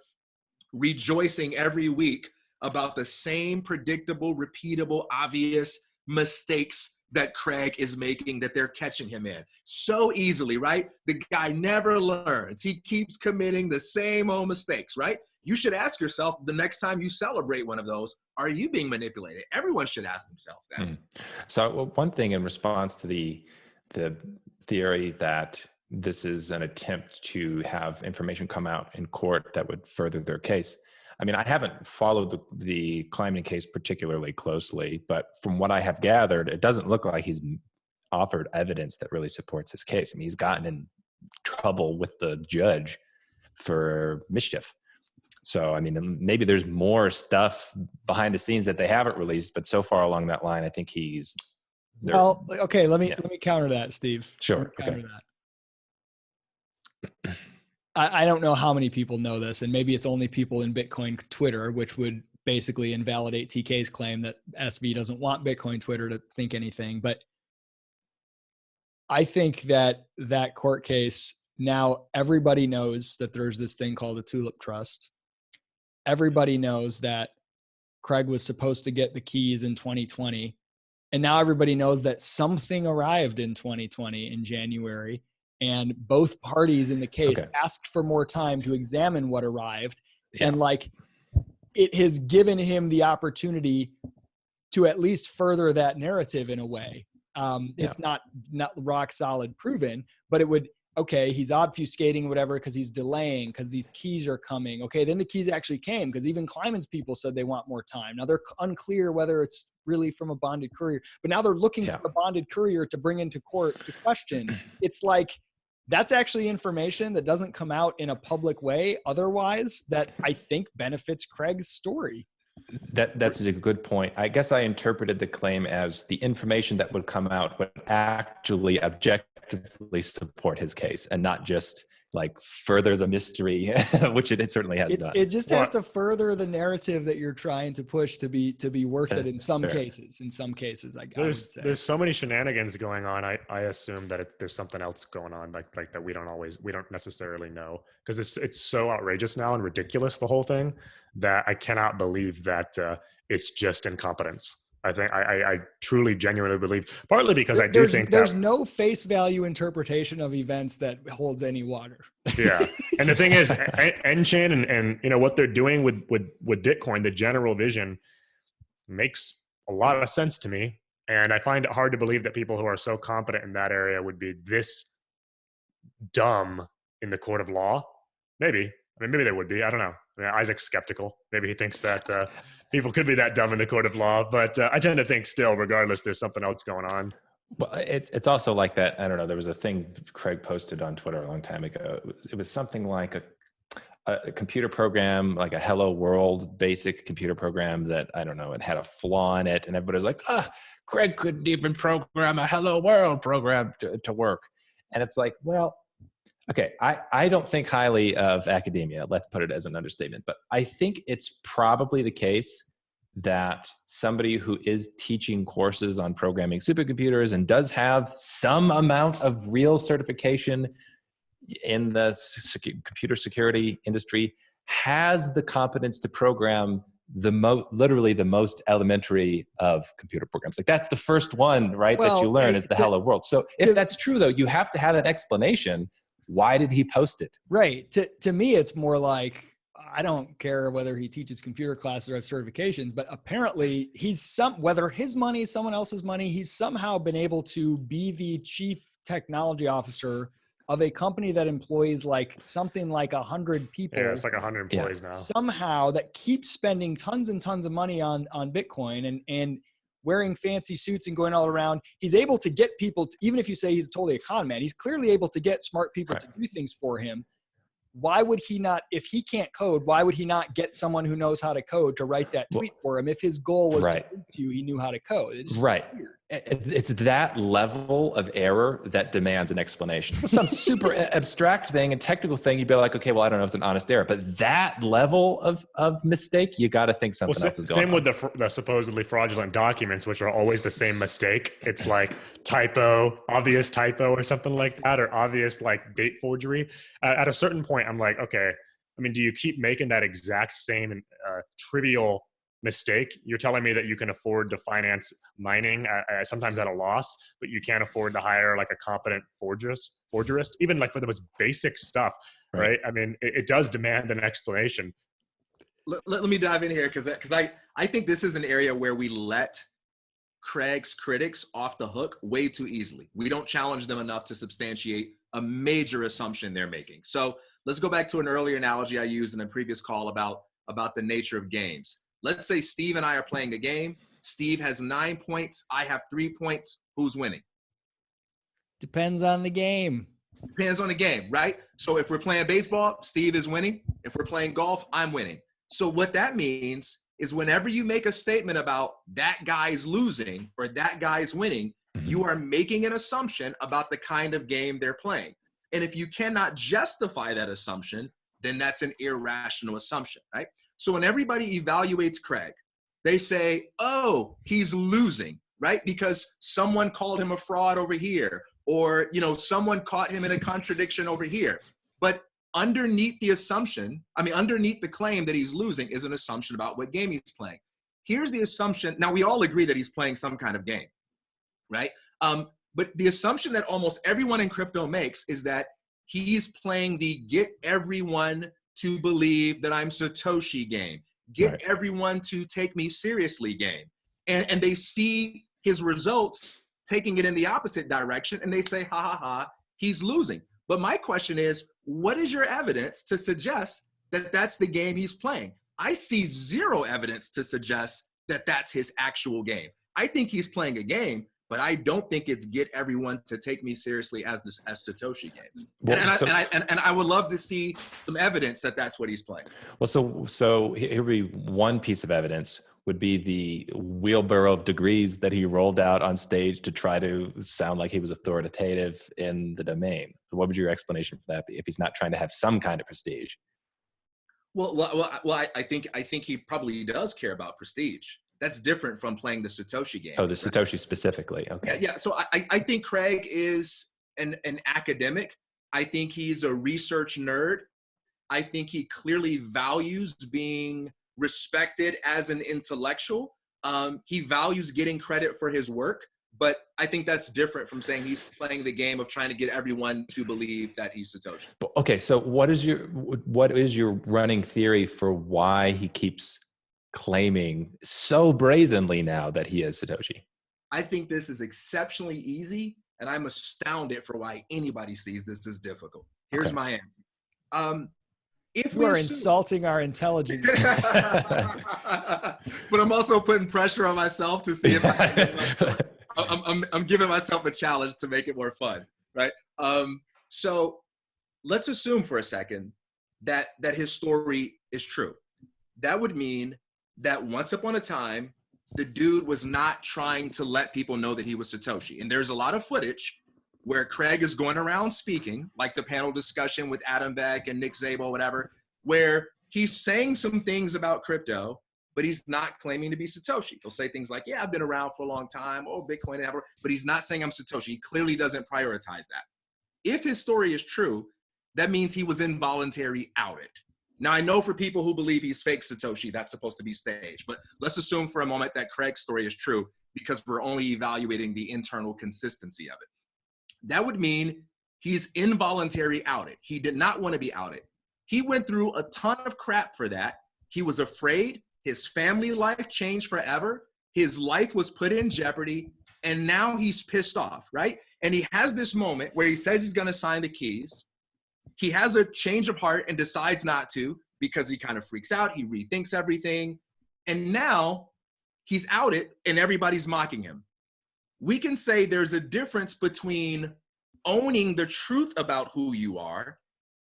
rejoicing every week about the same predictable, repeatable, obvious mistakes that Craig is making, that they're catching him in so easily, right? The guy never learns. He keeps committing the same old mistakes, right? You should ask yourself the next time you celebrate one of those, are you being manipulated? Everyone should ask themselves that. So one thing in response to the theory that this is an attempt to have information come out in court that would further their case. I mean, I haven't followed the Kleinman case particularly closely, but from what I have gathered, it doesn't look like he's offered evidence that really supports his case. I mean, he's gotten in trouble with the judge for mischief. So, I mean, maybe there's more stuff behind the scenes that they haven't released, but so far along that line, I think he's. Well, okay, let me counter that, Steve. Sure. Counter that. I don't know how many people know this, and maybe it's only people in Bitcoin Twitter, which would basically invalidate TK's claim that SV doesn't want Bitcoin Twitter to think anything. But I think that court case, now everybody knows that there's this thing called a tulip trust. Everybody knows that Craig was supposed to get the keys in 2020. And now everybody knows that something arrived in 2020 in January. And both parties in the case asked for more time to examine what arrived. Yeah. And like, it has given him the opportunity to at least further that narrative in a way. It's not rock solid proven, but it would, okay, he's obfuscating whatever because he's delaying because these keys are coming. Okay, then the keys actually came because even Kleinman's people said they want more time. Now they're unclear whether it's really from a bonded courier, but now they're looking for a bonded courier to bring into court to question. It's like, that's actually information that doesn't come out in a public way otherwise that I think benefits Craig's story. That's a good point. I guess I interpreted the claim as the information that would come out would actually objectively support his case and not just like further the mystery, which it certainly has done. It just has to further the narrative that you're trying to push to be worth it in some cases. In some cases, I would say. There's so many shenanigans going on. I assume that there's something else going on like that we don't necessarily know, because it's so outrageous now and ridiculous, the whole thing, that I cannot believe that it's just incompetence. I think I truly genuinely believe, partly because there's no face value interpretation of events that holds any water. Yeah. And the thing is, N-Chain and you know what they're doing with Bitcoin, the general vision makes a lot of sense to me. And I find it hard to believe that people who are so competent in that area would be this dumb in the court of law. Maybe they would be. I don't know. I mean, Isaac's skeptical. Maybe he thinks that people could be that dumb in the court of law, but I tend to think still, regardless, there's something else going on. Well, it's also like that. I don't know. There was a thing Craig posted on Twitter a long time ago. It was something like a computer program, like a Hello World basic computer program that, I don't know, it had a flaw in it. And everybody was like, Craig couldn't even program a Hello World program to work. And it's like, well, okay, I don't think highly of academia, let's put it as an understatement, but I think it's probably the case that somebody who is teaching courses on programming supercomputers and does have some amount of real certification in the computer security industry has the competence to program literally the most elementary of computer programs. Like that's the first one, right, that you learn is the Hello World. So if that's true though, you have to have an explanation. Why did he post it? Right. To me, it's more like, I don't care whether he teaches computer classes or has certifications, but apparently whether his money is someone else's money, he's somehow been able to be the chief technology officer of a company that employs something like 100 people. Yeah, it's like 100 employees now. Somehow that keeps spending tons and tons of money on Bitcoin and wearing fancy suits and going all around. He's able to get people, even if you say he's totally a con man, he's clearly able to get smart people to do things for him. Why would he not, if he can't code, why would he not get someone who knows how to code to write that tweet for him if his goal was to prove to you he knew how to code? It's just weird. It's that level of error that demands an explanation. Some super abstract thing and technical thing, you'd be like, okay, well, I don't know if it's an honest error, but that level of mistake, you got to think something else is going on. Same with the supposedly fraudulent documents, which are always the same mistake. It's like obvious typo or something like that, or obvious like date forgery. At a certain point, I'm like, okay, I mean, do you keep making that exact same trivial mistake? You're telling me that you can afford to finance mining sometimes at a loss, but you can't afford to hire like a competent forgerist, even like for the most basic stuff, right? I mean, it does demand an explanation. Let me dive in here because I think this is an area where we let Craig's critics off the hook way too easily. We don't challenge them enough to substantiate a major assumption they're making. So let's go back to an earlier analogy I used in a previous call about the nature of games. Let's say Steve and I are playing a game. Steve has 9 points. I have 3 points. Who's winning? Depends on the game. Depends on the game, right? So if we're playing baseball, Steve is winning. If we're playing golf, I'm winning. So what that means is whenever you make a statement about that guy's losing or that guy's winning, you are making an assumption about the kind of game they're playing. And if you cannot justify that assumption, then that's an irrational assumption, right? So when everybody evaluates Craig, they say, oh, he's losing, right? Because someone called him a fraud over here, or, someone caught him in a contradiction over here. But underneath the claim that he's losing is an assumption about what game he's playing. Here's the assumption. Now, we all agree that he's playing some kind of game, right? But the assumption that almost everyone in crypto makes is that he's playing the get everyone to believe that I'm Satoshi game, get everyone to take me seriously game. And they see his results taking it in the opposite direction, and they say, ha, ha, ha, he's losing. But my question is, what is your evidence to suggest that that's the game he's playing? I see zero evidence to suggest that that's his actual game. I think he's playing a game, but I don't think it's get everyone to take me seriously as Satoshi games. Well, and I would love to see some evidence that that's what he's playing. Well, so here would be one piece of evidence would be the wheelbarrow of degrees that he rolled out on stage to try to sound like he was authoritative in the domain. What would your explanation for that be if he's not trying to have some kind of prestige? Well, I think he probably does care about prestige. That's different from playing the Satoshi game. Oh, the Satoshi specifically. Okay. Yeah. So I think Craig is an academic. I think he's a research nerd. I think he clearly values being respected as an intellectual. He values getting credit for his work, but I think that's different from saying he's playing the game of trying to get everyone to believe that he's Satoshi. Okay. So what is your running theory for why he keeps claiming so brazenly now that he is Satoshi? I think this is exceptionally easy, and I'm astounded for why anybody sees this as difficult. Here's my answer. If you are insulting our intelligence. But I'm also putting pressure on myself to see if I'm giving myself a challenge to make it more fun, right? So let's assume for a second that his story is true. That would mean that once upon a time, the dude was not trying to let people know that he was Satoshi. And there's a lot of footage where Craig is going around speaking, like the panel discussion with Adam Beck and Nick Szabo, whatever, where he's saying some things about crypto, but he's not claiming to be Satoshi. He'll say things like, yeah, I've been around for a long time, oh, Bitcoin, but he's not saying I'm Satoshi. He clearly doesn't prioritize that. If his story is true, that means he was involuntarily outed. Now, I know for people who believe he's fake Satoshi, that's supposed to be staged, but let's assume for a moment that Craig's story is true because we're only evaluating the internal consistency of it. That would mean he's involuntarily outed. He did not want to be outed. He went through a ton of crap for that. He was afraid. His family life changed forever. His life was put in jeopardy, and now he's pissed off, right? And he has this moment where he says he's going to sign the keys. He has a change of heart and decides not to because he kind of freaks out. He rethinks everything. And now he's outed and everybody's mocking him. We can say there's a difference between owning the truth about who you are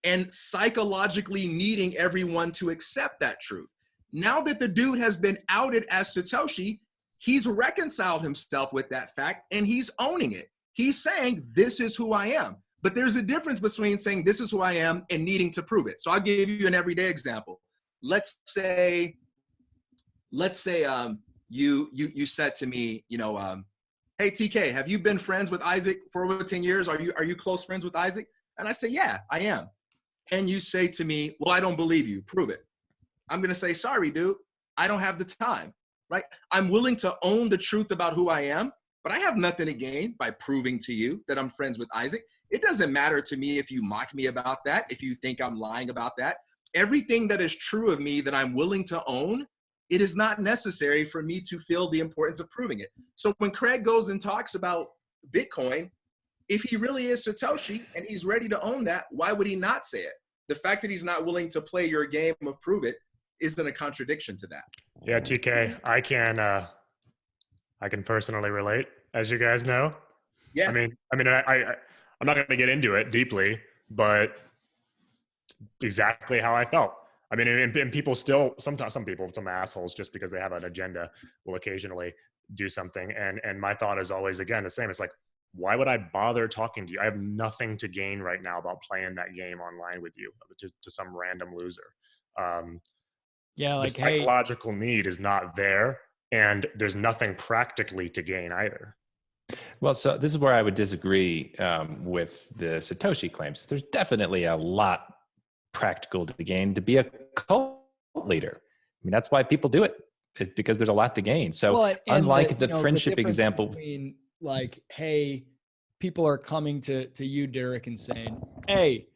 and psychologically needing everyone to accept that truth. Now that the dude has been outed as Satoshi, he's reconciled himself with that fact and he's owning it. He's saying, this is who I am. But there's a difference between saying this is who I am and needing to prove it. So I'll give you an everyday example. Let's say you said to me, hey, TK, have you been friends with Isaac for over 10 years? Are you close friends with Isaac? And I say, yeah, I am. And you say to me, well, I don't believe you. Prove it. I'm going to say, sorry, dude. I don't have the time, right? I'm willing to own the truth about who I am, but I have nothing to gain by proving to you that I'm friends with Isaac. It doesn't matter to me if you mock me about that, if you think I'm lying about that. Everything that is true of me that I'm willing to own, it is not necessary for me to feel the importance of proving it. So when Craig goes and talks about Bitcoin, if he really is Satoshi and he's ready to own that, why would he not say it? The fact that he's not willing to play your game of prove it isn't a contradiction to that. Yeah, TK, I can personally relate, as you guys know. Yeah. I'm not going to get into it deeply, but exactly how I felt. I mean, and people still, sometimes some assholes, just because they have an agenda, will occasionally do something. And my thought is always, again, the same. It's like, why would I bother talking to you? I have nothing to gain right now about playing that game online with you to some random loser. The psychological need is not there, and there's nothing practically to gain either. Well, so this is where I would disagree with the Satoshi claims. There's definitely a lot practical to gain to be a cult leader. I mean, that's why people do it. It's because there's a lot to gain. So unlike the friendship example, between, like, hey, people are coming to you, Derek, and saying, hey,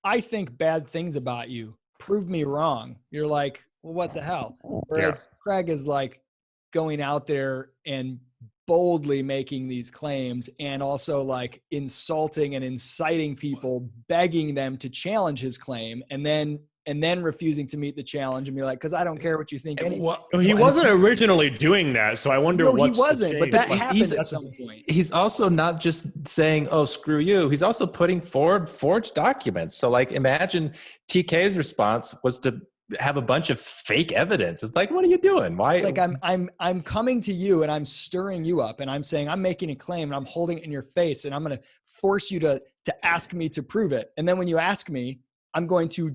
I think bad things about you. Prove me wrong. You're like, well, what the hell? Whereas Craig is like going out there and boldly making these claims and also like insulting and inciting people, begging them to challenge his claim, and then refusing to meet the challenge and be like, because I don't care what you think anyway. He wasn't originally doing that, so I wonder what's he wasn't, but that happened at some point. He's also not just saying, oh, screw you. He's also putting forward forged documents. So like, imagine TK's response was to have a bunch of fake evidence. It's like, what are you doing? Why? Like I'm coming to you and I'm stirring you up and I'm saying, I'm making a claim and I'm holding it in your face and I'm going to force you to ask me to prove it. And then when you ask me, I'm going to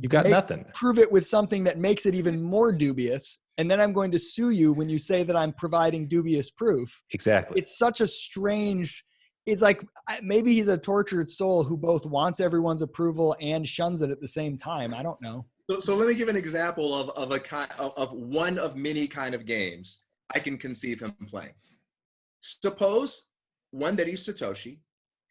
prove it with something that makes it even more dubious. And then I'm going to sue you when you say that I'm providing dubious proof. Exactly. It's such a strange, it's like maybe he's a tortured soul who both wants everyone's approval and shuns it at the same time. I don't know. So let me give an example of one of many kind of games I can conceive him playing. Suppose one that he's Satoshi,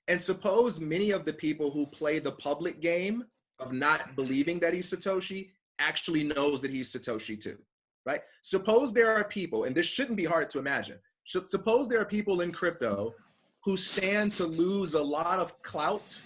and suppose many of the people who play the public game of not believing that he's Satoshi actually knows that he's Satoshi too, right? Suppose there are people, and this shouldn't be hard to imagine, suppose there are people in crypto who stand to lose a lot of clout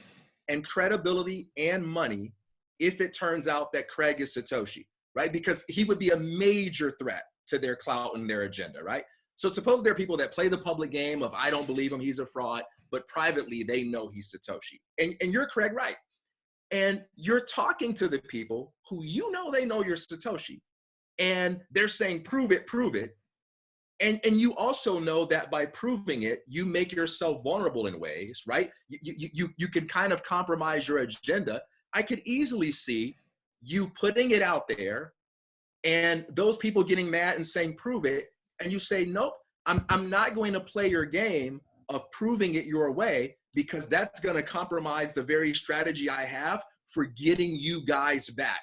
and credibility and money if it turns out that Craig is Satoshi, right? Because he would be a major threat to their clout and their agenda, right? So suppose there are people that play the public game of, I don't believe him, he's a fraud, but privately they know he's Satoshi. And you're Craig Wright. And you're talking to the people who they know you're Satoshi. And they're saying, prove it, prove it. And you also know that by proving it, you make yourself vulnerable in ways, right? You can kind of compromise your agenda. I could easily see you putting it out there and those people getting mad and saying, prove it. And you say, nope, I'm not going to play your game of proving it your way, because that's going to compromise the very strategy I have for getting you guys back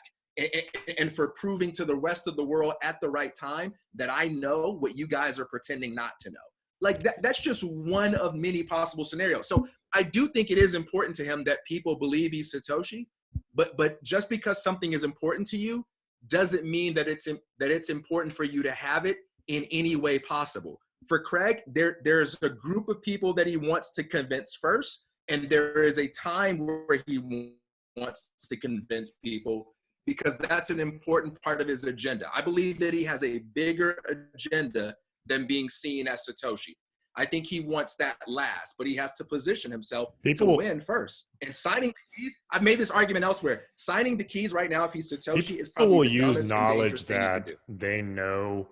and for proving to the rest of the world at the right time that I know what you guys are pretending not to know. Like that's just one of many possible scenarios. So I do think it is important to him that people believe he's Satoshi, but just because something is important to you doesn't mean that it's important for you to have it in any way possible. For Craig, there's a group of people that he wants to convince first, and there is a time where he wants to convince people because that's an important part of his agenda. I believe that he has a bigger agenda than being seen as Satoshi. I think he wants that last, but he has to position himself to win first. And signing the keys, I've made this argument elsewhere. Signing the keys right now, if he's Satoshi, is probably the dumbest and dangerous thing you can do. They know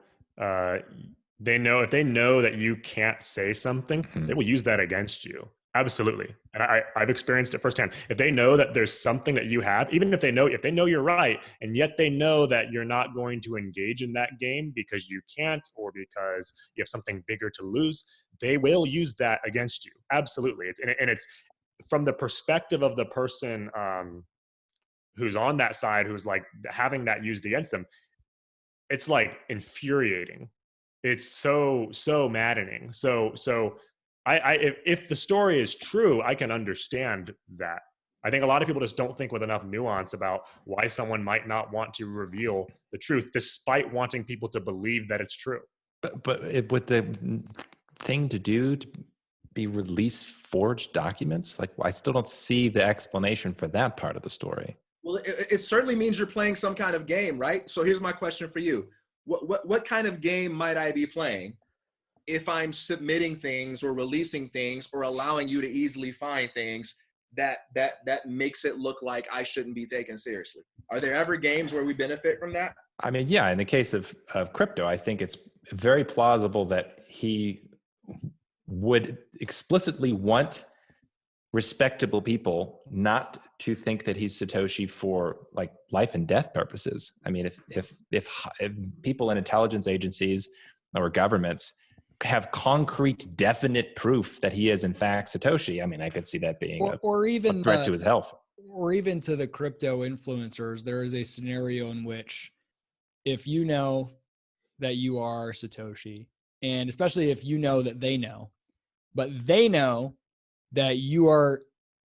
They know if they know that you can't say something, they will use that against you. Absolutely. And I've experienced it firsthand. If they know that there's something that you have, even if they know you're right, and yet they know that you're not going to engage in that game because you can't, or because you have something bigger to lose, they will use that against you. Absolutely. It's from the perspective of the person who's on that side, who's like having that used against them. It's like infuriating. It's so maddening. So if the story is true, I can understand that. I think a lot of people just don't think with enough nuance about why someone might not want to reveal the truth, despite wanting people to believe that it's true. But would the thing to do to be release forged documents? Like, I still don't see the explanation for that part of the story. Well, it certainly means you're playing some kind of game, right? So here's my question for you. What kind of game might I be playing if I'm submitting things or releasing things or allowing you to easily find things that makes it look like I shouldn't be taken seriously? Are there ever games where we benefit from that? I mean, yeah, in the case of crypto, I think it's very plausible that he would explicitly want respectable people not to think that he's Satoshi for like life and death purposes. I mean, if people in intelligence agencies or governments have concrete, definite proof that he is in fact Satoshi, I mean, I could see that being or even a threat to his health. Or even to the crypto influencers, there is a scenario in which if you know that you are Satoshi, and especially if you know that they know, but they know that you are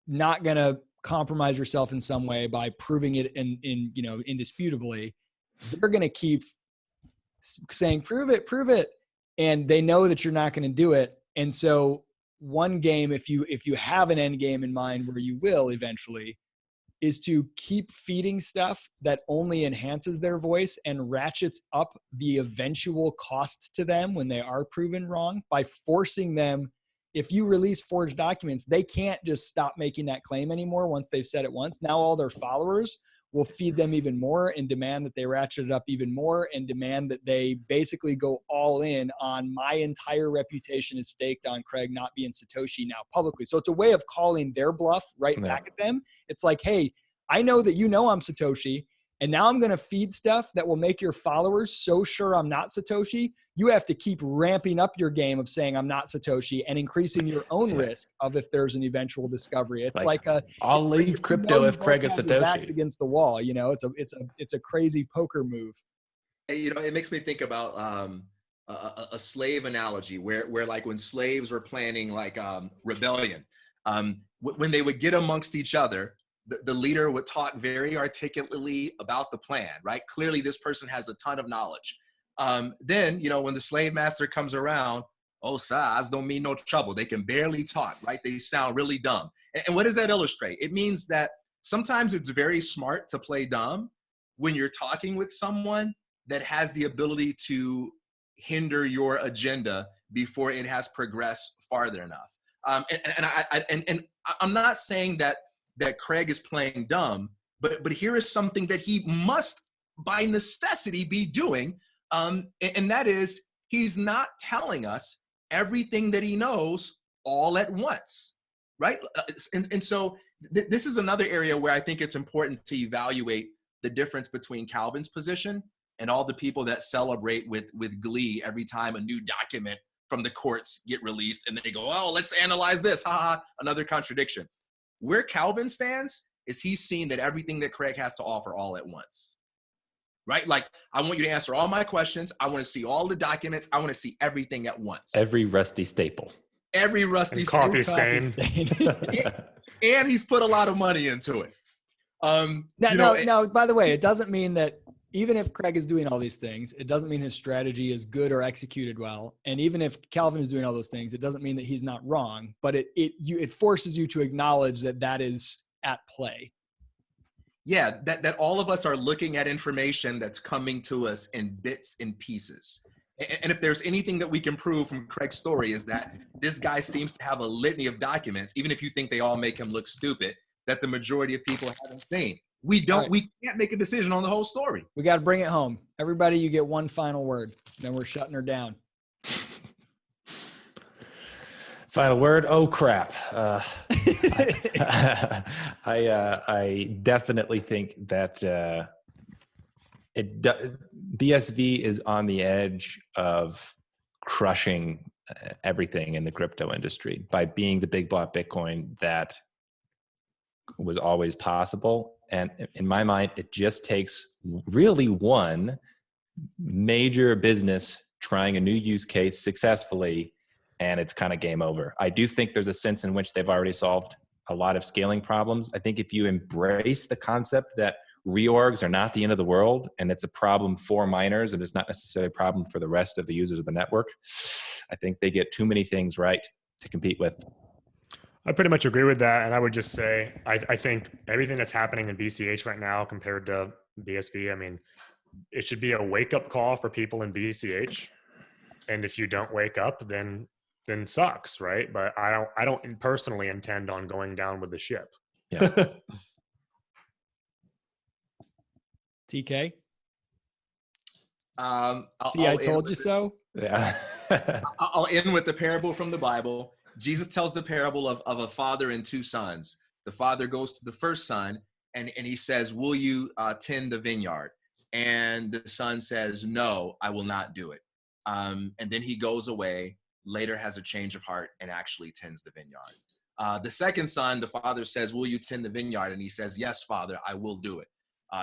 not going to compromise yourself in some way by proving it indisputably, they're going to keep saying, prove it. And they know that you're not going to do it. And so one game, if you have an end game in mind where you will eventually, is to keep feeding stuff that only enhances their voice and ratchets up the eventual cost to them when they are proven wrong by forcing them. If you release forged documents, they can't just stop making that claim anymore once they've said it once. Now all their followers will feed them even more and demand that they ratchet it up even more and demand that they basically go all in on my entire reputation is staked on Craig not being Satoshi now publicly. So it's a way of calling their bluff right back at them. It's like, hey, I know that you know I'm Satoshi, and now I'm going to feed stuff that will make your followers so sure I'm not Satoshi. You have to keep ramping up your game of saying I'm not Satoshi and increasing your own risk of if there's an eventual discovery. It's like I'll leave crypto if Craig is Satoshi. Backs against the wall, it's a crazy poker move. It makes me think about a slave analogy where like when slaves were planning like rebellion, when they would get amongst each other, the leader would talk very articulately about the plan, right? Clearly this person has a ton of knowledge. Then, when the slave master comes around, size don't mean no trouble. They can barely talk, right? They sound really dumb. And what does that illustrate? It means that sometimes it's very smart to play dumb when you're talking with someone that has the ability to hinder your agenda before it has progressed farther enough. And I'm not saying that Craig is playing dumb, but here is something that he must by necessity be doing. And that is, he's not telling us everything that he knows all at once, right? And so this is another area where I think it's important to evaluate the difference between Calvin's position and all the people that celebrate with glee every time a new document from the courts get released and they go, let's analyze this, another contradiction. Where Calvin stands is he's seen that everything that Craig has to offer all at once, right? Like, I want you to answer all my questions. I want to see all the documents. I want to see everything at once. Every rusty staple. Every rusty coffee stain. And he's put a lot of money into it. Now, by the way, it doesn't mean that even if Craig is doing all these things, it doesn't mean his strategy is good or executed well. And even if Calvin is doing all those things, it doesn't mean that he's not wrong, but it forces you to acknowledge that is at play. Yeah, that all of us are looking at information that's coming to us in bits and pieces. And if there's anything that we can prove from Craig's story is that this guy seems to have a litany of documents, even if you think they all make him look stupid, that the majority of people haven't seen. We can't make a decision on the whole story. We got to bring it home. Everybody, you get one final word. Then we're shutting her down. Final word. Oh crap. I definitely think that BSV is on the edge of crushing everything in the crypto industry by being the big bought Bitcoin that was always possible. And in my mind, it just takes really one major business trying a new use case successfully, and it's kind of game over. I do think there's a sense in which they've already solved a lot of scaling problems. I think if you embrace the concept that reorgs are not the end of the world, and it's a problem for miners, and it's not necessarily a problem for the rest of the users of the network, I think they get too many things right to compete with. I pretty much agree with that. And I would just say, I think everything that's happening in BCH right now compared to BSV, I mean, it should be a wake-up call for people in BCH. And if you don't wake up, then sucks, right? But I don't personally intend on going down with the ship. Yeah. TK? I told you so. Yeah. I'll end with the parable from the Bible. Jesus tells the parable of a father and two sons. The father goes to the first son and he says, will you tend the vineyard? And the son says, no, I will not do it. And then he goes away, later has a change of heart and actually tends the vineyard. The second son, the father says, will you tend the vineyard? And he says, yes, father, I will do it.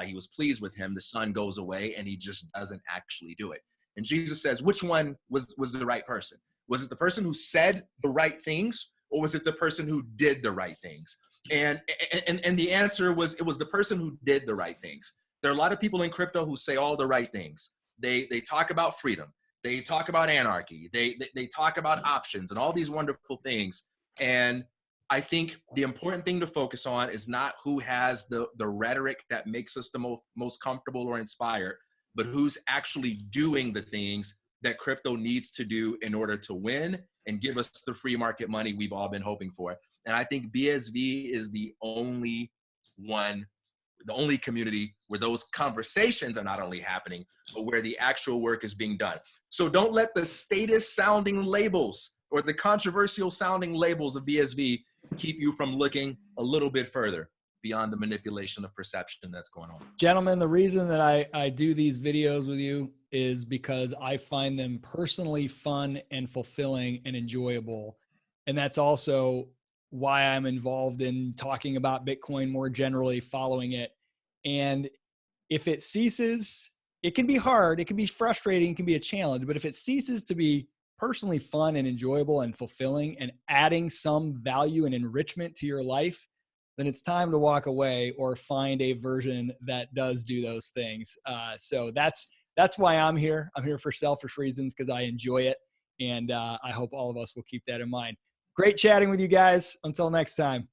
He was pleased with him. The son goes away and he just doesn't actually do it. And Jesus says, which one was the right person? Was it the person who said the right things, or was it the person who did the right things? And the answer was, it was the person who did the right things. There are a lot of people in crypto who say all the right things. They talk about freedom. They talk about anarchy. They talk about options and all these wonderful things. And I think the important thing to focus on is not who has the rhetoric that makes us the most comfortable or inspired, but who's actually doing the things that crypto needs to do in order to win and give us the free market money we've all been hoping for. And I think BSV is the only community where those conversations are not only happening, but where the actual work is being done. So don't let the status sounding labels or the controversial sounding labels of BSV keep you from looking a little bit further beyond the manipulation of perception that's going on. Gentlemen, the reason that I do these videos with you is because I find them personally fun and fulfilling and enjoyable. And that's also why I'm involved in talking about Bitcoin more generally, following it. And if it ceases, it can be hard, it can be frustrating, it can be a challenge, but if it ceases to be personally fun and enjoyable and fulfilling and adding some value and enrichment to your life, then it's time to walk away or find a version that does do those things. So that's why I'm here. I'm here for selfish reasons because I enjoy it. And I hope all of us will keep that in mind. Great chatting with you guys. Until next time.